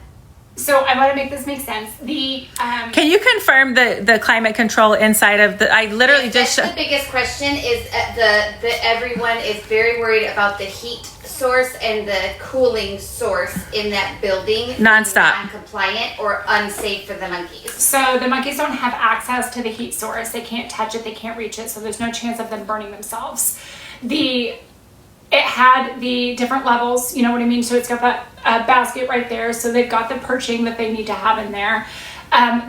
[SPEAKER 3] So I want to make this make sense. The
[SPEAKER 2] Can you confirm the climate control inside of the, I literally
[SPEAKER 5] That's
[SPEAKER 2] just,
[SPEAKER 5] the biggest question is the everyone is very worried about the heat source and the cooling source in that building.
[SPEAKER 2] Nonstop.
[SPEAKER 5] Non-compliant or unsafe for the monkeys.
[SPEAKER 3] So the monkeys don't have access to the heat source. They can't touch it. They can't reach it. So there's no chance of them burning themselves. It had the different levels, you know what I mean? So it's got that basket right there. So they've got the perching that they need to have in there.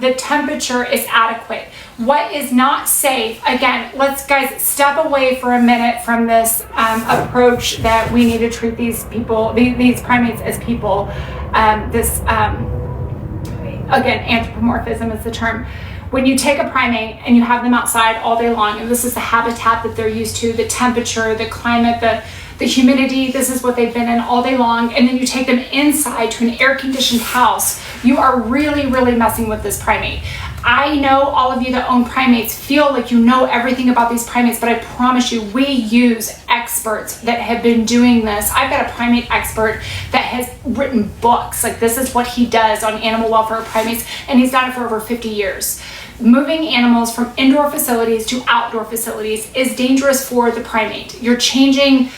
[SPEAKER 3] The temperature is adequate. What is not safe, again, let's guys step away for a minute from this approach that we need to treat these people, these primates as people. Again, anthropomorphism is the term. When you take a primate and you have them outside all day long, and this is the habitat that they're used to, the temperature, the climate, the humidity, this is what they've been in all day long, and then you take them inside to an air-conditioned house, you are really, really messing with this primate. I know all of you that own primates feel like you know everything about these primates, but I promise you, we use experts that have been doing this. I've got a primate expert that has written books. Like, this is what he does on animal welfare of primates, and he's done it for over 50 years. Moving animals from indoor facilities to outdoor facilities is dangerous for the primate. You're changing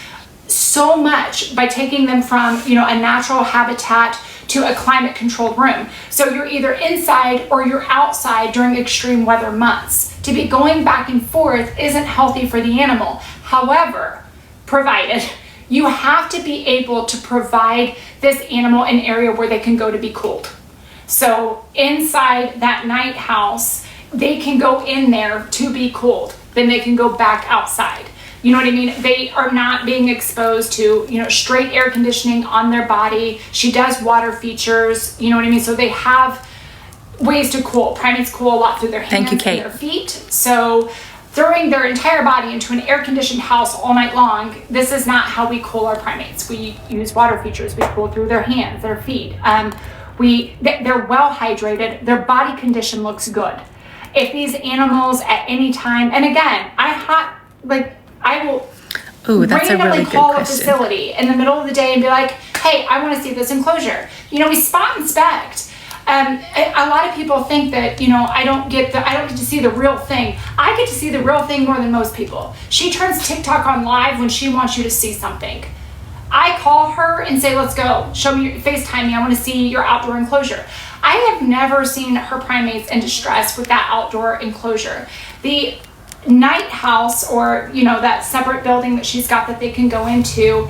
[SPEAKER 3] so much by taking them from, a natural habitat to a climate controlled room. So you're either inside or you're outside during extreme weather months. To be going back and forth isn't healthy for the animal. However, provided you have to be able to provide this animal an area where they can go to be cooled. So inside that night house, they can go in there to be cooled. Then they can go back outside. You know what I mean? They are not being exposed to, straight air conditioning on their body. She does water features, you know what I mean? So they have ways to cool. Primates cool a lot through their hands and their feet. So throwing their entire body into an air-conditioned house all night long, this is not how we cool our primates. We use water features. We cool through their hands, their feet. They're well hydrated. Their body condition looks good. If these animals at any time, and again, I will
[SPEAKER 2] that's a really good
[SPEAKER 3] call a
[SPEAKER 2] question.
[SPEAKER 3] facility in the middle of the day and be like, hey, I want to see this enclosure. We spot inspect. A lot of people think that, I don't get to see the real thing. I get to see the real thing more than most people. She turns TikTok on live when she wants you to see something. I call her and say, let's go. Show me, FaceTime me. I want to see your outdoor enclosure. I have never seen her primates in distress with that outdoor enclosure. The night house, or that separate building that she's got that they can go into,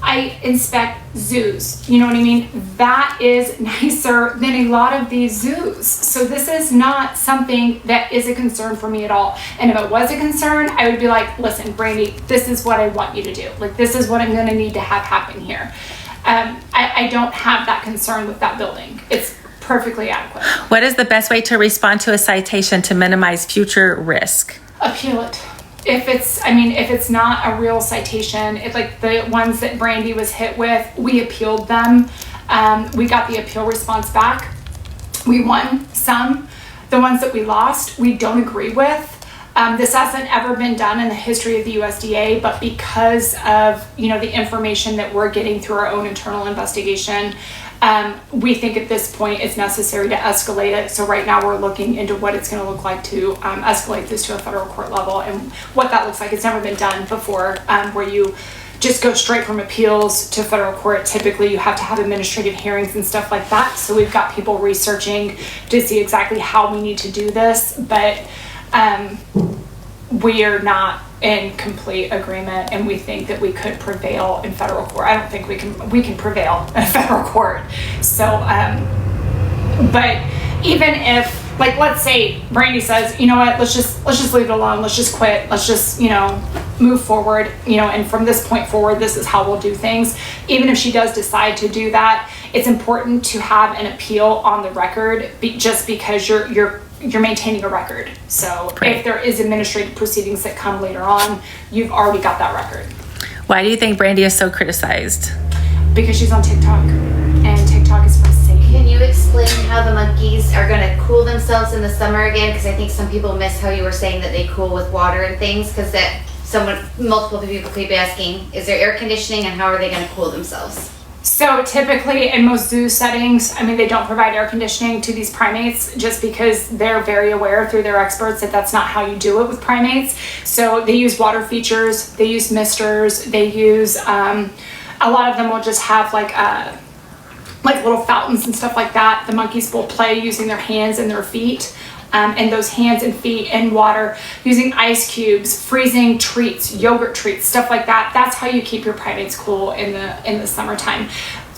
[SPEAKER 3] I inspect zoos. You know what I mean? That is nicer than a lot of these zoos. So this is not something that is a concern for me at all. And if it was a concern, I would be like, listen, Brandy, this is what I want you to do. Like, this is what I'm going to need to have happen here. I don't have that concern with that building. It's perfectly adequate.
[SPEAKER 2] What is the best way to respond to a citation to minimize future risk?
[SPEAKER 3] Appeal it. If it's not a real citation, like the ones that Brandy was hit with, we appealed them. We got the appeal response back. We won some. The ones that we lost, we don't agree with. This hasn't ever been done in the history of the USDA, but because of, the information that we're getting through our own internal investigation, we think at this point it's necessary to escalate it. So right now we're looking into what it's going to look like to escalate this to a federal court level, and what that looks like. It's never been done before, where you just go straight from appeals to federal court. Typically you have to have administrative hearings and stuff like that. So we've got people researching to see exactly how we need to do this, but we are not in complete agreement, and we think that we could prevail in federal court. I don't think we can prevail in federal court. So, but even if, like, let's say Brandy says, you know what, let's just leave it alone. Let's just quit. Let's just, move forward, and from this point forward, this is how we'll do things. Even if she does decide to do that, it's important to have an appeal on the record just because you're maintaining a record. So if there is administrative proceedings that come later on, you've already got that record.
[SPEAKER 2] Why do you think Brandy is so criticized?
[SPEAKER 3] Because she's on TikTok, and TikTok is for Satan.
[SPEAKER 5] Can you explain how the monkeys are going to cool themselves in the summer again? Because I think some people miss how you were saying that they cool with water and things. Because multiple people keep asking, is there air conditioning, and how are they going to cool themselves?
[SPEAKER 3] So typically in most zoo settings, I mean, they don't provide air conditioning to these primates just because they're very aware through their experts that that's not how you do it with primates. So they use water features, they use misters, they use, a lot of them will just have like little fountains and stuff like that. The monkeys will play using their hands and their feet. And those hands and feet in water, using ice cubes, freezing treats, yogurt treats, stuff like that. That's how you keep your primates cool in the summertime.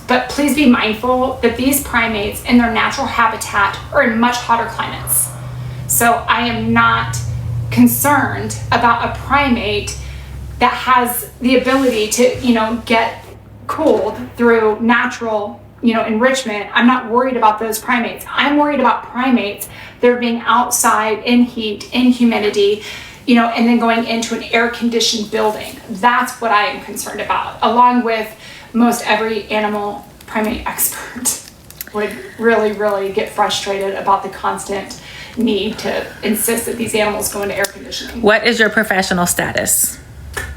[SPEAKER 3] But please be mindful that these primates in their natural habitat are in much hotter climates. So I am not concerned about a primate that has the ability to, get cooled through natural enrichment. I'm not worried about those primates. I'm worried about primates that are being outside in heat, in humidity, and then going into an air-conditioned building. That's what I am concerned about, along with most every animal primate expert would really, really get frustrated about the constant need to insist that these animals go into air conditioning.
[SPEAKER 2] What is your professional status?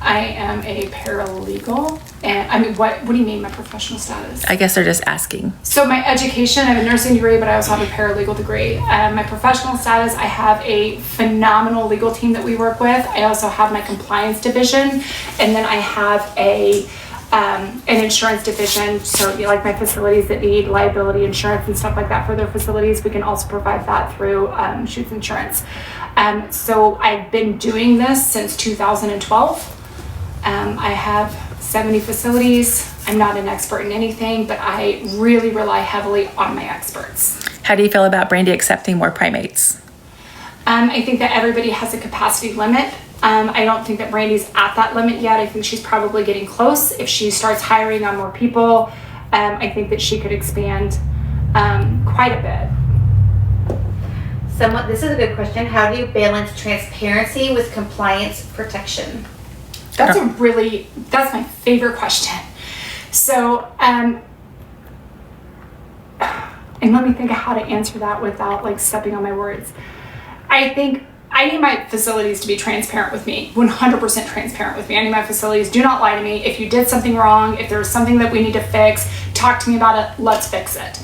[SPEAKER 3] I am a paralegal. And I mean, what do you mean my professional status?
[SPEAKER 2] I guess they're just asking.
[SPEAKER 3] So my education, I have a nursing degree, but I also have a paralegal degree. My professional status, I have a phenomenal legal team that we work with. I also have my compliance division, and then I have an insurance division. So like my facilities that need liability insurance and stuff like that for their facilities, we can also provide that through Shoots Insurance. So I've been doing this since 2012. I have 70 facilities. I'm not an expert in anything, but I really rely heavily on my experts.
[SPEAKER 2] How do you feel about Brandy accepting more primates?
[SPEAKER 3] I think that everybody has a capacity limit. I don't think that Brandy's at that limit yet. I think she's probably getting close. If she starts hiring on more people, I think that she could expand quite a bit.
[SPEAKER 5] This is a good question. How do you balance transparency with compliance protection?
[SPEAKER 3] That's my favorite question. So, and let me think of how to answer that without stepping on my words. I think I need my facilities to be transparent with me, 100% transparent with me. I need my facilities, do not lie to me. If you did something wrong, if there's something that we need to fix, talk to me about it, let's fix it.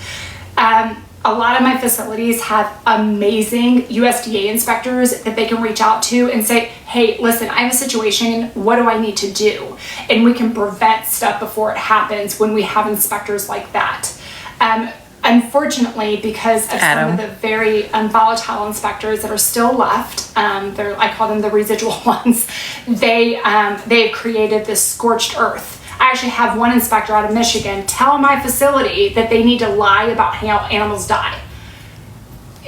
[SPEAKER 3] A lot of my facilities have amazing USDA inspectors that they can reach out to and say, hey, listen, I have a situation, what do I need to do? And we can prevent stuff before it happens when we have inspectors like that. Unfortunately, because of some of the very volatile inspectors that are still left, I call them the residual ones, they've created this scorched earth. I actually have one inspector out of Michigan tell my facility that they need to lie about how animals die.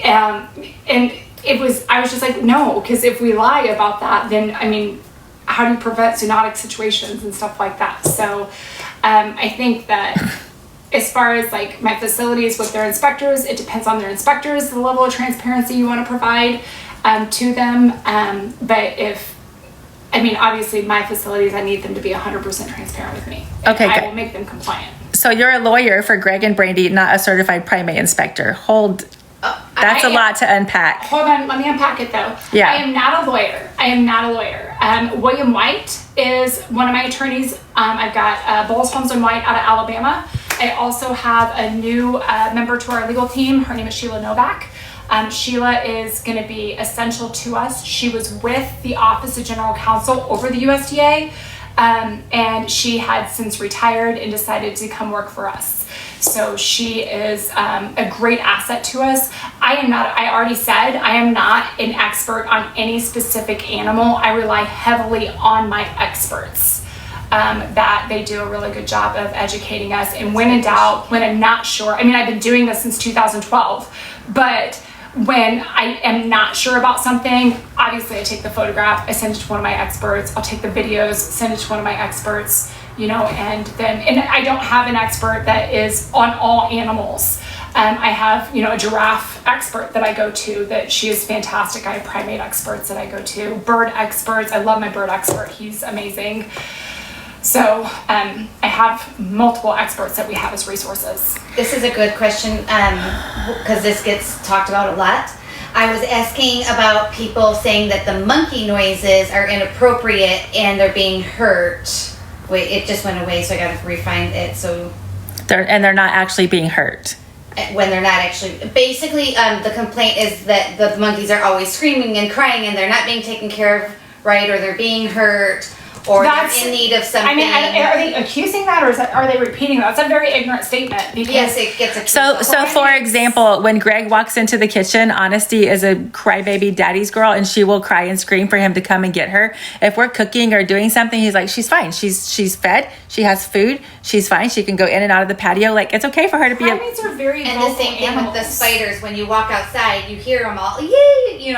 [SPEAKER 3] And I was just like, no, because if we lie about that, then, how do you prevent zoonotic situations and stuff like that? So I think that as far as my facilities with their inspectors, it depends on their inspectors, the level of transparency you want to provide to them. But obviously my facilities, I need them to be 100% transparent with me.
[SPEAKER 2] Okay,
[SPEAKER 3] I
[SPEAKER 2] good.
[SPEAKER 3] will make them compliant.
[SPEAKER 2] So you're a lawyer for Greg and Brandy, not a certified primate inspector. That's a lot to unpack.
[SPEAKER 3] Hold on, let me unpack it though.
[SPEAKER 2] Yeah.
[SPEAKER 3] I am not a lawyer. William White is one of my attorneys. I've got Bowles, Holmes and White out of Alabama. I also have a new member to our legal team. Her name is Sheila Novak. Sheila is going to be essential to us. She was with the Office of General Counsel over the USDA, and she had since retired and decided to come work for us. So she is a great asset to us. I already said, I am not an expert on any specific animal. I rely heavily on my experts. That they do a really good job of educating us. And when in doubt, when I'm not sure, I've been doing this since 2012, but when I am not sure about something, obviously I take the photograph, I send it to one of my experts, I'll take the videos, send it to one of my experts, and I don't have an expert that is on all animals. I have, a giraffe expert that I go to that she is fantastic. I have primate experts that I go to, bird experts. I love my bird expert. He's amazing. So I have multiple experts that we have as resources.
[SPEAKER 5] This is a good question because this gets talked about a lot. I was asking about people saying that the monkey noises are inappropriate and they're being hurt. Wait, it just went away, so I got to refind it. So
[SPEAKER 2] They're not actually being hurt.
[SPEAKER 5] when they're not actually, basically, the complaint is that the monkeys are always screaming and crying and they're not being taken care of right, or they're being hurt, or they're in need of something.
[SPEAKER 3] I mean, are they accusing that, or are they repeating that? That's a very ignorant statement. Because
[SPEAKER 5] yes, it gets accused.
[SPEAKER 2] So for example, when Greg walks into the kitchen, Honesty is a crybaby daddy's girl, and she will cry and scream for him to come and get her. If we're cooking or doing something, he's like, she's fine. She's fed. She has food. She's fine. She can go in and out of the patio. Like, it's okay for her to be.
[SPEAKER 3] Primates are very
[SPEAKER 5] and
[SPEAKER 3] vocal
[SPEAKER 5] the same thing
[SPEAKER 3] animals.
[SPEAKER 5] with the spiders. When you walk outside, you hear them all, yay,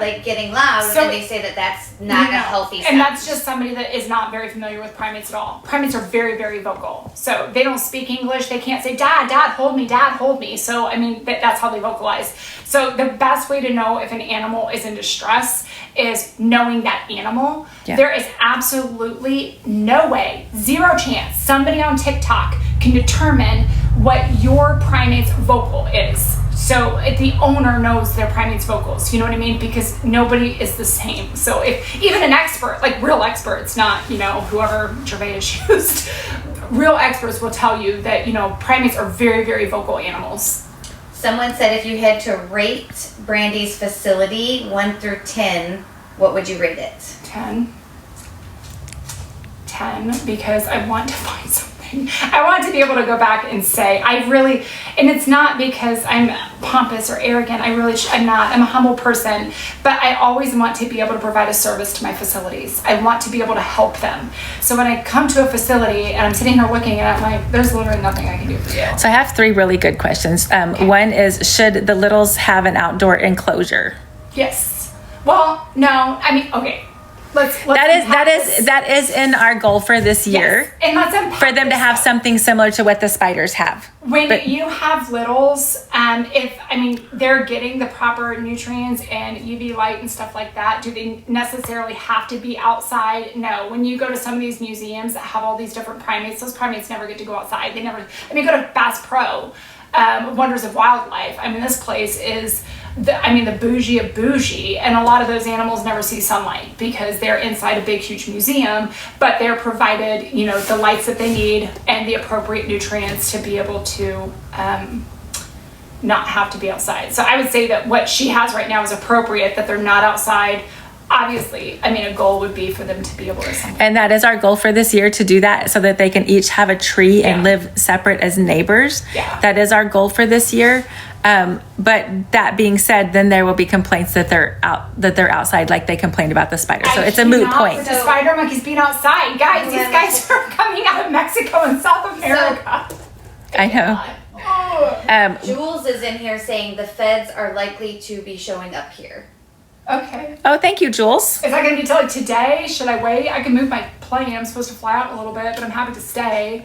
[SPEAKER 5] like getting loud,
[SPEAKER 3] So
[SPEAKER 5] and they say that that's not a healthy sound.
[SPEAKER 3] And that's just somebody that is not very familiar with primates at all. Primates are very, very vocal. So they don't speak English. They can't say, Dad, hold me, Dad, hold me. So, I mean, that's how they vocalize. So the best way to know if an animal is in distress is knowing that animal.
[SPEAKER 2] Yeah.
[SPEAKER 3] There is absolutely no way, zero chance, somebody on TikTok can determine what your primate's vocal is. So if the owner knows their primate's vocals, you know what I mean? Because nobody is the same. So if even an expert, like real experts, not, whoever Gervais used, real experts will tell you that, primates are very, very vocal animals.
[SPEAKER 5] Someone said if you had to rate Brandy's facility 1 through 10, what would you rate it?
[SPEAKER 3] 10, because I want to find something. I want to be able to go back and say, and it's not because I'm pompous or arrogant. I'm not. I'm a humble person, but I always want to be able to provide a service to my facilities. I want to be able to help them. So when I come to a facility and I'm sitting here looking and I'm like, there's literally nothing I can do for you.
[SPEAKER 2] So I have 3 really good questions. One is, should the littles have an outdoor enclosure?
[SPEAKER 3] Yes. Well, no. I mean, okay. Let's
[SPEAKER 2] That is in our goal for this year.
[SPEAKER 3] Yes. And let's unpack
[SPEAKER 2] for them to have something similar to what the spiders have.
[SPEAKER 3] When you have littles, they're getting the proper nutrients and UV light and stuff like that. Do they necessarily have to be outside? No. When you go to some of these museums that have all these different primates, those primates never get to go outside. Go to Bass Pro, Wonders of Wildlife. This place is the bougie of bougie, and a lot of those animals never see sunlight because they're inside a big huge museum, but they're provided the lights that they need and the appropriate nutrients to be able to not have to be outside. So I would say that what she has right now is appropriate, that they're not outside. Obviously, a goal would be for them to be able to something.
[SPEAKER 2] And that is our goal for this year, to do that so that they can each have a tree and live separate as neighbors.
[SPEAKER 3] Yeah.
[SPEAKER 2] That is our goal for this year. But that being said, then there will be complaints that they're outside, like they complained about the spider. So it's a moot point.
[SPEAKER 3] With the spider monkeys being outside, guys. These guys are coming out of Mexico and South America.
[SPEAKER 2] I know.
[SPEAKER 5] Jules is in here saying the feds are likely to be showing up here.
[SPEAKER 3] Okay.
[SPEAKER 2] Oh, thank you, Jules.
[SPEAKER 3] Is that going to be till today? Should I wait? I can move my plane. I'm supposed to fly out in a little bit, but I'm happy to stay.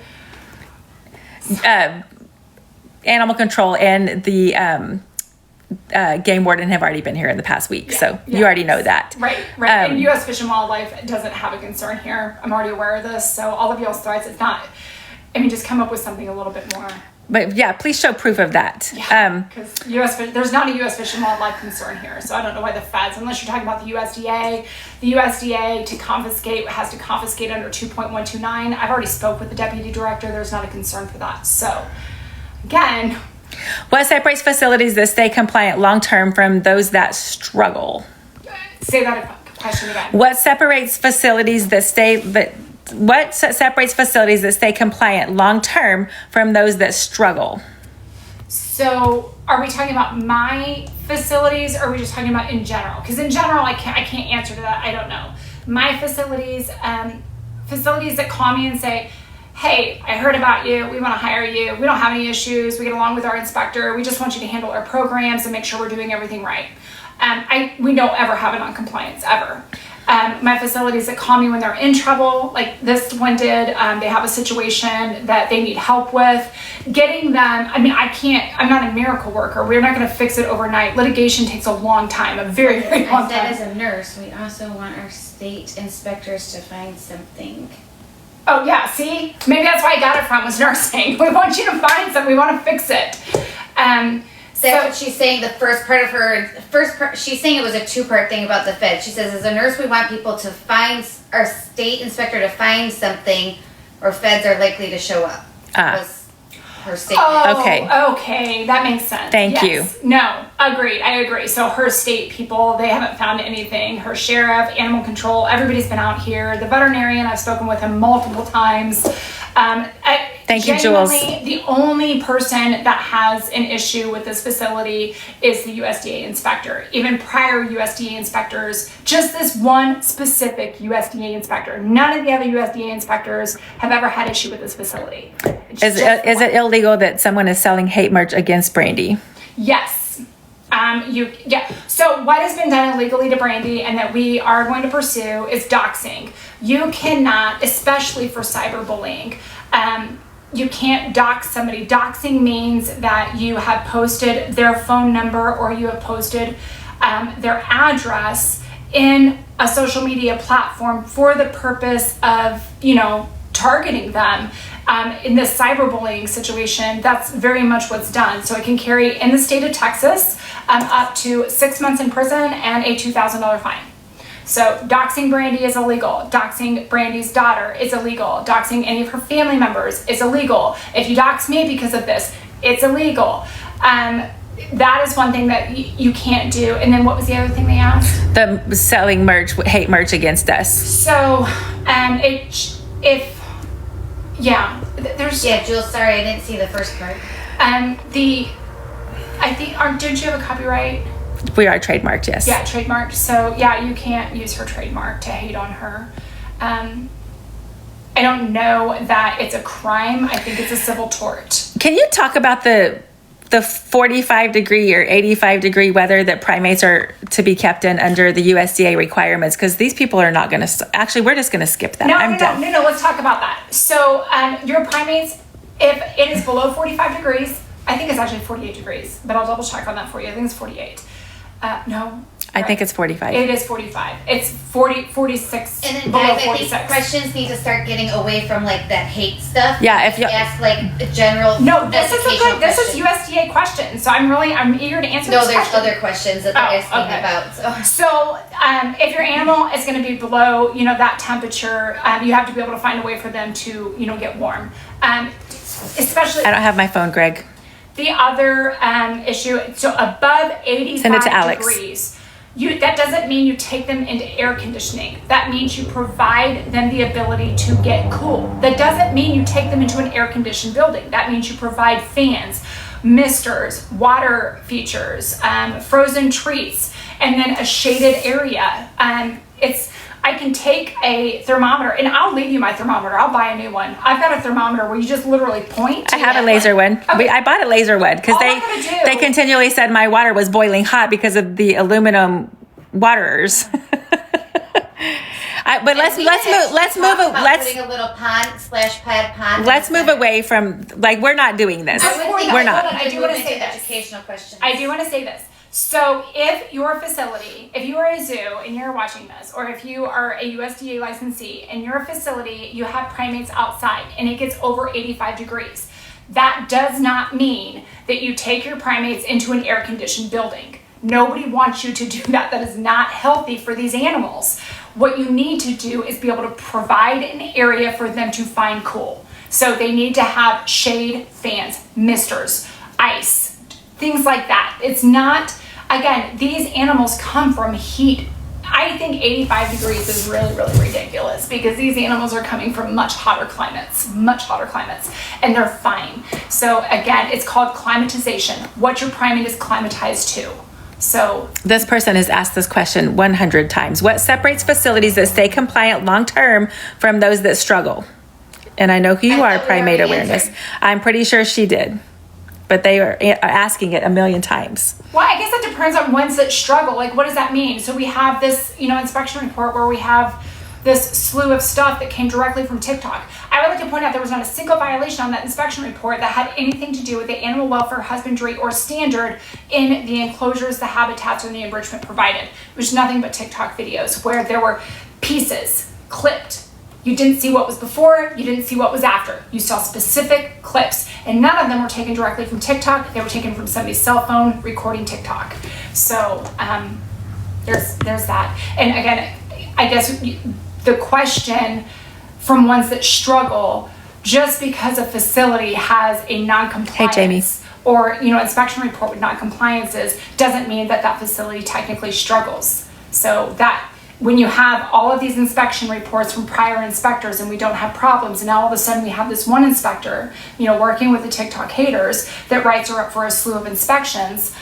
[SPEAKER 2] Animal control and the game warden have already been here in the past week, so you already know that.
[SPEAKER 3] Right. And U.S. Fish and Wildlife doesn't have a concern here. I'm already aware of this, so all of y'all's threats, it's not. Just come up with something a little bit more.
[SPEAKER 2] But yeah, please show proof of that.
[SPEAKER 3] Because there's not a U.S. Fish and Wildlife concern here, so I don't know why the feds, unless you're talking about the USDA to confiscate has to confiscate under 2.129. I've already spoke with the deputy director. There's not a concern for that. So again,
[SPEAKER 2] what separates facilities that stay compliant long-term from those that struggle?
[SPEAKER 3] Say that question again.
[SPEAKER 2] What separates facilities that stay compliant long-term from those that struggle?
[SPEAKER 3] So are we talking about my facilities, or are we just talking about in general? Because in general, I can't answer to that. I don't know. My facilities, facilities that call me and say, hey, I heard about you. We want to hire you. We don't have any issues. We get along with our inspector. We just want you to handle our programs and make sure we're doing everything right. We don't ever have a non-compliance, ever. My facilities that call me when they're in trouble, like this one did, they have a situation that they need help with. Getting them, I mean, I'm not a miracle worker. We're not going to fix it overnight. Litigation takes a long time, a very, very long
[SPEAKER 5] I said
[SPEAKER 3] time.
[SPEAKER 5] as a nurse, we also want our state inspectors to find something.
[SPEAKER 3] Oh yeah, see? Maybe that's why I got it from, was nursing. We want you to find something, we want to fix it.
[SPEAKER 5] That's what she's saying. The first part, she's saying it was a 2-part thing about the Fed. She says, as a nurse, we want people to find, our state inspector to find something, or feds are likely to show up. Was her statement.
[SPEAKER 3] Oh, okay, that makes sense.
[SPEAKER 2] Thank you.
[SPEAKER 3] No, agreed, I agree. So her state people, they haven't found anything. Her sheriff, animal control, everybody's been out here. The veterinarian, I've spoken with him multiple times.
[SPEAKER 2] Thank you, Jules.
[SPEAKER 3] The only person that has an issue with this facility is the USDA inspector. Even prior USDA inspectors, just this one specific USDA inspector. None of the other USDA inspectors have ever had issue with this facility.
[SPEAKER 2] Is it illegal that someone is selling hate merch against Brandy?
[SPEAKER 3] Yes. So what has been done illegally to Brandy and that we are going to pursue is doxing. You cannot, especially for cyberbullying, you can't dox somebody. Doxing means that you have posted their phone number or you have posted their address in a social media platform for the purpose of, targeting them. In this cyberbullying situation, that's very much what's done. So it can carry in the state of Texas up to 6 months in prison and a $2,000 fine. So doxing Brandy is illegal. Doxing Brandy's daughter is illegal. Doxing any of her family members is illegal. If you dox me because of this, it's illegal. That is one thing that you can't do. And then what was the other thing they asked?
[SPEAKER 2] The selling merch, hate merch against us.
[SPEAKER 3] So,
[SPEAKER 5] Jules, sorry, I didn't see the first part.
[SPEAKER 3] Didn't you have a copyright?
[SPEAKER 2] We are trademarked, yes.
[SPEAKER 3] Yeah, trademarked. So yeah, you can't use her trademark to hate on her. I don't know that it's a crime. I think it's a civil tort.
[SPEAKER 2] Can you talk about the 45 degree or 85 degree weather that primates are to be kept in under the USDA requirements? Because these people are not going to, actually, we're just going to skip that.
[SPEAKER 3] No, let's talk about that. So your primates, if it is below 45 degrees, I think it's actually 48 degrees, but I'll double check on that for you. I think it's 48. No.
[SPEAKER 2] I think it's 45.
[SPEAKER 3] It is 45. It's 46.
[SPEAKER 5] And then
[SPEAKER 3] below
[SPEAKER 5] guys, I
[SPEAKER 3] 46.
[SPEAKER 5] think questions need to start getting away from like that hate stuff.
[SPEAKER 2] Yeah, if you
[SPEAKER 5] ask like a general.
[SPEAKER 3] No, this is
[SPEAKER 5] educational
[SPEAKER 3] this is
[SPEAKER 5] question.
[SPEAKER 3] USDA questions. So I'm eager to answer.
[SPEAKER 5] No,
[SPEAKER 3] this
[SPEAKER 5] there's
[SPEAKER 3] question.
[SPEAKER 5] other questions that they're asking
[SPEAKER 3] okay.
[SPEAKER 5] about.
[SPEAKER 3] So if your animal is going to be below, that temperature, you have to be able to find a way for them to, get warm. Especially.
[SPEAKER 2] I don't have my phone, Greg.
[SPEAKER 3] The other issue, so above 85
[SPEAKER 2] Send it to Alex.
[SPEAKER 3] degrees, that doesn't mean you take them into air conditioning. That means you provide them the ability to get cool. That doesn't mean you take them into an air conditioned building. That means you provide fans, misters, water features, frozen treats, and then a shaded area. I can take a thermometer, and I'll leave you my thermometer. I'll buy a new one. I've got a thermometer where you just literally point.
[SPEAKER 2] I have a laser one.
[SPEAKER 3] Okay.
[SPEAKER 2] I bought a laser one because
[SPEAKER 3] All I'm gonna do-
[SPEAKER 2] they continually said my water was boiling hot because of the aluminum waterers. But let's move
[SPEAKER 5] putting a little pond.
[SPEAKER 2] Let's move away from, we're not doing this. We're not.
[SPEAKER 3] I do want to say this.
[SPEAKER 5] Educational questions.
[SPEAKER 3] I do want to say this. So if your facility, if you are a zoo and you're watching this, or if you are a USDA licensee and your facility, you have primates outside and it gets over 85 degrees, that does not mean that you take your primates into an air-conditioned building. Nobody wants you to do that. That is not healthy for these animals. What you need to do is be able to provide an area for them to find cool. So they need to have shade, fans, misters, ice, things like that. It's not, again, these animals come from heat. I think 85 degrees is really, really ridiculous because these animals are coming from much hotter climates, and they're fine. So again, it's called climatization. What your primate is climatized to. So
[SPEAKER 2] this person has asked this question 100 times. What separates facilities that stay compliant long-term from those that struggle? And I know who you are, Primate Awareness. I'm pretty sure she did.
[SPEAKER 4] but they are asking it a million times.
[SPEAKER 3] Well, I guess it depends on ones that struggle. Like, what does that mean? So we have this, inspection report where we have this slew of stuff that came directly from TikTok. I would like to point out there was not a single violation on that inspection report that had anything to do with the animal welfare, husbandry, or standard in the enclosures, the habitats, or the enrichment provided. It was nothing but TikTok videos where there were pieces clipped. You didn't see what was before, you didn't see what was after. You saw specific clips, and none of them were taken directly from TikTok. They were taken from somebody's cell phone recording TikTok. So there's that. And again, I guess the question from ones that struggle, just because a facility has a non-compliance,
[SPEAKER 4] Hey, Jamie.
[SPEAKER 3] or inspection report with non-compliances, doesn't mean that that facility technically struggles. So that when you have all of these inspection reports from prior inspectors and we don't have problems, and now all of a sudden we have this one inspector, working with the TikTok haters that writes her up for a slew of inspections,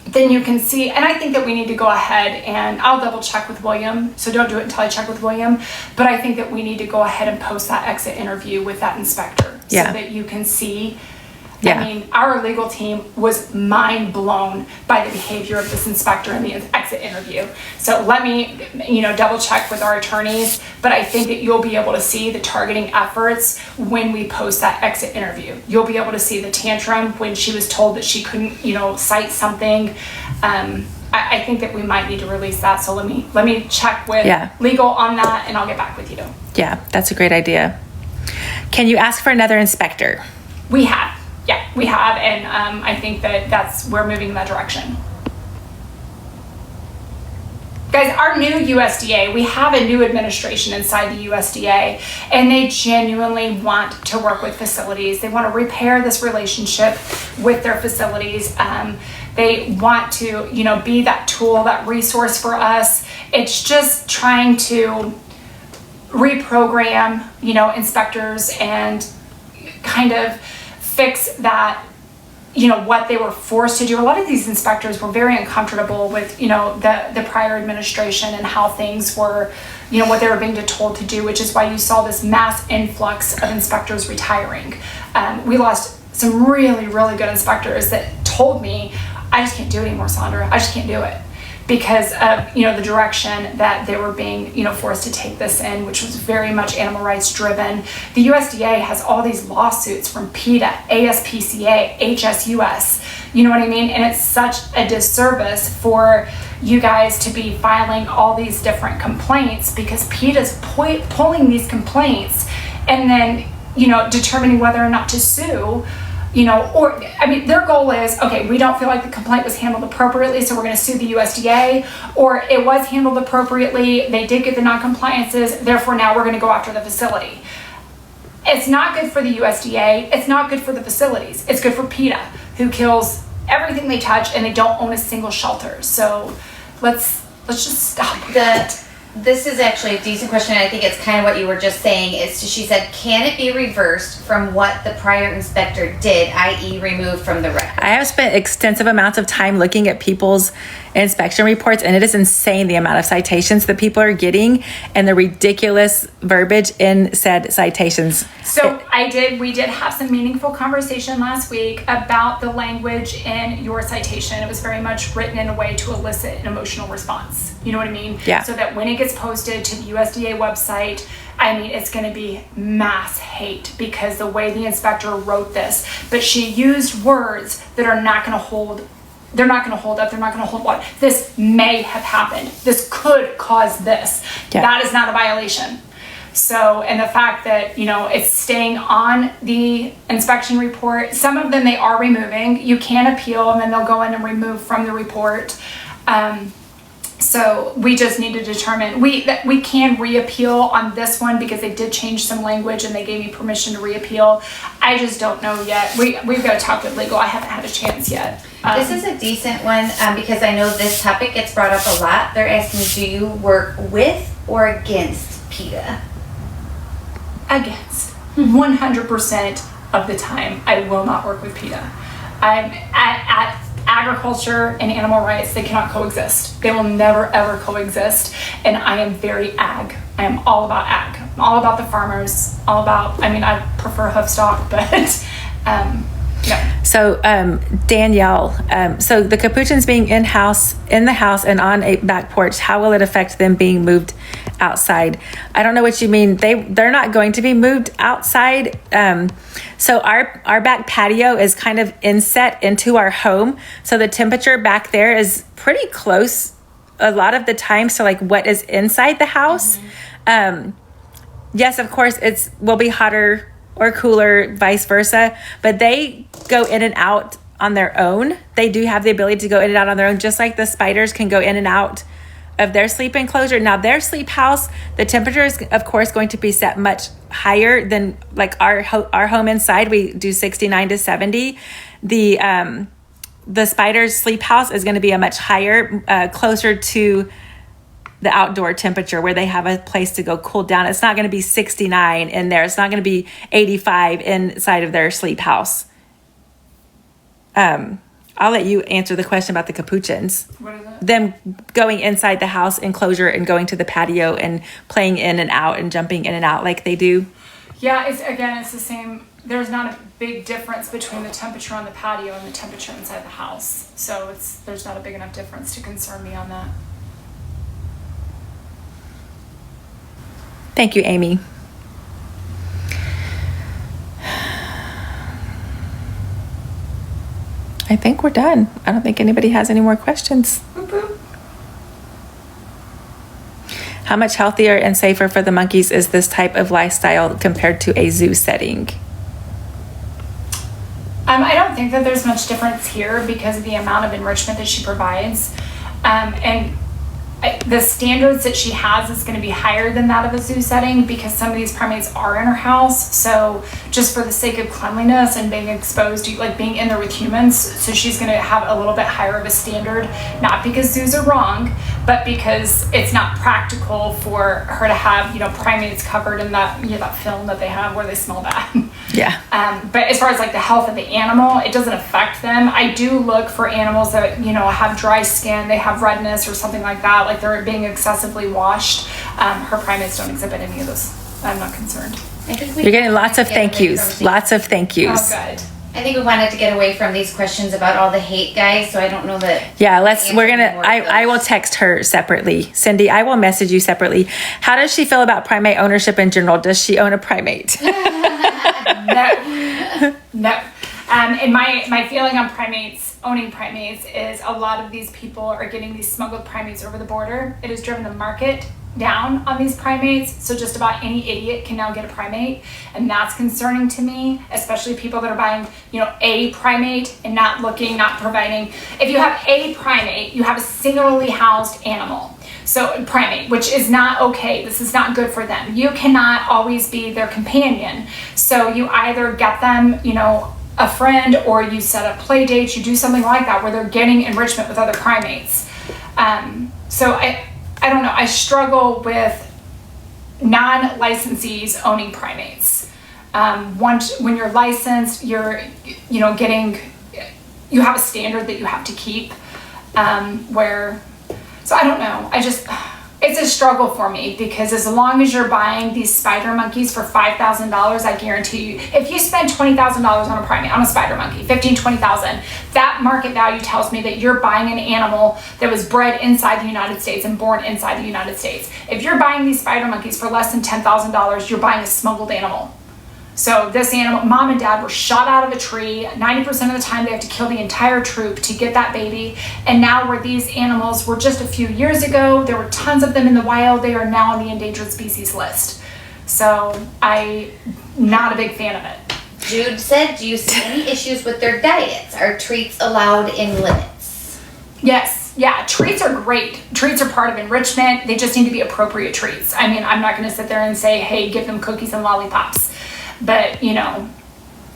[SPEAKER 3] then you can see, and I think that we need to go ahead, and I'll double check with William, so don't do it until I check with William, but I think that we need to go ahead and post that exit interview with that inspector so that you can see.
[SPEAKER 4] Yeah.
[SPEAKER 3] I mean, our legal team was mind blown by the behavior of this inspector in the exit interview. So let me, double check with our attorneys, but I think that you'll be able to see the targeting efforts when we post that exit interview. You'll be able to see the tantrum when she was told that she couldn't, cite something. I think that we might need to release that. So let me check with legal on that, and I'll get back with you.
[SPEAKER 4] Yeah, that's a great idea. Can you ask for another inspector?
[SPEAKER 3] We have. Yeah, we have, and I think that we're moving in that direction. Guys, our new USDA, we have a new administration inside the USDA, and they genuinely want to work with facilities. They want to repair this relationship with their facilities. They want to, be that tool, that resource for us. It's just trying to reprogram, inspectors and kind of fix that, what they were forced to do. A lot of these inspectors were very uncomfortable with, the prior administration and how things were, what they were being told to do, which is why you saw this mass influx of inspectors retiring. We lost some really, really good inspectors that told me, I just can't do it anymore, Saundra. I just can't do it. Because of, the direction that they were being, forced to take this in, which was very much animal rights driven. The USDA has all these lawsuits from PETA, ASPCA, HSUS, you know what I mean? And it's such a disservice for you guys to be filing all these different complaints, because PETA's pulling these complaints and then, determining whether or not to sue. Their goal is, okay, we don't feel like the complaint was handled appropriately, so we're going to sue the USDA, or it was handled appropriately, they did get the non-compliances, therefore now we're going to go after the facility. It's not good for the USDA, it's not good for the facilities, it's good for PETA, who kills everything they touch, and they don't own a single shelter. So let's just stop that.
[SPEAKER 5] This is actually a decent question, and I think it's kind of what you were just saying. She said, can it be reversed from what the prior inspector did, i.e. removed from the record?
[SPEAKER 4] I have spent extensive amounts of time looking at people's inspection reports, and it is insane the amount of citations that people are getting and the ridiculous verbiage in said citations.
[SPEAKER 3] So we did have some meaningful conversation last week about the language in your citation. It was very much written in a way to elicit an emotional response. You know what I mean?
[SPEAKER 4] Yeah.
[SPEAKER 3] So that when it gets posted to the USDA website, it's going to be mass hate because the way the inspector wrote this. But she used words that are not going to hold. They're not going to hold up. They're not going to hold water. This may have happened. This could cause this.
[SPEAKER 4] Yeah.
[SPEAKER 3] That is not a violation. So, and the fact that, it's staying on the inspection report, some of them they are removing. You can appeal, and then they'll go in and remove from the report. So we just need to determine, we can reappeal on this one because they did change some language and they gave me permission to reappeal. I just don't know yet. We've got to talk with legal. I haven't had a chance yet.
[SPEAKER 5] This is a decent one because I know this topic gets brought up a lot. They're asking, do you work with or against PETA?
[SPEAKER 3] Against. 100% of the time, I will not work with PETA. I'm at agriculture and animal rights, they cannot coexist. They will never ever coexist. And I am very ag. I am all about ag. I'm all about the farmers, all about, I prefer hoof stock, but no.
[SPEAKER 4] So Danielle, so the capuchins being in the house and on a back porch, how will it affect them being moved outside? I don't know what you mean. They're not going to be moved outside. So our back patio is kind of inset into our home. So the temperature back there is pretty close a lot of the time. So like what is inside the house. Yes, of course will be hotter or cooler, vice versa, but they go in and out on their own. They do have the ability to go in and out on their own, just like the spiders can go in and out of their sleep enclosure. Now their sleep house, the temperature is of course going to be set much higher than like our home inside. We do 69 to 70. The spider's sleep house is going to be a much higher, closer to the outdoor temperature where they have a place to go cool down. It's not going to be 69 in there. It's not going to be 85 inside of their sleep house. I'll let you answer the question about the capuchins.
[SPEAKER 3] What is it?
[SPEAKER 4] Them going inside the house enclosure and going to the patio and playing in and out and jumping in and out like they do.
[SPEAKER 3] Yeah, it's the same. There's not a big difference between the temperature on the patio and the temperature inside the house. So there's not a big enough difference to concern me on that.
[SPEAKER 4] Thank you, Amy. I think we're done. I don't think anybody has any more questions.
[SPEAKER 3] Boop, boop.
[SPEAKER 4] How much healthier and safer for the monkeys is this type of lifestyle compared to a zoo setting?
[SPEAKER 3] I don't think that there's much difference here because of the amount of enrichment that she provides. The standards that she has is going to be higher than that of a zoo setting because some of these primates are in her house. So just for the sake of cleanliness and being exposed to like being in there with humans, so she's going to have a little bit higher of a standard, not because zoos are wrong, but because it's not practical for her to have, primates covered in that, that film that they have where they smell bad.
[SPEAKER 4] Yeah.
[SPEAKER 3] But as far as like the health of the animal, it doesn't affect them. I do look for animals that, have dry skin, they have redness or something like that, like they're being excessively washed. Her primates don't exhibit any of this. I'm not concerned.
[SPEAKER 5] I think
[SPEAKER 4] You're getting lots of thank yous. Lots of thank yous.
[SPEAKER 3] Oh, good.
[SPEAKER 5] I think we wanted to get away from these questions about all the hate, guys, so I don't know that.
[SPEAKER 4] Yeah, I
[SPEAKER 5] I
[SPEAKER 4] will text her separately. Cindy, I will message you separately. How does she feel about primate ownership in general? Does she own a primate?
[SPEAKER 3] No. And my feeling on owning primates is a lot of these people are getting these smuggled primates over the border. It has driven the market down on these primates, so just about any idiot can now get a primate, and that's concerning to me, especially people that are buying a primate and not providing. If you have a primate, you have a singularly housed animal, so primate, which is not okay. This is not good for them. You cannot always be their companion, so you either get them a friend, or you set up play dates, you do something like that where they're getting enrichment with other primates. So I don't know, I struggle with non-licensees owning primates. Once, when you're licensed, you're, you have a standard that you have to keep, so I don't know, it's a struggle for me because as long as you're buying these spider monkeys for $5,000, I guarantee you, if you spend $20,000 on a primate, on a spider monkey, $20,000, that market value tells me that you're buying an animal that was bred inside the United States and born inside the United States. If you're buying these spider monkeys for less than $10,000, you're buying a smuggled animal. So this animal, mom and dad were shot out of a tree. 90% of the time they have to kill the entire troop to get that baby. And now where these animals were just a few years ago, there were tons of them in the wild. They are now on the endangered species list. So I'm not a big fan of it.
[SPEAKER 5] Jude said, do you see any issues with their diets? Are treats allowed in limits?
[SPEAKER 3] Yes. Yeah, treats are great. Treats are part of enrichment. They just need to be appropriate treats. I mean, I'm not going to sit there and say, hey, give them cookies and lollipops. But,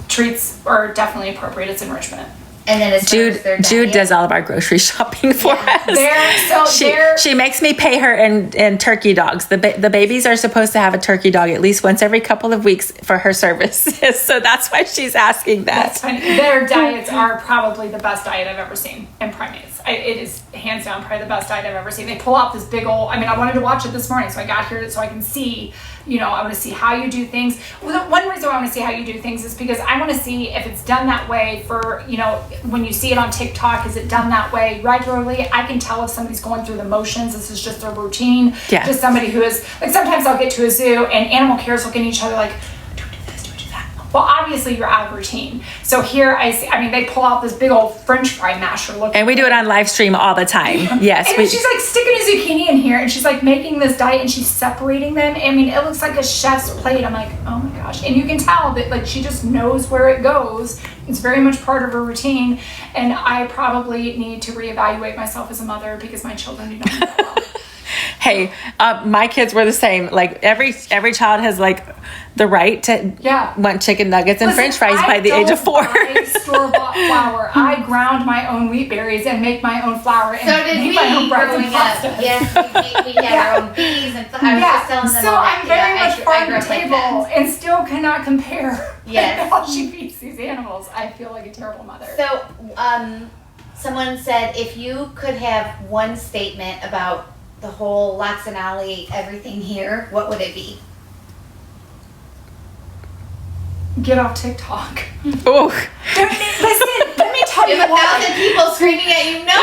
[SPEAKER 3] treats are definitely appropriate. It's enrichment.
[SPEAKER 5] And then
[SPEAKER 4] Jude does all of our grocery shopping for us. She makes me pay her in turkey dogs. The babies are supposed to have a turkey dog at least once every couple of weeks for her services. So that's why she's asking that.
[SPEAKER 3] That's funny. Their diets are probably the best diet I've ever seen in primates. it is hands down probably the best diet I've ever seen. They pull out this big old, I mean, I wanted to watch it this morning, so I got here so I can see, I want to see how you do things. Well, one reason I want to see how you do things is because I want to see if it's done that way for, when you see it on TikTok, is it done that way regularly? I can tell if somebody's going through the motions, this is just their routine.
[SPEAKER 2] Yeah.
[SPEAKER 3] Just somebody who is, like, sometimes I'll get to a zoo and animal cares looking at each other like, do we do this, do we do that? Well, obviously you're out of routine. So here they pull out this big old French fry masher looking.
[SPEAKER 2] And we do it on live stream all the time. Yes.
[SPEAKER 3] And then she's like sticking a zucchini in here and she's like making this diet and she's separating them. I mean, it looks like a chef's plate. I'm like, oh my gosh. And you can tell that like she just knows where it goes. It's very much part of her routine. And I probably need to reevaluate myself as a mother because my children do not know that well.
[SPEAKER 2] Hey, my kids were the same. Like every child has like the right to want chicken nuggets and
[SPEAKER 3] Listen,
[SPEAKER 2] French fries by the age of 4.
[SPEAKER 3] I store-bought flour. I ground my own wheat berries and make my own flour and
[SPEAKER 5] So did
[SPEAKER 3] make
[SPEAKER 5] we
[SPEAKER 3] my own breads and
[SPEAKER 5] growing up.
[SPEAKER 3] pasta.
[SPEAKER 5] Yes, we had our own peas and I was just telling them
[SPEAKER 3] so
[SPEAKER 5] all that.
[SPEAKER 3] I'm very
[SPEAKER 5] Yeah,
[SPEAKER 3] much farm
[SPEAKER 5] grew
[SPEAKER 3] to
[SPEAKER 5] up like
[SPEAKER 3] table
[SPEAKER 5] that.
[SPEAKER 3] and still cannot compare
[SPEAKER 5] Yes.
[SPEAKER 3] how she feeds these animals. I feel like a terrible mother.
[SPEAKER 5] So, someone said if you could have one statement about the whole Lox and Ollie, everything here, what would it be?
[SPEAKER 3] Get off TikTok.
[SPEAKER 2] Oh,
[SPEAKER 3] Listen, let me tell
[SPEAKER 5] You
[SPEAKER 3] you
[SPEAKER 5] have
[SPEAKER 3] why.
[SPEAKER 5] 1,000 people screaming at you, no!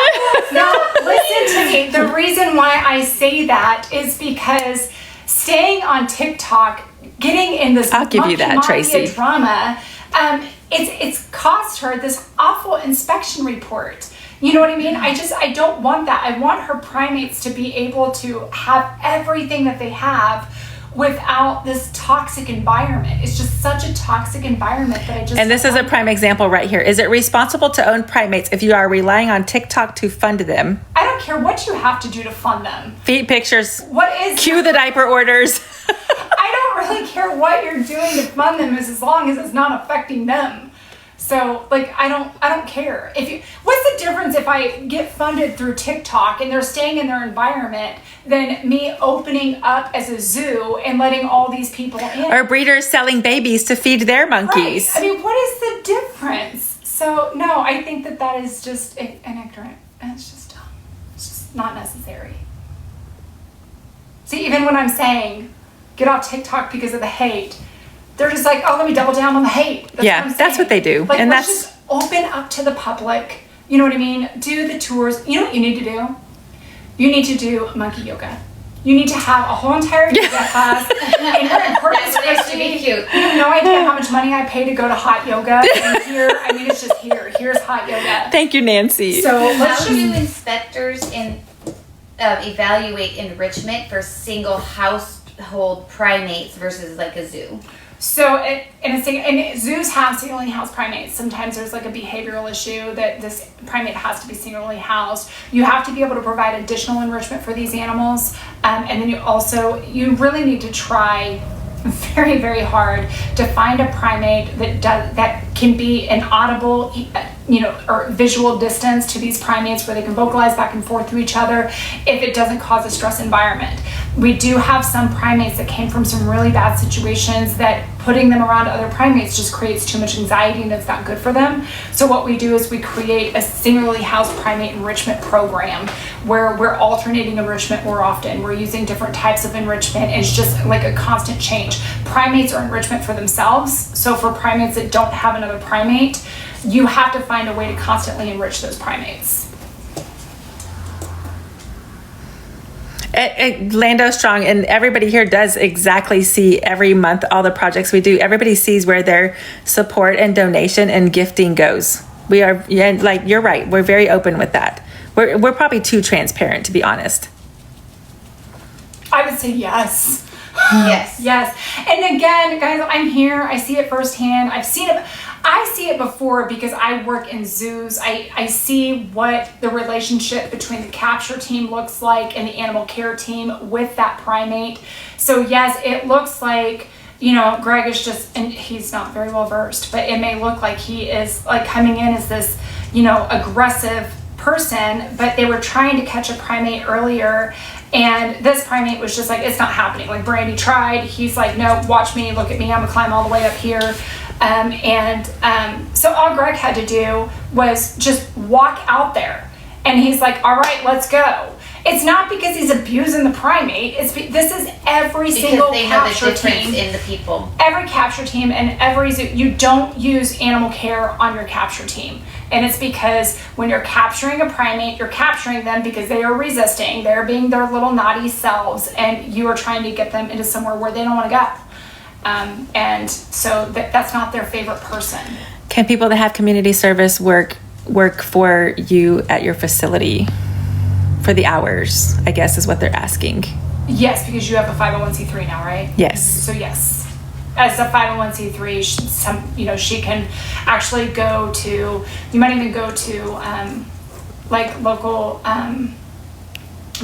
[SPEAKER 3] No, listen to me. The reason why I say that is because staying on TikTok, getting in this
[SPEAKER 2] I'll give you that,
[SPEAKER 3] monkey
[SPEAKER 2] Tracy.
[SPEAKER 3] drama, it's cost her this awful inspection report. You know what I mean? I don't want that. I want her primates to be able to have everything that they have without this toxic environment. It's just such a toxic environment that I just.
[SPEAKER 2] and this is a prime example right here. Is it responsible to own primates if you are relying on TikTok to fund them?
[SPEAKER 3] I don't care what you have to do to fund them.
[SPEAKER 2] Feed pictures,
[SPEAKER 3] What is
[SPEAKER 2] cue the diaper orders.
[SPEAKER 3] I don't really care what you're doing to fund them as long as it's not affecting them. So like I don't care. What's the difference if I get funded through TikTok and they're staying in their environment than me opening up as a zoo and letting all these people in?
[SPEAKER 2] Or breeders selling babies to feed their monkeys.
[SPEAKER 3] Right. I mean, what is the difference? So no, I think that is just an ignorant. It's just dumb. It's just not necessary. See, even when I'm saying get off TikTok because of the hate, they're just like, oh, let me double down on the hate. That's
[SPEAKER 2] Yeah,
[SPEAKER 3] what I'm
[SPEAKER 2] that's
[SPEAKER 3] saying.
[SPEAKER 2] what they do.
[SPEAKER 3] Like,
[SPEAKER 2] And
[SPEAKER 3] let's
[SPEAKER 2] that's-
[SPEAKER 3] just open up to the public. You know what I mean? Do the tours. You know what you need to do? You need to do monkey yoga. You need to have a whole entire yoga class. And you're in Corpus
[SPEAKER 5] That's what it should be
[SPEAKER 3] Christi.
[SPEAKER 5] cute.
[SPEAKER 3] You have no idea how much money I pay to go to hot yoga. And here, I mean, it's just here. Here's hot yoga.
[SPEAKER 2] Thank you, Nancy.
[SPEAKER 3] So let's
[SPEAKER 5] How do
[SPEAKER 3] just.
[SPEAKER 5] inspectors evaluate enrichment for single household primates versus like a zoo?
[SPEAKER 3] So, and zoos have singularly housed primates. Sometimes there's like a behavioral issue that this primate has to be singularly housed. You have to be able to provide additional enrichment for these animals. And then you really need to try very, very hard to find a primate that can be an audible, or visual distance to these primates where they can vocalize back and forth to each other if it doesn't cause a stress environment. We do have some primates that came from some really bad situations that putting them around other primates just creates too much anxiety and it's not good for them. So what we do is we create a singularly housed primate enrichment program where we're alternating enrichment more often. We're using different types of enrichment. It's just like a constant change. Primates are enrichment for themselves. So for primates that don't have another primate, you have to find a way to constantly enrich those primates.
[SPEAKER 2] Lando Strong and everybody here does exactly see every month all the projects we do. Everybody sees where their support and donation and gifting goes. We are, like you're right. We're very open with that. We're probably too transparent, to be honest.
[SPEAKER 3] I would say yes.
[SPEAKER 5] Yes.
[SPEAKER 3] Yes. And again, guys, I'm here. I see it firsthand. I see it before because I work in zoos. I see what the relationship between the capture team looks like and the animal care team with that primate. So yes, it looks like, Greg is and he's not very well versed, but it may look like he is like coming in as this, aggressive person, but they were trying to catch a primate earlier. And this primate was just like, it's not happening. Like Brandy tried. He's like, no, watch me, look at me. I'm gonna climb all the way up here. So all Greg had to do was just walk out there And he's like, all right, let's go. It's not because he's abusing the primate. This is every single
[SPEAKER 5] Because they know the
[SPEAKER 3] capture
[SPEAKER 5] difference
[SPEAKER 3] team.
[SPEAKER 5] in the people.
[SPEAKER 3] Every capture team and every zoo, you don't use animal care on your capture team. And it's because when you're capturing a primate, you're capturing them because they are resisting. They're being their little naughty selves, and you are trying to get them into somewhere where they don't want to go. And so that's not their favorite person.
[SPEAKER 2] Can people that have community service work for you at your facility for the hours, I guess is what they're asking.
[SPEAKER 3] Yes, because you have a 501c3 now, right?
[SPEAKER 2] Yes.
[SPEAKER 3] So yes, as a 501c3, she can actually go to. You might even go to like local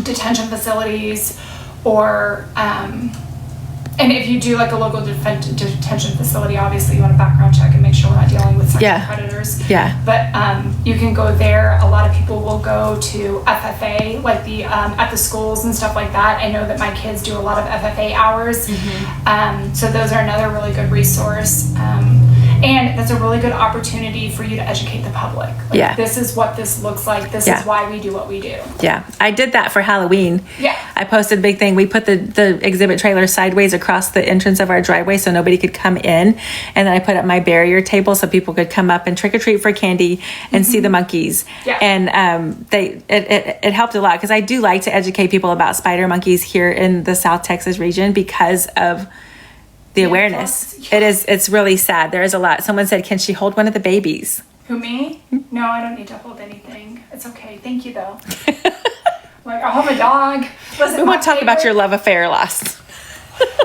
[SPEAKER 3] detention facilities, or and if you do like a local detention facility, obviously you want a background check and make sure we're not dealing with sexual predators.
[SPEAKER 2] Yeah.
[SPEAKER 3] But you can go there. A lot of people will go to FFA, like the at the schools and stuff like that. I know that my kids do a lot of FFA hours. So those are another really good resource. And that's a really good opportunity for you to educate the public. Like, this is what this looks like. This is why we do what we do.
[SPEAKER 2] Yeah. I did that for Halloween.
[SPEAKER 3] Yeah.
[SPEAKER 2] I posted a big thing. We put the exhibit trailer sideways across the entrance of our driveway so nobody could come in. And then I put up my barrier table so people could come up and trick or treat for candy and see the monkeys.
[SPEAKER 3] Yeah.
[SPEAKER 2] And it helped a lot because I do like to educate people about spider monkeys here in the South Texas region because of the awareness. It's really sad. There is a lot. Someone said, can she hold one of the babies?
[SPEAKER 3] Who, me? No, I don't need to hold anything. It's okay. Thank you, though. Like, I'll hold a dog. Listen,
[SPEAKER 2] We want to talk about your love affair last.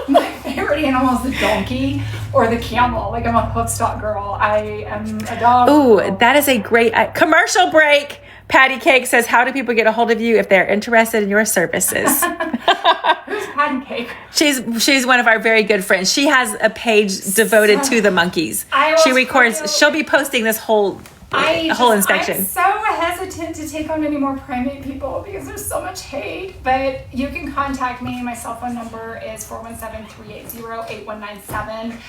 [SPEAKER 3] My favorite animal is the donkey or the camel. Like, I'm a hoofstock girl. I am a dog.
[SPEAKER 2] Ooh, that is a great commercial break. Patty Cake says, how do people get a hold of you if they're interested in your services?
[SPEAKER 3] Who's Patty Cake?
[SPEAKER 2] She's one of our very good friends. She has a page devoted to the monkeys. She records. She'll be posting this whole inspection.
[SPEAKER 3] I'm so hesitant to take on any more primate people because there's so much hate. But you can contact me. My cell phone number is 417-380-8197.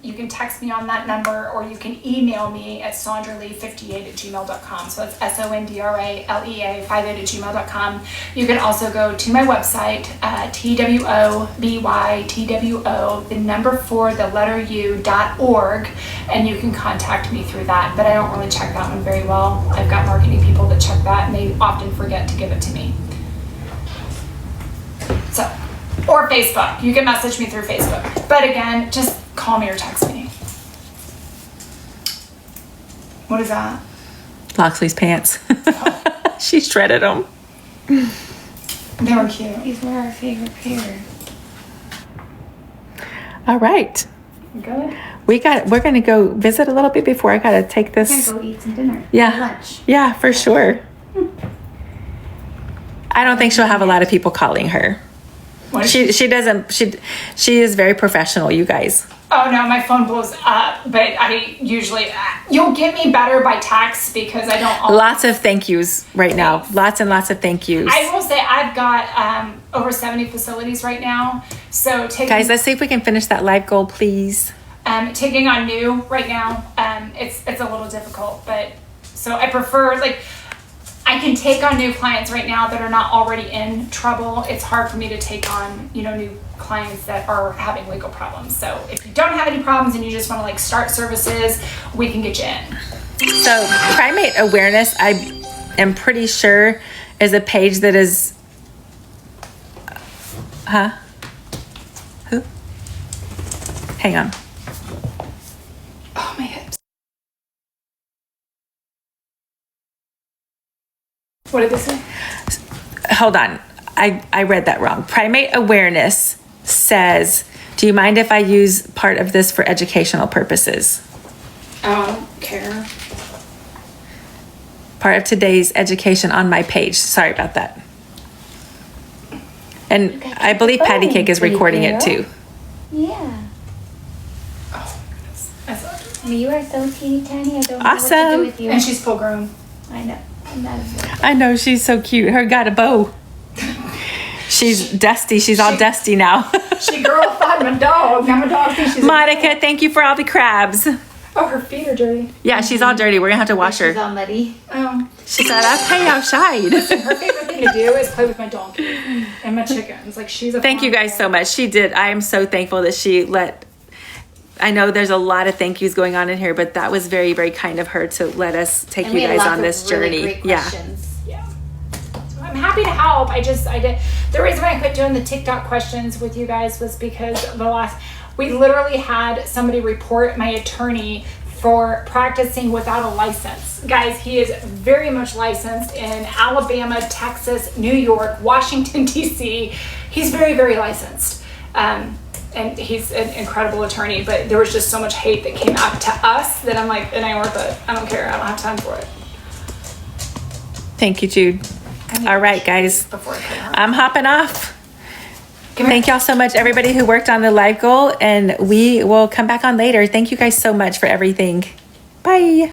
[SPEAKER 3] You can text me on that number, or you can email me at saundralea58@gmail.com. So it's SONDRALEA58@gmail.com. You can also go to my website, TWOBYTWO4 and you can contact me through that. But I don't really check that one very well. I've got marketing people that check that, and they often forget to give it to me. So, or Facebook. You can message me through Facebook. But again, just call me or text me. What is that?
[SPEAKER 2] Loxley's pants. She shredded them.
[SPEAKER 3] They were cute.
[SPEAKER 5] These were our favorite pair.
[SPEAKER 2] All right.
[SPEAKER 3] Good.
[SPEAKER 2] We're going to go visit a little bit before I got to take this.
[SPEAKER 5] We're gonna go eat some dinner.
[SPEAKER 2] Yeah.
[SPEAKER 5] Lunch.
[SPEAKER 2] Yeah, for sure. I don't think she'll have a lot of people calling her.
[SPEAKER 3] What is
[SPEAKER 2] She doesn't. She is very professional, you guys.
[SPEAKER 3] Oh no, my phone blows up, but I usually, you'll get me better by text because I don't always.
[SPEAKER 2] Lots of thank yous right now. Lots and lots of thank yous.
[SPEAKER 3] I will say I've got over 70 facilities right now. So
[SPEAKER 2] Guys, let's see if we can finish that live goal, please.
[SPEAKER 3] taking on new right now, it's a little difficult, but so I prefer, like, I can take on new clients right now that are not already in trouble. It's hard for me to take on, new clients that are having legal problems. So if you don't have any problems and you just want to start services, we can get you in.
[SPEAKER 2] So primate awareness, I am pretty sure, is a page that is, Who? Hang on.
[SPEAKER 3] Oh, my hips. What did this say?
[SPEAKER 2] Hold on. I read that wrong. Primate awareness says, do you mind if I use part of this for educational purposes?
[SPEAKER 3] I don't care.
[SPEAKER 2] Part of today's education on my page. Sorry about that. And I believe Patty Cake is recording it too.
[SPEAKER 5] Yeah.
[SPEAKER 3] Oh, my goodness.
[SPEAKER 5] You are so teeny tiny. I don't know what to
[SPEAKER 2] Awesome.
[SPEAKER 5] do with you.
[SPEAKER 3] And she's full grown.
[SPEAKER 5] I know. I'm not a
[SPEAKER 2] I know, she's so cute. Her got a bow. She's dusty. She's all dusty now.
[SPEAKER 3] She girlified my dog. Now my dog thinks she's
[SPEAKER 2] Monica, thank you for all the crabs.
[SPEAKER 3] Oh, her feet are dirty.
[SPEAKER 2] Yeah, she's all dirty. We're gonna have to wash
[SPEAKER 5] She's
[SPEAKER 2] her.
[SPEAKER 5] all muddy.
[SPEAKER 3] Oh.
[SPEAKER 2] She said, "I'll pay outside."
[SPEAKER 3] Her favorite thing to do is play with my donkey and my chickens. Like she's a
[SPEAKER 2] Thank you
[SPEAKER 3] farm
[SPEAKER 2] guys
[SPEAKER 3] girl.
[SPEAKER 2] so much. She did. I am so thankful that she let. I know there's a lot of thank yous going on in here, but that was very, very kind of her to let us take
[SPEAKER 5] And
[SPEAKER 2] you
[SPEAKER 5] we had
[SPEAKER 2] guys
[SPEAKER 5] lots
[SPEAKER 2] on this
[SPEAKER 5] of really
[SPEAKER 2] journey.
[SPEAKER 5] great
[SPEAKER 2] Yeah.
[SPEAKER 5] questions.
[SPEAKER 3] Yeah. So I'm happy to help. I did. The reason why I quit doing the TikTok questions with you guys was because we literally had somebody report my attorney for practicing without a license. Guys, he is very much licensed in Alabama, Texas, New York, Washington, D.C. He's very, very licensed. And he's an incredible attorney, but there was just so much hate that came out to us that I'm like, it ain't worth it. I don't care. I don't have time for it.
[SPEAKER 2] Thank you, Jude. All right, guys.
[SPEAKER 3] Before I quit her.
[SPEAKER 2] I'm hopping off.
[SPEAKER 3] Come here.
[SPEAKER 2] Thank y'all so much, everybody who worked on the live goal, and we will come back on later. Thank you guys so much for everything. Bye.